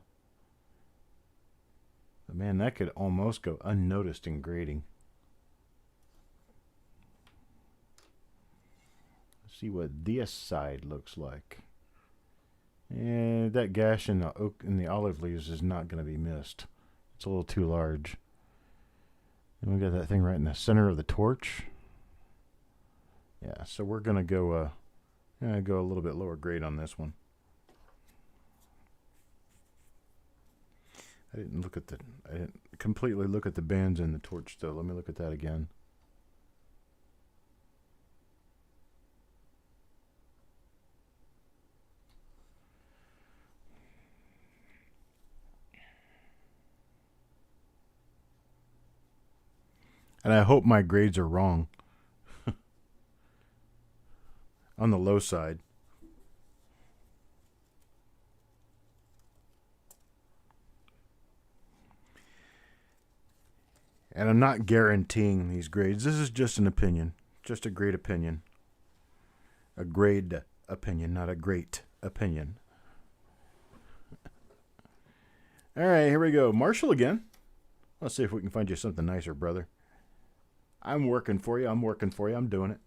But man, that could almost go unnoticed in grading. Let's see what this side looks like. And that gash in the oak in the olive leaves is not going to be missed. It's a little too large. And we got that thing right in the center of the torch. Yeah, so we're going to go a little bit lower grade on this one. I didn't completely look at the bands in the torch though. Let me look at that again. And I hope my grades are wrong. On the low side. And I'm not guaranteeing these grades. This is just an opinion. Just a great opinion. A grade opinion, not a great opinion. All right, here we go. Marshall again. Let's see if we can find you something nicer, brother. I'm working for you. I'm working for you. I'm doing it.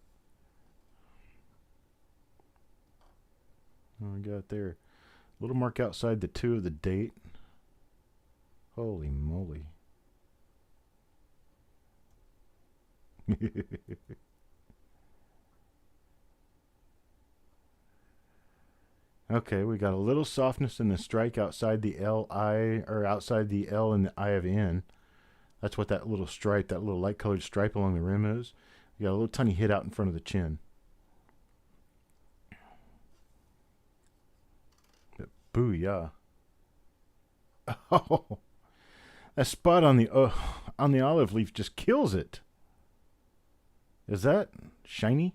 What we got there? A little mark outside the 2 of the date. Holy moly. Okay, we got a little softness in the strike outside the L-I, or outside the L and the I of N. That's what that little stripe, that little light-colored stripe along the rim is. We got a little tiny hit out in front of the chin. But booyah. Oh, that spot on the olive leaf just kills it. Is that shiny?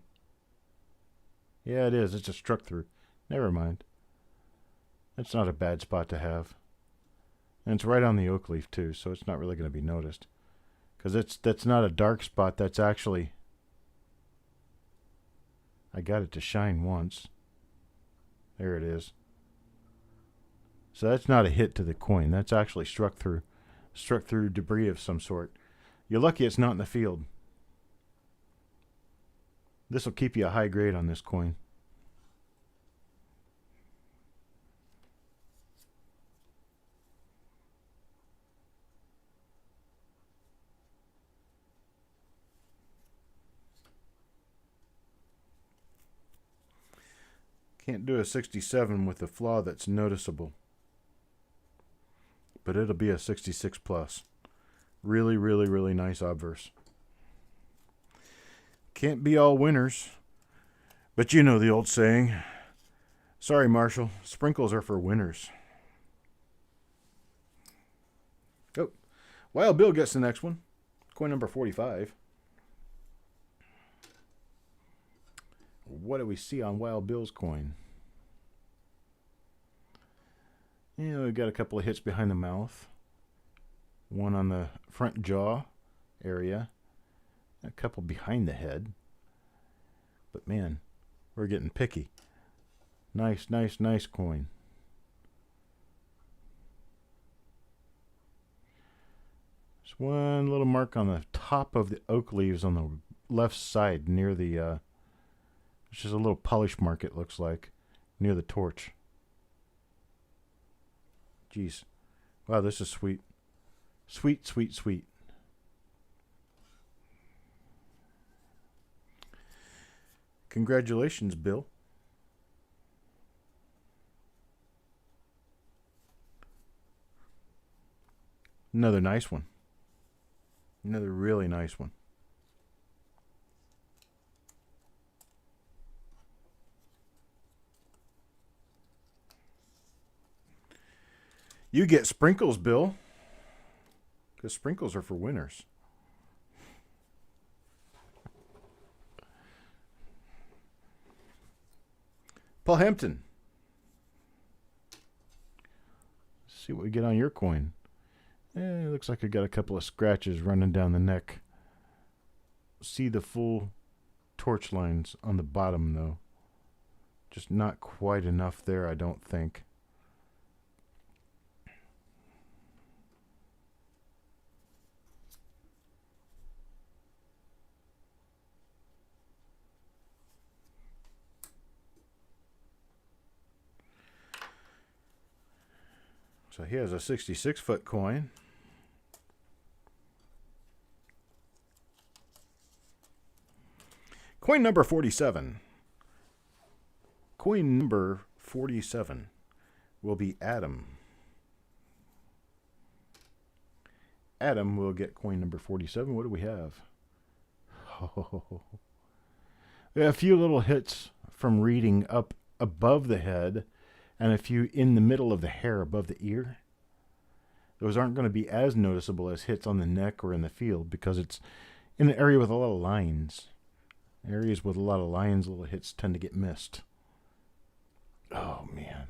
Yeah, it is. It's just struck through. Never mind. That's not a bad spot to have. And it's right on the oak leaf, too, so it's not really going to be noticed. Because that's not a dark spot. That's actually... I got it to shine once. There it is. So that's not a hit to the coin. That's actually struck through debris of some sort. You're lucky it's not in the field. This will keep you a high grade on this coin. Can't do a 67 with a flaw that's noticeable. But it'll be a 66 plus. Really, really, really nice obverse. Can't be all winners. But you know the old saying. Sorry, Marshall. Sprinkles are for winners. Oh, Wild Bill gets the next one. Coin number 45. What do we see on Wild Bill's coin? Yeah, we've got a couple of hits behind the mouth. One on the front jaw area. A couple behind the head. But man, we're getting picky. Nice, nice, nice coin. There's one little mark on the top of the oak leaves on the left side near the, it's just a little polish mark it looks like, near the torch. Jeez. Wow, this is sweet. Sweet, sweet, sweet. Congratulations, Bill. Another nice one. Another really nice one. You get sprinkles, Bill. Because sprinkles are for winners. Paul Hampton. Let's see what we get on your coin. It looks like I got a couple of scratches running down the neck. See the full torch lines on the bottom, though. Just not quite enough there, I don't think. So he has a 66-foot coin. Coin number 47. Coin number 47 will be Adam. Adam will get coin number 47. What do we have? Oh. We have a few little hits from reading up above the head and a few in the middle of the hair above the ear. Those aren't going to be as noticeable as hits on the neck or in the field because it's in an area with a lot of lines. Areas with a lot of lines, little hits tend to get missed. Oh, man.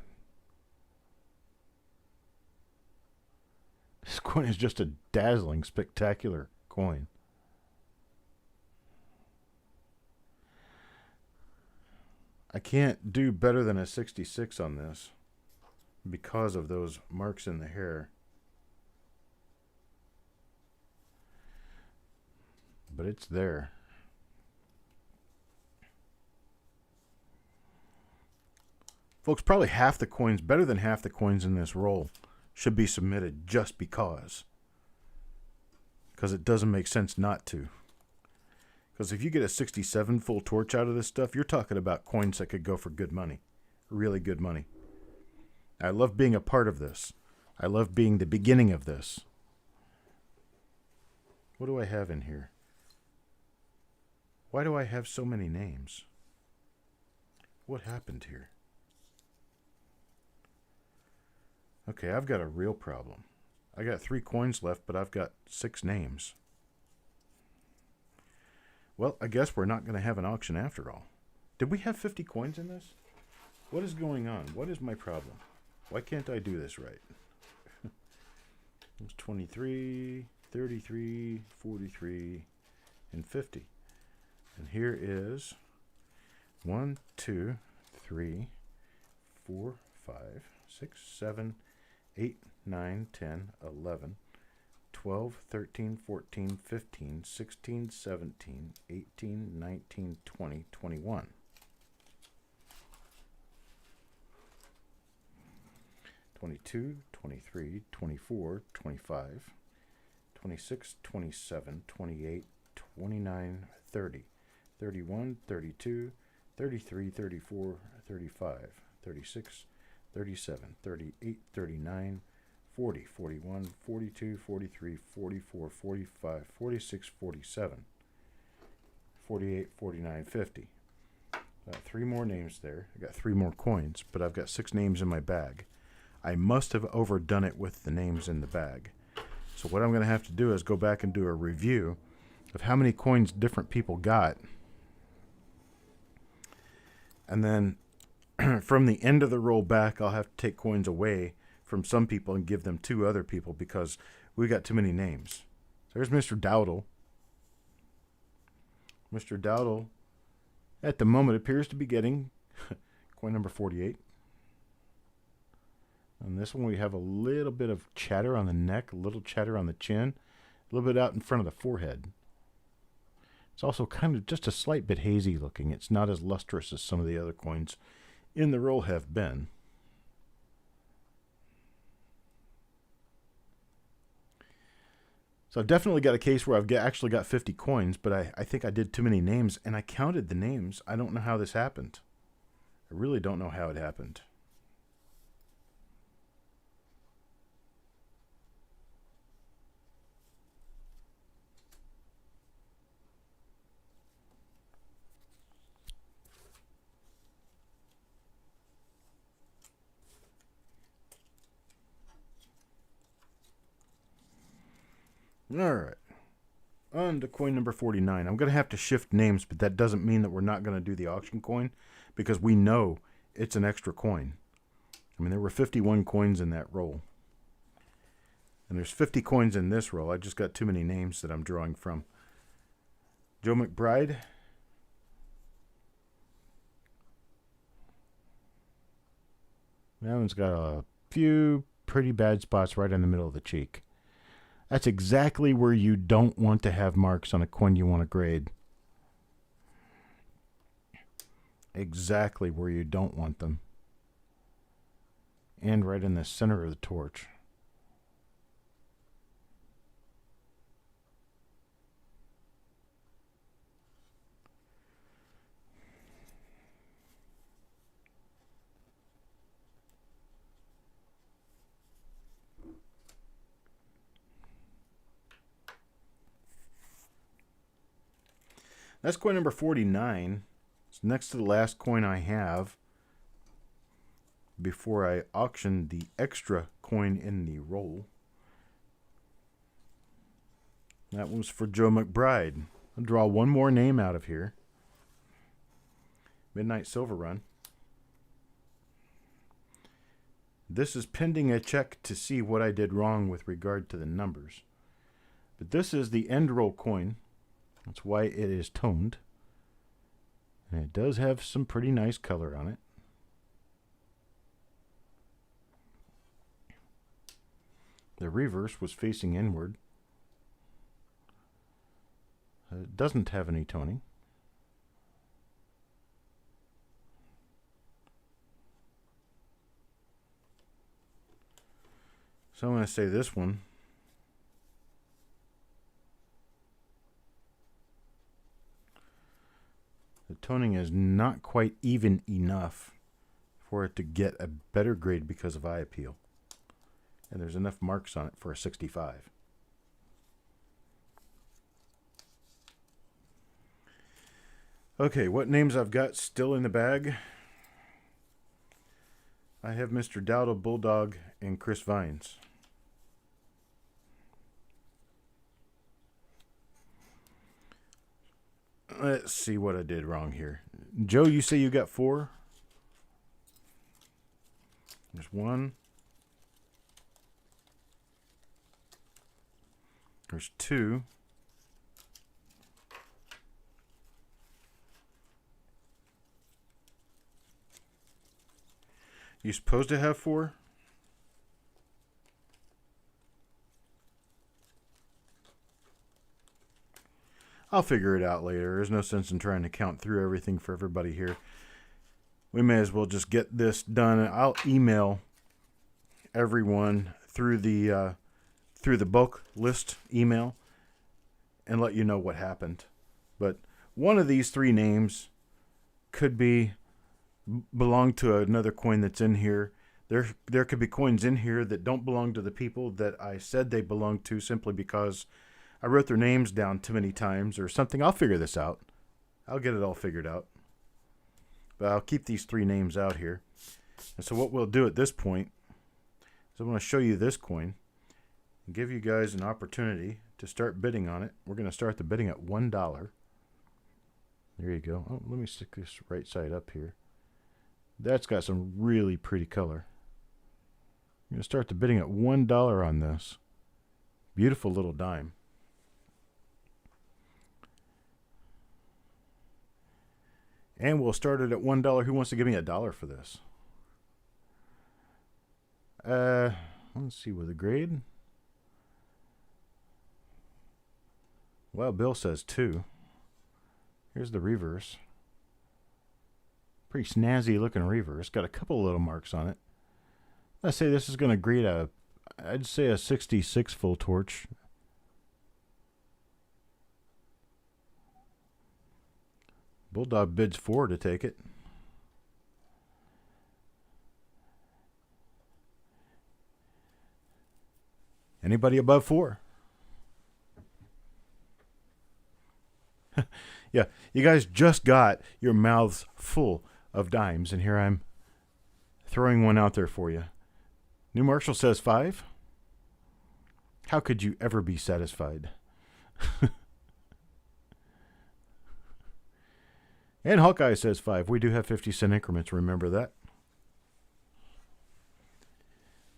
This coin is just a dazzling, spectacular coin. I can't do better than a 66 on this because of those marks in the hair. But it's there. Folks, probably half the coins, better than half the coins in this roll, should be submitted just because. Because it doesn't make sense not to. Because if you get a 67 full torch out of this stuff, you're talking about coins that could go for good money. Really good money. I love being a part of this. I love being the beginning of this. What do I have in here? Why do I have so many names? What happened here? Okay, I've got a real problem. I got 3 coins left, but I've got 6 names. Well, I guess we're not going to have an auction after all. Did we have 50 coins in this? What is going on? What is my problem? Why can't I do this right? It's 23, 33, 43, and 50. And here is 1, 2, 3, 4, 5, 6, 7, 8, 9, 10, 11, 12, 13, 14, 15, 16, 17, 18, 19, 20, 21. 22, 23, 24, 25, 26, 27, 28, 29, 30, 31, 32, 33, 34, 35, 36, 37, 38, 39, 40, 41, 42, 43, 44, 45, 46, 47, 48, 49, 50. Got 3 more names there. I got 3 more coins, but I've got 6 names in my bag. I must have overdone it with the names in the bag. So what I'm going to have to do is go back and do a review of how many coins different people got. And then from the end of the roll back, I'll have to take coins away from some people and give them to other people because we got too many names. There's Mr. Dowdle. Mr. Dowdle, at the moment, appears to be getting coin number 48. On this one, we have a little bit of chatter on the neck, a little chatter on the chin, a little bit out in front of the forehead. It's also kind of just a slight bit hazy looking. It's not as lustrous as some of the other coins in the roll have been. So I've definitely got a case where I've actually got 50 coins, but I think I did too many names, and I counted the names. I don't know how this happened. I really don't know how it happened. All right, on to coin number 49. I'm going to have to shift names, but that doesn't mean that we're not going to do the auction coin, because we know it's an extra coin. I mean, there were 51 coins in that roll. And there's 50 coins in this roll. I just got too many names that I'm drawing from. Joe McBride. That one's got a few pretty bad spots right in the middle of the cheek. That's exactly where you don't want to have marks on a coin you want to grade. Exactly where you don't want them. And right in the center of the torch. That's coin number 49. It's next to the last coin I have before I auction the extra coin in the roll. That was for Joe McBride. I'll draw one more name out of here. Midnight Silver Run. This is pending a check to see what I did wrong with regard to the numbers. But this is the end roll coin. That's why it is toned. And it does have some pretty nice color on it. The reverse was facing inward. It doesn't have any toning. So I'm going to say this one. The toning is not quite even enough for it to get a better grade because of eye appeal. And there's enough marks on it for a 65. Okay, what names I've got still in the bag? I have Mr. Dowdle, Bulldog, and Chris Vines. Let's see what I did wrong here. Joe, you say you got 4? There's 1. There's 2. You supposed to have 4? I'll figure it out later. There's no sense in trying to count through everything for everybody here. We may as well just get this done. I'll email everyone through the bulk list email and let you know what happened. But one of these 3 names could belong to another coin that's in here. There could be coins in here that don't belong to the people that I said they belong to simply because I wrote their names down too many times or something. I'll figure this out. I'll get it all figured out. But I'll keep these 3 names out here. And so what we'll do at this point is I'm going to show you this coin and give you guys an opportunity to start bidding on it. We're going to start the bidding at $1. There you go. Oh, let me stick this right side up here. That's got some really pretty color. I'm going to start the bidding at $1 on this. Beautiful little dime. And we'll start it at $1. Who wants to give me $1 for this? Let's see with a grade. Well, Bill says 2. Here's the reverse. Pretty snazzy looking reverse. Got a couple little marks on it. Let's say this is going to grade I'd say a 66 full torch. Bulldog bids 4 to take it. Anybody above 4? Yeah, you guys just got your mouths full of dimes, and here I'm throwing one out there for you. New Marshall says 5. How could you ever be satisfied? And Hawkeye says 5. We do have 50-cent increments, remember that.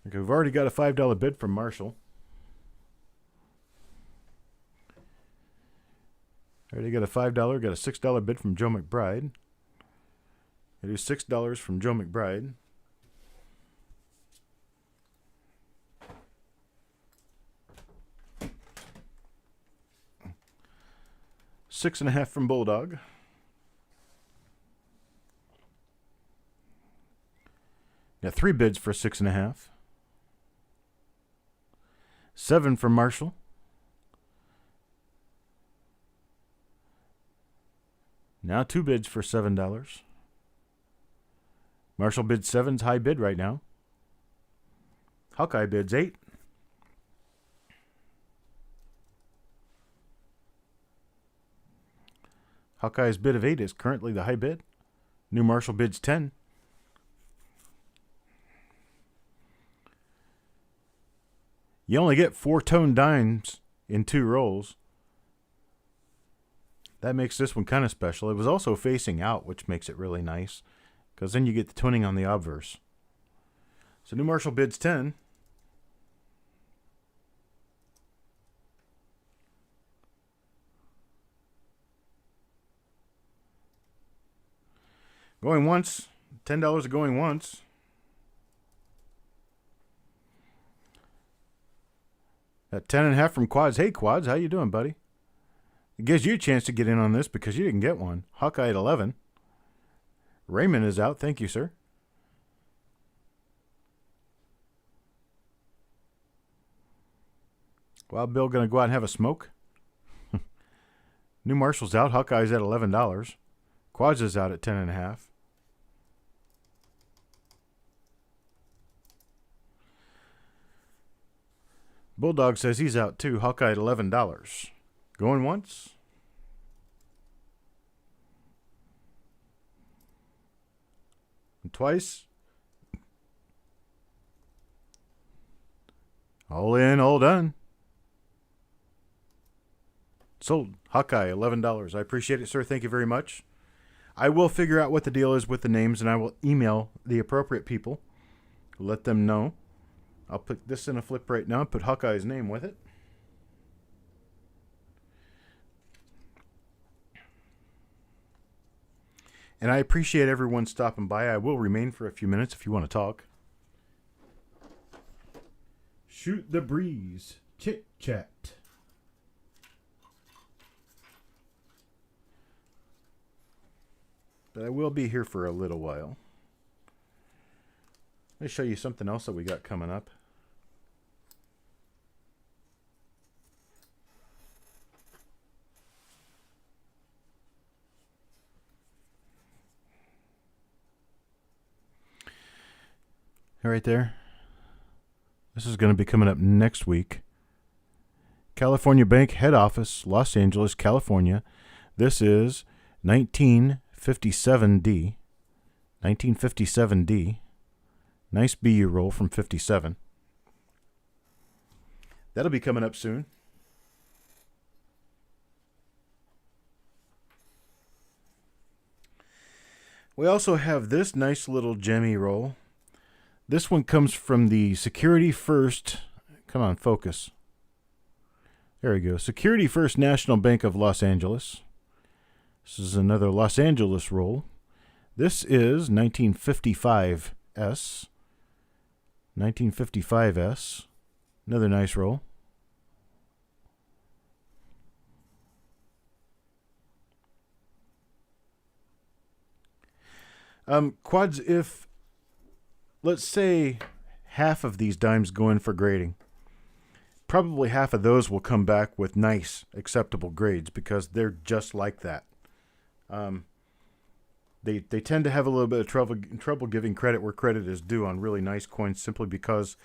Okay, we've already got a $5 bid from Marshall. Already got a $5, got a $6 bid from Joe McBride. I do $6 from Joe McBride. $6.50 from Bulldog. Got 3 bids for $6.50. 7 from Marshall. Now 2 bids for $7. Marshall bids 7's high bid right now. Hawkeye bids 8. Hawkeye's bid of 8 is currently the high bid. New Marshall bids 10. You only get 4 tone dimes in 2 rolls. That makes this one kind of special. It was also facing out, which makes it really nice, because then you get the toning on the obverse. So New Marshall bids 10. Going once. $10 going once. At 10.5 from Quads. Hey, Quads, how you doing, buddy? It gives you a chance to get in on this because you didn't get one. Hawkeye at 11. Raymond is out. Thank you, sir. Wild Bill going to go out and have a smoke. New Marshall's out. Hawkeye's at $11. Quads is out at 10.5. Bulldog says he's out too. Hawkeye at $11. Going once. And twice. All in, all done. Sold. Hawkeye, $11. I appreciate it, sir. Thank you very much. I will figure out what the deal is with the names, and I will email the appropriate people. Let them know. I'll put this in a flip right now. Put Hawkeye's name with it. And I appreciate everyone stopping by. I will remain for a few minutes if you want to talk. Shoot the breeze. Chit chat. But I will be here for a little while. Let me show you something else that we got coming up. Right there. This is going to be coming up next week. California Bank Head Office, Los Angeles, California. This is 1957D. 1957D. Nice BU roll from 57. That'll be coming up soon. We also have this nice little gemmy roll. This one comes from the Security First. Come on, focus. There we go. Security First National Bank of Los Angeles. This is another Los Angeles roll. This is 1955S. 1955S. Another nice roll. Quads, if, let's say, half of these dimes go in for grading, probably half of those will come back with nice, acceptable grades because they're just like that. They tend to have a little bit of trouble giving credit where credit is due on really nice coins simply because,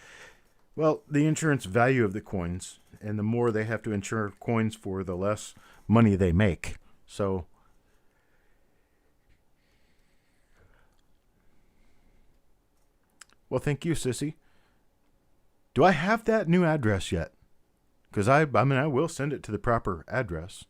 well, the insurance value of the coins, and the more they have to insure coins for, the less money they make. So, well, thank you, sissy. Do I have that new address yet? Because I will send it to the proper address.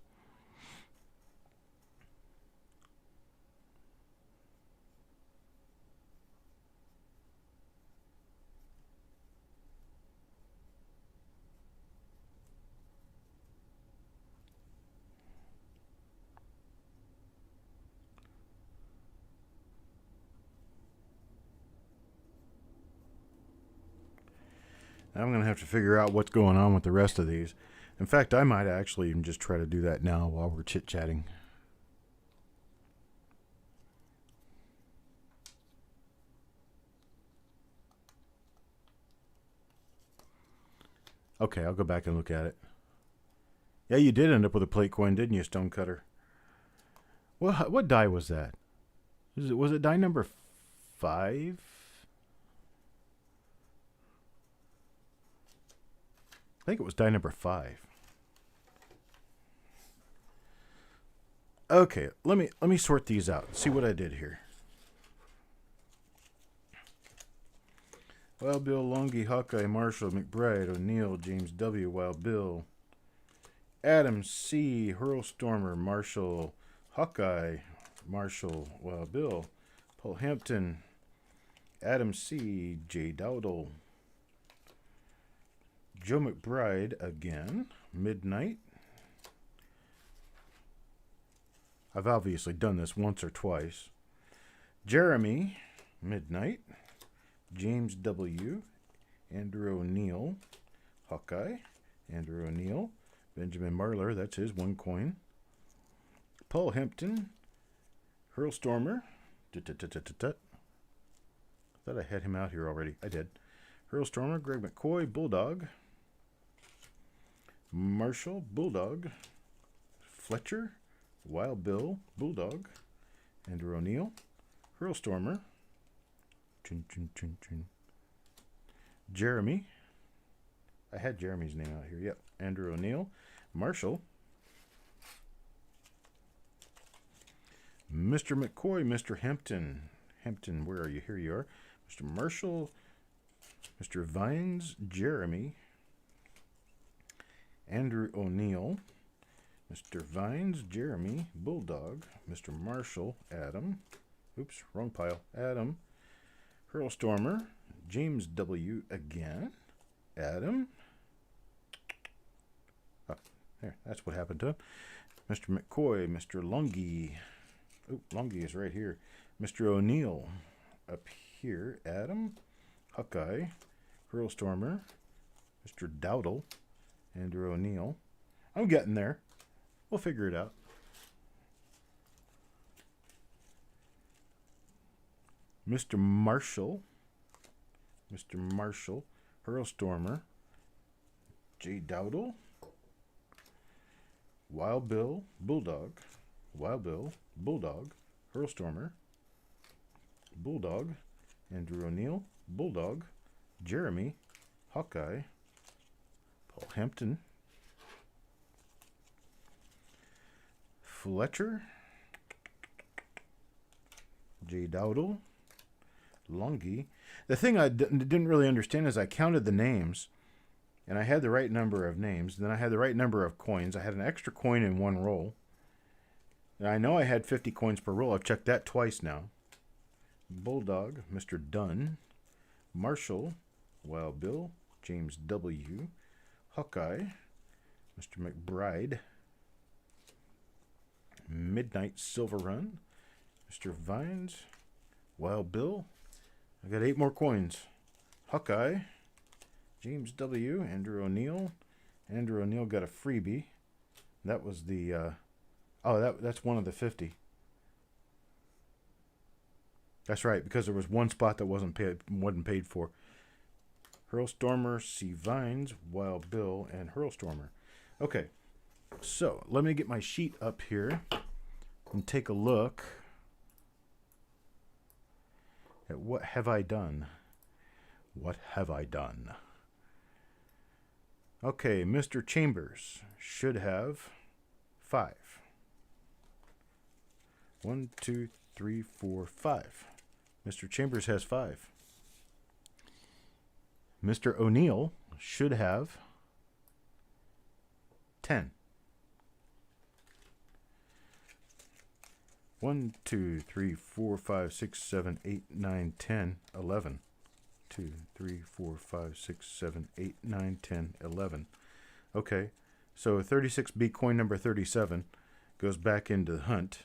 I'm going to have to figure out what's going on with the rest of these. In fact, I might actually even just try to do that now while we're chit-chatting. Okay, I'll go back and look at it. Yeah, you did end up with a plate coin, didn't you, Stonecutter? Well, what die was that? Was it die number 5? I think it was die number 5. Okay, let me sort these out. See what I did here. Wild Bill, Longy, Hawkeye, Marshall, McBride, O'Neill, James W, Wild Bill, Adam C, Hurlstormer, Marshall, Hawkeye, Marshall, Wild Bill, Paul Hampton, Adam C, J Dowdle, Joe McBride again, Midnight. I've obviously done this once or twice. Jeremy, Midnight. James W. Andrew O'Neill. Hawkeye. Andrew O'Neill. Benjamin Marler, that's his 1 coin. Paul Hampton. Hurlstormer. Thought I had him out here already. I did. Hurlstormer, Greg McCoy, Bulldog. Marshall, Bulldog. Fletcher, Wild Bill, Bulldog. Andrew O'Neill. Hurlstormer. Chin, chin, chin, chin. Jeremy. I had Jeremy's name out here. Yep. Andrew O'Neill. Marshall. Mr. McCoy, Mr. Hampton. Hampton, where are you? Here you are. Mr. Marshall. Mr. Vines, Jeremy. Andrew O'Neill. Mr. Vines, Jeremy, Bulldog. Mr. Marshall, Adam. Oops, wrong pile. Adam. Hurlstormer, James W. again. Adam. Oh, there, that's what happened to him. Mr. McCoy, Mr. Lungy. Oh, Lungy is right here. Mr. O'Neill up here. Adam. Hawkeye. Hurlstormer. Mr. Dowdle. Andrew O'Neill. I'm getting there. We'll figure it out. Mr. Marshall. Mr. Marshall. Hurlstormer. J. Dowdle. Wild Bill. Bulldog. Wild Bill. Bulldog. Hurlstormer. Bulldog. Andrew O'Neill. Bulldog. Jeremy. Hawkeye. Paul Hampton. Fletcher. J. Dowdle. Lungy. The thing I didn't really understand is I counted the names, and I had the right number of names. Then I had the right number of coins. I had an extra coin in one roll. And I know I had 50 coins per roll. I've checked that twice now. Bulldog, Mr. Dunn. Marshall, Wild Bill, James W. Hawkeye, Mr. McBride. Midnight Silver Run, Mr. Vines. Wild Bill. I got 8 more coins. Hawkeye. James W. Andrew O'Neill. Andrew O'Neill got a freebie. That was the... that's one of the 50. That's right, because there was one spot that wasn't paid for. Hurlstormer, C. Vines, Wild Bill, and Hurlstormer. Okay, so let me get my sheet up here and take a look at what have I done. What have I done? Okay, Mr. Chambers should have 5. 1, 2, 3, 4, 5. Mr. Chambers has 5. Mr. O'Neill should have 10. 1, 2, 3, 4, 5, 6, 7, 8, 9, 10, 11. 2, 3, 4, 5, 6, 7, 8, 9, 10, 11. Okay, so 36B coin number 37 goes back into the hunt.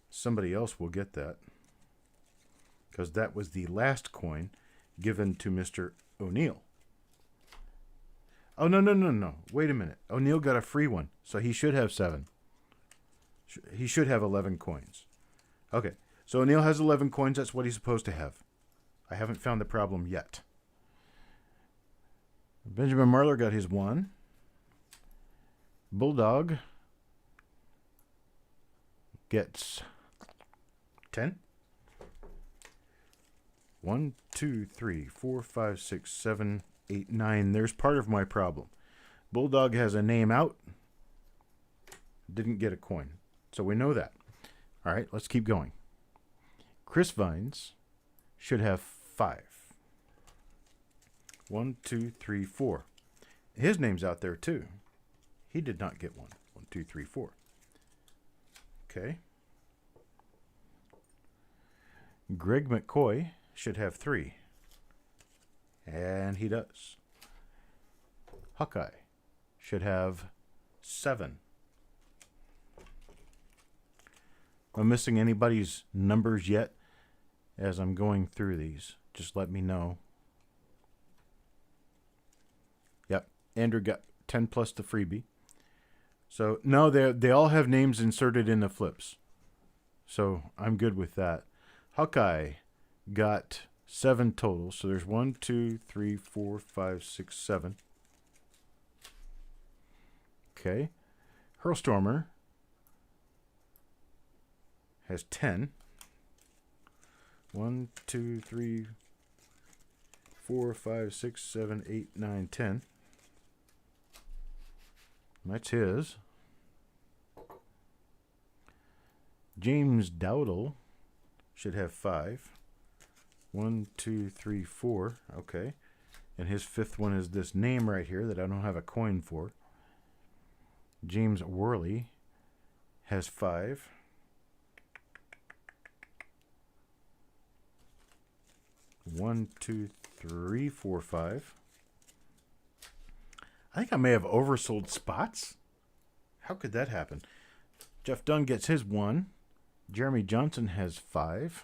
Somebody else will get that, because that was the last coin given to Mr. O'Neill. Oh, no. Wait a minute. O'Neill got a free one, so he should have 7. He should have 11 coins. Okay, so O'Neill has 11 coins. That's what he's supposed to have. I haven't found the problem yet. Benjamin Marler got his 1. Bulldog gets 10. 1, 2, 3, 4, 5, 6, 7, 8, 9. There's part of my problem. Bulldog has a name out. Didn't get a coin. So we know that. All right, let's keep going. Chris Vines should have 5. 1, 2, 3, 4. His name's out there too. He did not get one. 1, 2, 3, 4. Okay. Greg McCoy should have 3. And he does. Hawkeye should have 7. Am I missing anybody's numbers yet as I'm going through these? Just let me know. Yep, Andrew got 10 plus the freebie. So, no, they all have names inserted in the flips. So, I'm good with that. Hawkeye got 7 total. So, there's 1, 2, 3, 4, 5, 6, 7. Okay. Hurlstormer has 10. 1, 2, 3, 4, 5, 6, 7, 8, 9, 10. That's his. James Dowdle should have 5. 1, 2, 3, 4. Okay. And his 5th one is this name right here that I don't have a coin for. James Worley has 5. One, 2, 3, 4, 5. I think I may have oversold spots. How could that happen? Jeff Dunn gets his 1. Jeremy Johnson has 5.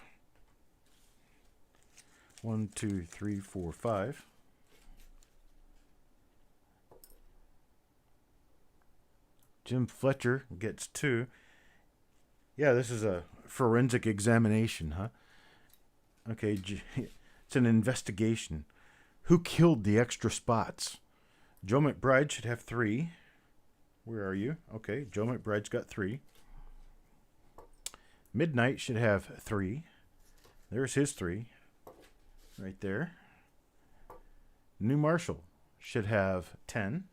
1, 2, 3, 4, 5. Jim Fletcher gets 2. Yeah, this is a forensic examination, huh? Okay, it's an investigation. Who killed the extra spots? Joe McBride should have 3. Where are you? Okay, Joe McBride's got 3. Midnight should have 3. There's his 3. Right there. New Marshall should have 10.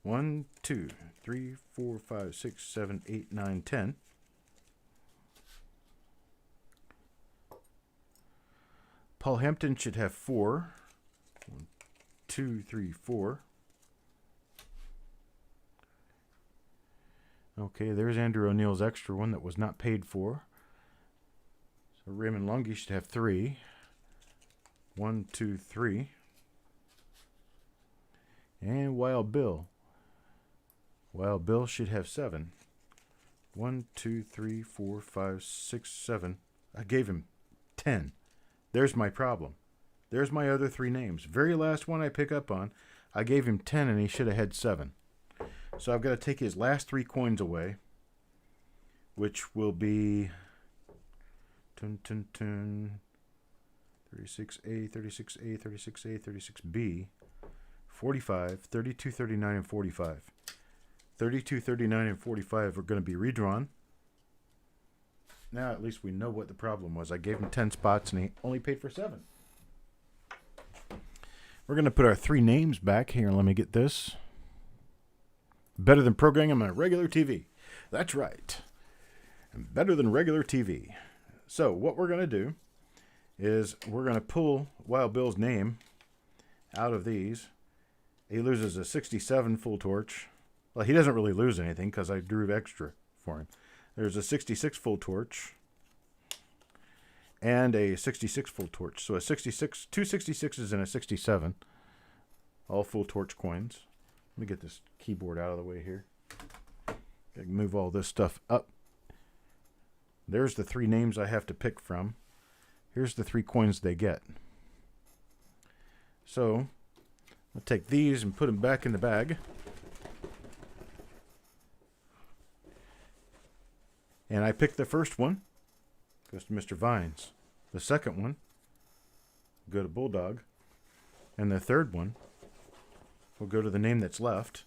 1, 2, 3, 4, 5, 6, 7, 8, 9, 10. Paul Hampton should have 4. 1, 2, 3, 4. Okay, there's Andrew O'Neill's extra one that was not paid for. So Raymond Lungy should have 3. 1, 2, 3. And Wild Bill. Wild Bill should have 7. 1, 2, 3, 4, 5, 6, 7. I gave him 10. There's my problem. There's my other 3 names. Very last one I pick up on, I gave him 10 and he should have had 7. So I've got to take his last 3 coins away, which will be 36A, 36A, 36A, 36B, 45, 32, 39, and 45. 32, 39, and 45 are going to be redrawn. Now at least we know what the problem was. I gave him 10 spots and he only paid for 7. We're going to put our 3 names back here. Let me get this. Better than programming them on a regular TV. That's right. And better than regular TV. So what we're going to do is we're going to pull Wild Bill's name out of these. He loses a 67 full torch. Well, he doesn't really lose anything because I drew extra for him. There's a 66 full torch and a 66 full torch. So a 66, 2 66s and a 67. All full torch coins. Let me get this keyboard out of the way here. Gotta move all this stuff up. There's the 3 names I have to pick from. Here's the 3 coins they get. So I'll take these and put them back in the bag. And I pick the first one. Goes to Mr. Vines. The second one go to Bulldog. And the third one will go to the name that's left,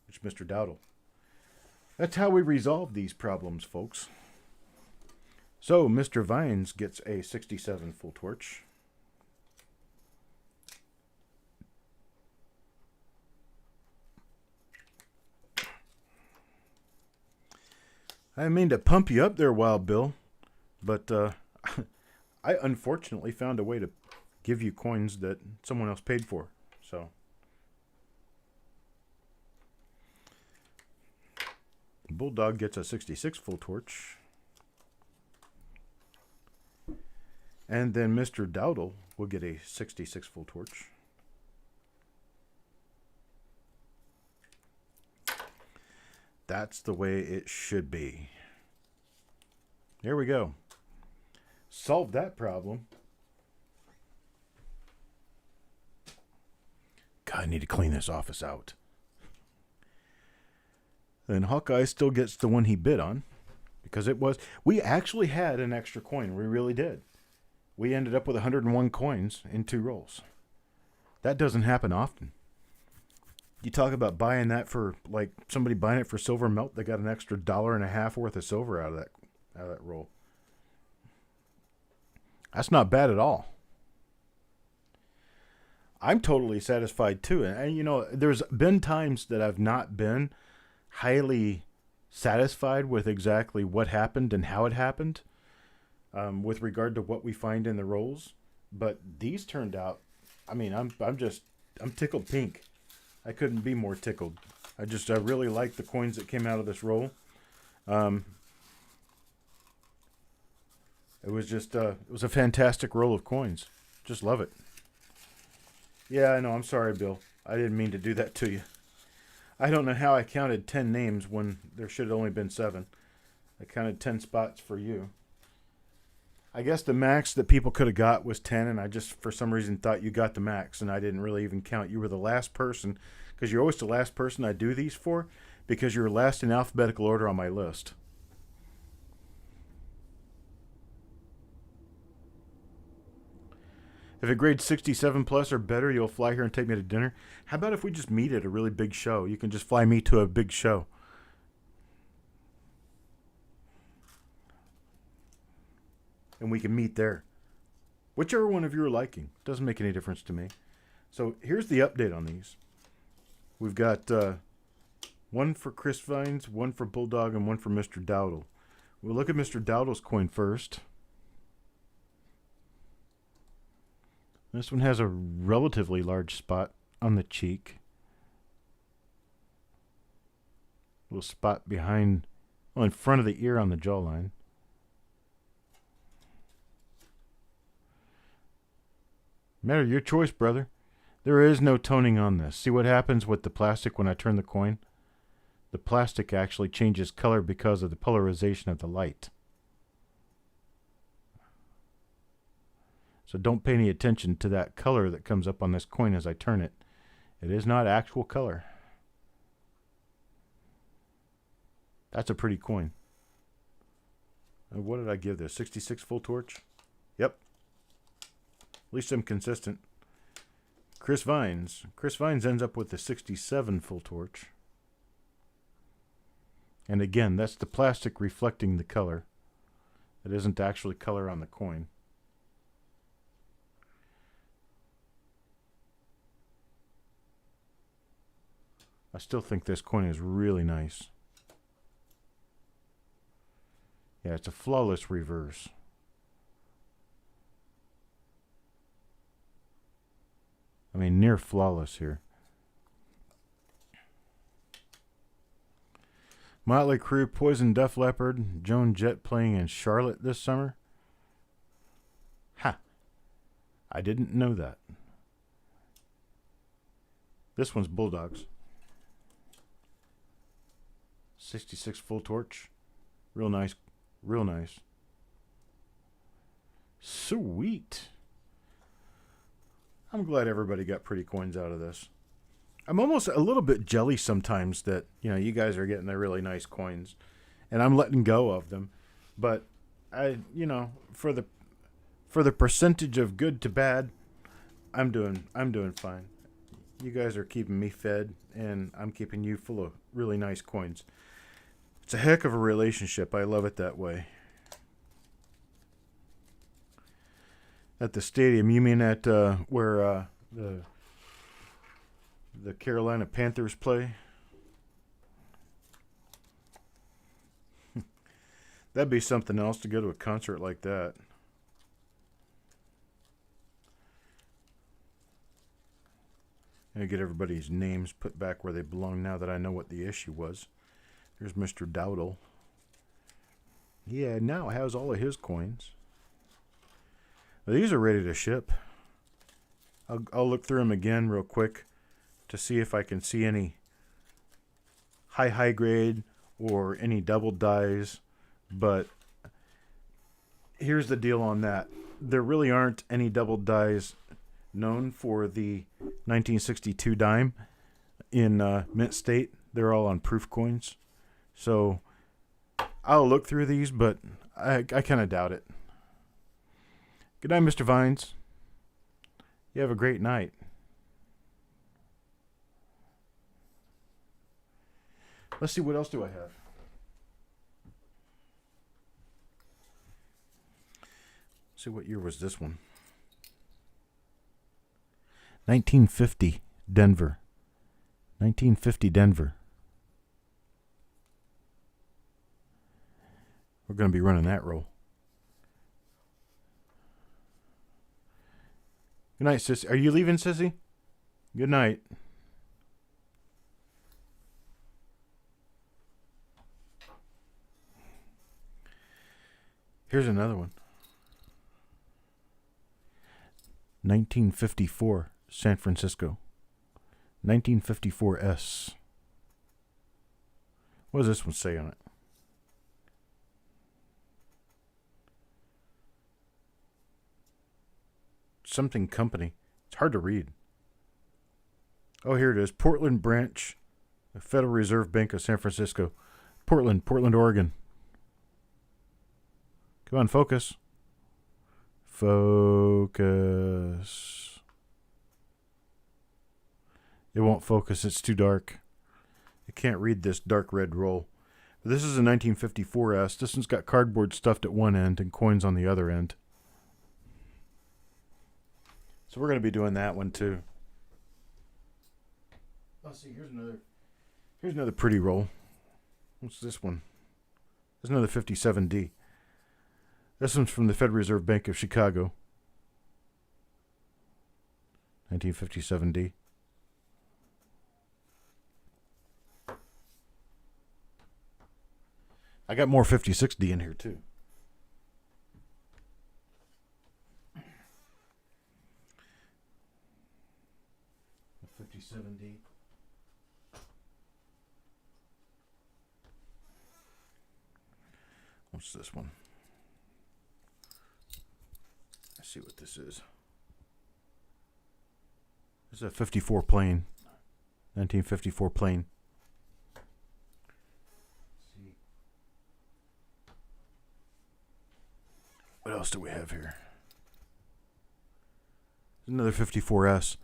which is Mr. Dowdle. That's how we resolve these problems, folks. So Mr. Vines gets a 67 full torch. I didn't mean to pump you up there, Wild Bill, but I unfortunately found a way to give you coins that someone else paid for. So Bulldog gets a 66 full torch. And then Mr. Dowdle will get a 66 full torch. That's the way it should be. There we go. Solved that problem. God, I need to clean this office out. Then Hawkeye still gets the one he bid on. Because it was... We actually had an extra coin. We really did. We ended up with 101 coins in 2 rolls. That doesn't happen often. You talk about buying that for, like, somebody buying it for silver melt. They got an extra $1.50 worth of silver out of that roll. That's not bad at all. I'm totally satisfied too. And you know, there's been times that I've not been highly satisfied with exactly what happened and how it happened, with regard to what we find in the rolls. But these turned out, I mean, I'm tickled pink. I couldn't be more tickled. I really like the coins that came out of this roll. It was it was a fantastic roll of coins. Just love it. Yeah, I know. I'm sorry, Bill. I didn't mean to do that to you. I don't know how I counted 10 names when there should have only been 7. I counted 10 spots for you. I guess the max that people could have got was 10, and I just, for some reason, thought you got the max, and I didn't really even count. You were the last person, because you're always the last person I do these for, because you're last in alphabetical order on my list. If it grades 67 plus or better, you'll fly here and take me to dinner. How about if we just meet at a really big show? You can just fly me to a big show. And we can meet there. Whichever one of you are liking. Doesn't make any difference to me. So here's the update on these. We've got one for Chris Vines, one for Bulldog, and one for Mr. Dowdle. We'll look at Mr. Dowdle's coin first. This one has a relatively large spot on the cheek. A little spot behind, well, in front of the ear on the jawline. Matter your choice, brother. There is no toning on this. See what happens with the plastic when I turn the coin? the plastic actually changes color because of the polarization of the light. So don't pay any attention to that color that comes up on this coin as I turn it. It is not actual color. That's a pretty coin. What did I give this? 66 full torch? Yep. At least I'm consistent. Chris Vines. Chris Vines ends up with the 67 full torch. And again, that's the plastic reflecting the color. It isn't actually color on the coin. I still think this coin is really nice. Yeah, it's a flawless reverse. I mean, near flawless here. Motley Crue, Poison, Def Leppard, Joan Jett playing in Charlotte this summer. Ha! I didn't know that. This one's Bulldogs. 66 full torch. Real nice. Real nice. Sweet. I'm glad everybody got pretty coins out of this. I'm almost a little bit jelly sometimes that, you know, you guys are getting the really nice coins and I'm letting go of them. But I, you know, for the percentage of good to bad, I'm doing fine. You guys are keeping me fed and I'm keeping you full of really nice coins. It's a heck of a relationship. I love it that way. At the stadium, you mean at where the Carolina Panthers play? That'd be something else to go to a concert like that. And get everybody's names put back where they belong now that I know what the issue was. Here's Mr. Dowdle. Yeah, now has all of his coins. Well, these are ready to ship. I'll look through them again real quick to see if I can see any high grade or any double dies. But here's the deal on that. There really aren't any double dies known for the 1962 dime in mint state. They're all on proof coins. So I'll look through these, but I kind of doubt it. Good night, Mr. Vines. You have a great night. Let's see, what else do I have? Let's see, what year was this one? 1950, Denver. 1950, Denver. We're going to be running that roll. Good night, Sissy. Are you leaving, Sissy? Good night. Here's another one. 1954, San Francisco. 1954S. What does this one say on it? Something company. It's hard to read. Oh, here it is. Portland branch, the Federal Reserve Bank of San Francisco. Portland, Oregon. Come on, focus. Focus. It won't focus. It's too dark. I can't read this dark red roll. But this is a 1954S. This one's got cardboard stuffed at one end and coins on the other end. So we're going to be doing that one too. Let's see, here's another pretty roll. What's this one? There's another 57D. This one's from the Federal Reserve Bank of Chicago. 1957D. I got more 56D in here too. 57D. What's this one? Let's see what this is. This is a 54 plane. 1954 plane. Let's see. What else do we have here? Another 54S.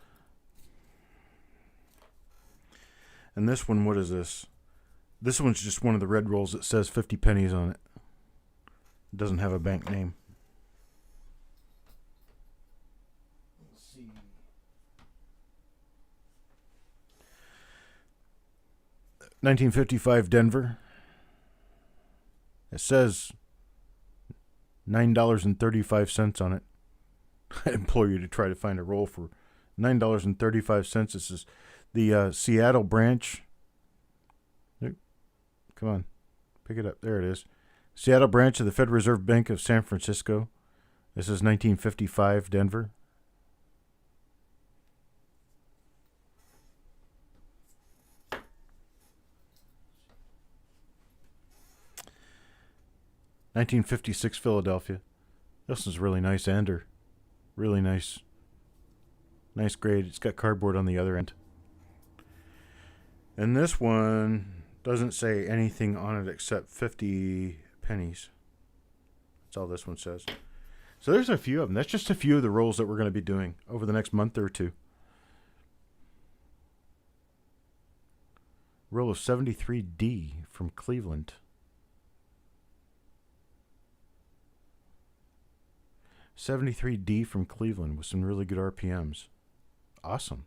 And this one, what is this? This one's just one of the red rolls that says 50 pennies on it. It doesn't have a bank name. Let's see. $1955 Denver. It says $9.35 on it. I implore you to try to find a roll for $9.35. This is the Seattle branch. Come on. Pick it up. There it is. Seattle branch of the Federal Reserve Bank of San Francisco. This is 1955 Denver. $1956 Philadelphia. This is really nice ender. Really nice. Nice grade. It's got cardboard on the other end. And this one doesn't say anything on it except 50 pennies. That's all this one says. So there's a few of them. That's just a few of the rolls that we're going to be doing over the next month or two. Roll of 73D from Cleveland. 73D from Cleveland with some really good RPMs. Awesome.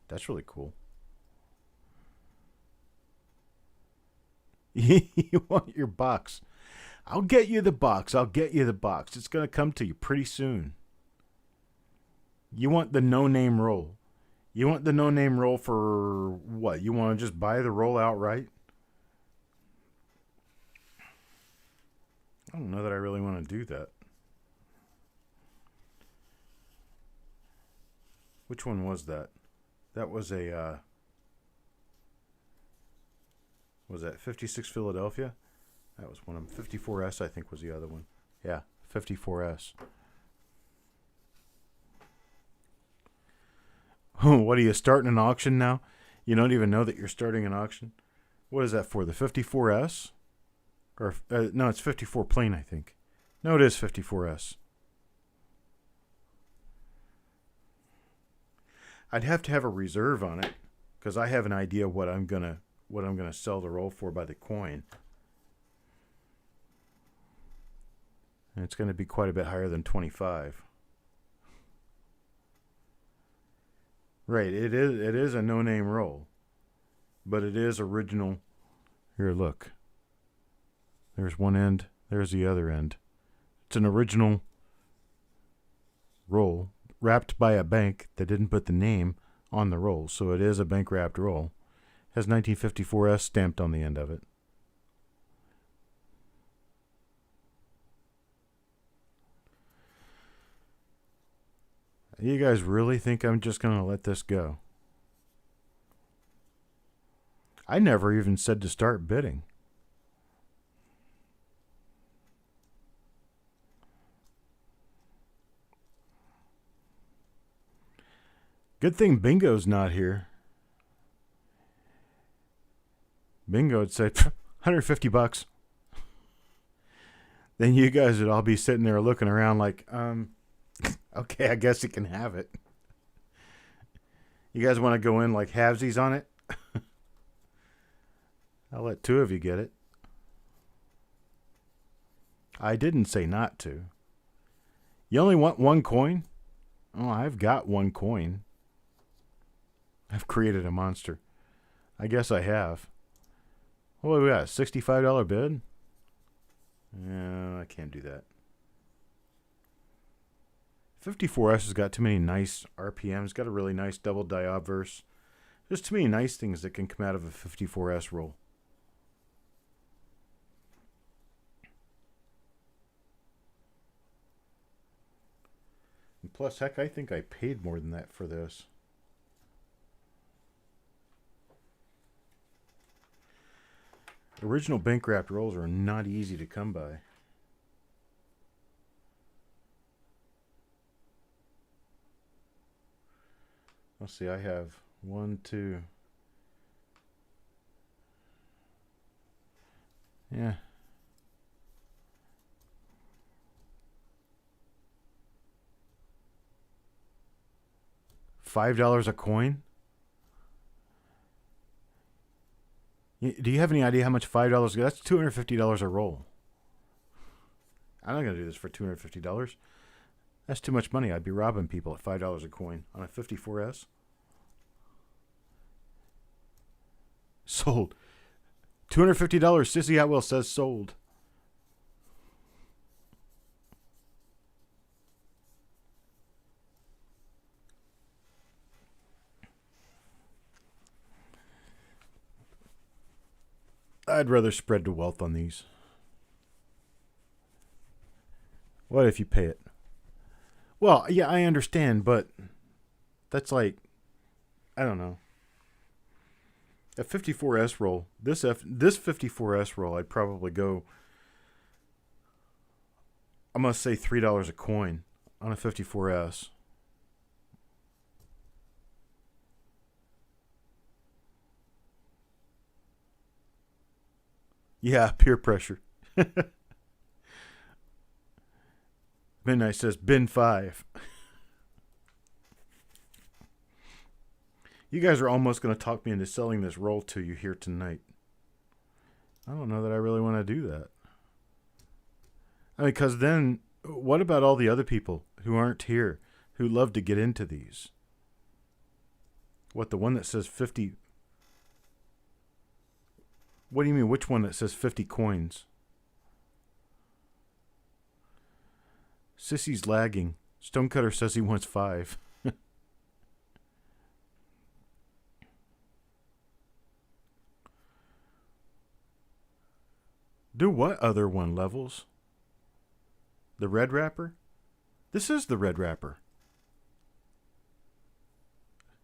That's really cool. You want your box. I'll get you the box. I'll get you the box. It's going to come to you pretty soon. You want the no-name roll. You want the no-name roll for what? You want to just buy the roll outright? I don't know that I really want to do that. Which one was that? That was a, was that 56 Philadelphia? That was one of them. 54S, I think, was the other one. Yeah, 54S. What are you starting an auction now? You don't even know that you're starting an auction? What is that for? The 54S? Or no, it's 54 plane, I think. No, it is 54S. I'd have to have a reserve on it because I have an idea what I'm gonna sell the roll for by the coin. And it's going to be quite a bit higher than 25. Right, it is a no-name roll, but it is original. Here, look. There's one end, there's the other end. It's an original roll wrapped by a bank that didn't put the name on the roll, so it is a bank-wrapped roll. It has 1954S stamped on the end of it. You guys really think I'm just going to let this go? I never even said to start bidding. Good thing Bingo's not here. Bingo would say, 150 bucks. Then you guys would all be sitting there looking around like, okay, I guess you can have it. You guys want to go in like halvesies on it? I'll let two of you get it. I didn't say not to. You only want one coin? Oh, I've got one coin. I've created a monster. I guess I have. What do we got? $65 bid? No, I can't do that. 54S has got too many nice RPMs. Got a really nice double die obverse. There's too many nice things that can come out of a 54S roll. And plus, heck, I think I paid more than that for this. Original bank wrapped rolls are not easy to come by. Let's see, I have 1, 2. Yeah. $5 a coin? Do you have any idea how much $5? That's $250 a roll. I'm not going to do this for $250. That's too much money. I'd be robbing people at $5 a coin on a 54S. Sold. $250. Sissy Atwell says sold. I'd rather spread the wealth on these. What if you pay it? Well, yeah, I understand, but that's like, I don't know. A 54S roll, this 54S roll, I'd probably go, I'm going to say $3 a coin on a 54S. Yeah, peer pressure. Midnight says, bin 5. You guys are almost going to talk me into selling this roll to you here tonight. I don't know that I really want to do that. I mean, because then, what about all the other people who aren't here, who love to get into these? What, the one that says 50... What do you mean, which one that says 50 coins? Sissy's lagging. Stonecutter says he wants 5. Do what other one, Levels? The red wrapper? This is the red wrapper.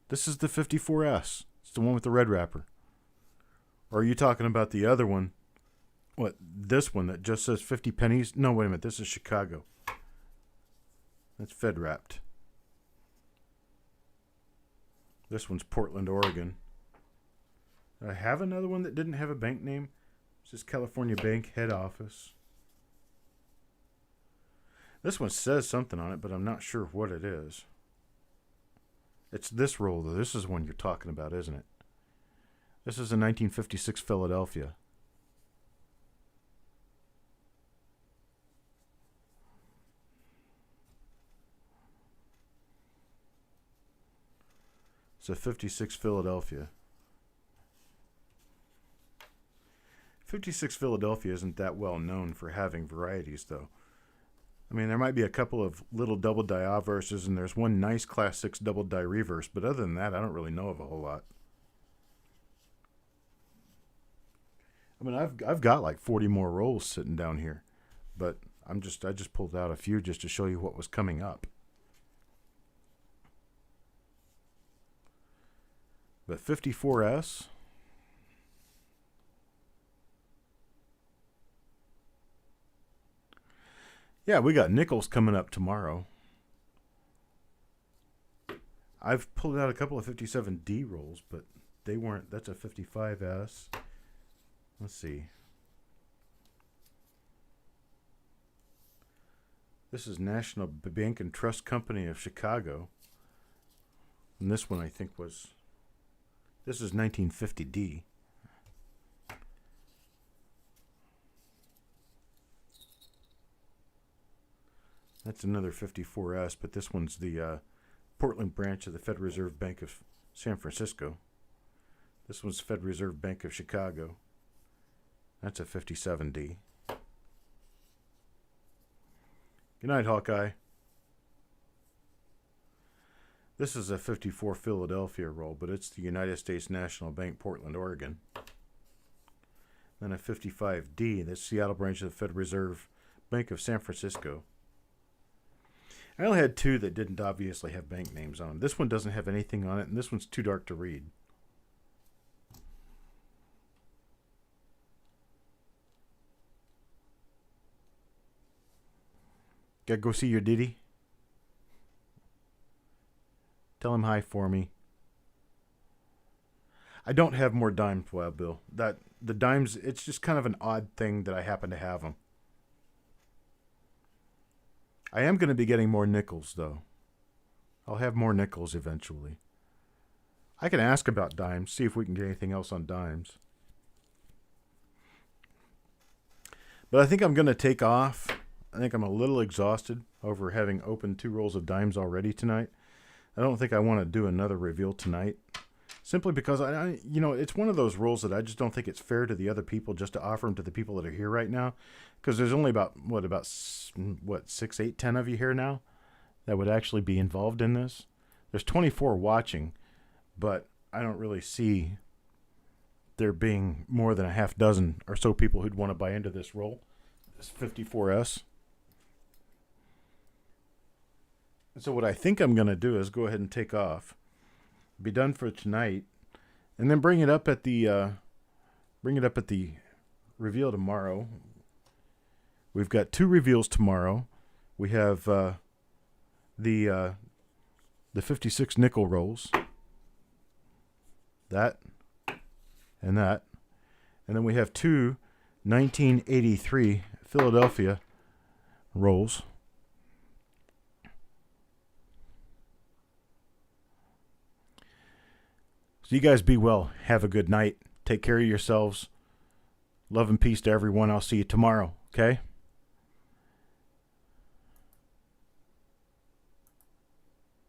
This is the 54S. It's the one with the red wrapper. Or are you talking about the other one? What, this one that just says 50 pennies? No, wait a minute. This is Chicago. That's Fed wrapped. This one's Portland, Oregon. I have another one that didn't have a bank name. This is California Bank Head Office. This one says something on it, but I'm not sure what it is. It's this roll, though. This is one you're talking about, isn't it? This is a 1956 Philadelphia. It's a 56 Philadelphia. 56 Philadelphia isn't that well known for having varieties, though. I mean, there might be a couple of little double die obverses, and there's one nice Class 6 double die reverse, but other than that, I don't really know of a whole lot. I mean, I've got like 40 more rolls sitting down here, but I just pulled out a few just to show you what was coming up. But 54S. Yeah, we got nickels coming up tomorrow. I've pulled out a couple of 57D rolls, but they weren't. That's a 55S. Let's see. This is National Bank and Trust Company of Chicago. And this one I think was... This is 1950D. That's another 54S, but this one's the Portland branch of the Federal Reserve Bank of San Francisco. This one's Federal Reserve Bank of Chicago. That's a 57D. Good night, Hawkeye. This is a 54 Philadelphia roll, but it's the United States National Bank, Portland, Oregon. Then a 55D, that's Seattle branch of the Federal Reserve Bank of San Francisco. I only had two that didn't obviously have bank names on them. This one doesn't have anything on it, and this one's too dark to read. Gotta go see your Diddy. Tell him hi for me. I don't have more dimes, Wild Bill. The dimes, it's just kind of an odd thing that I happen to have them. I am going to be getting more nickels, though. I'll have more nickels eventually. I can ask about dimes, see if we can get anything else on dimes. But I think I'm going to take off. I think I'm a little exhausted over having opened 2 rolls of dimes already tonight. I don't think I want to do another reveal tonight. Simply because, it's one of those rolls that I just don't think it's fair to the other people just to offer them to the people that are here right now. Because there's only about 6, 8, 10 of you here now that would actually be involved in this. There's 24 watching, but I don't really see there being more than a half dozen or so people who'd want to buy into this roll. This 54S. So what I think I'm going to do is go ahead and take off, be done for tonight, and then bring it up at the reveal tomorrow. We've got 2 reveals tomorrow. We have the 56 nickel rolls, that, and then we have 2 1983 Philadelphia rolls. So you guys be well. Have a good night. Take care of yourselves. Love and peace to everyone. I'll see you tomorrow. Okay?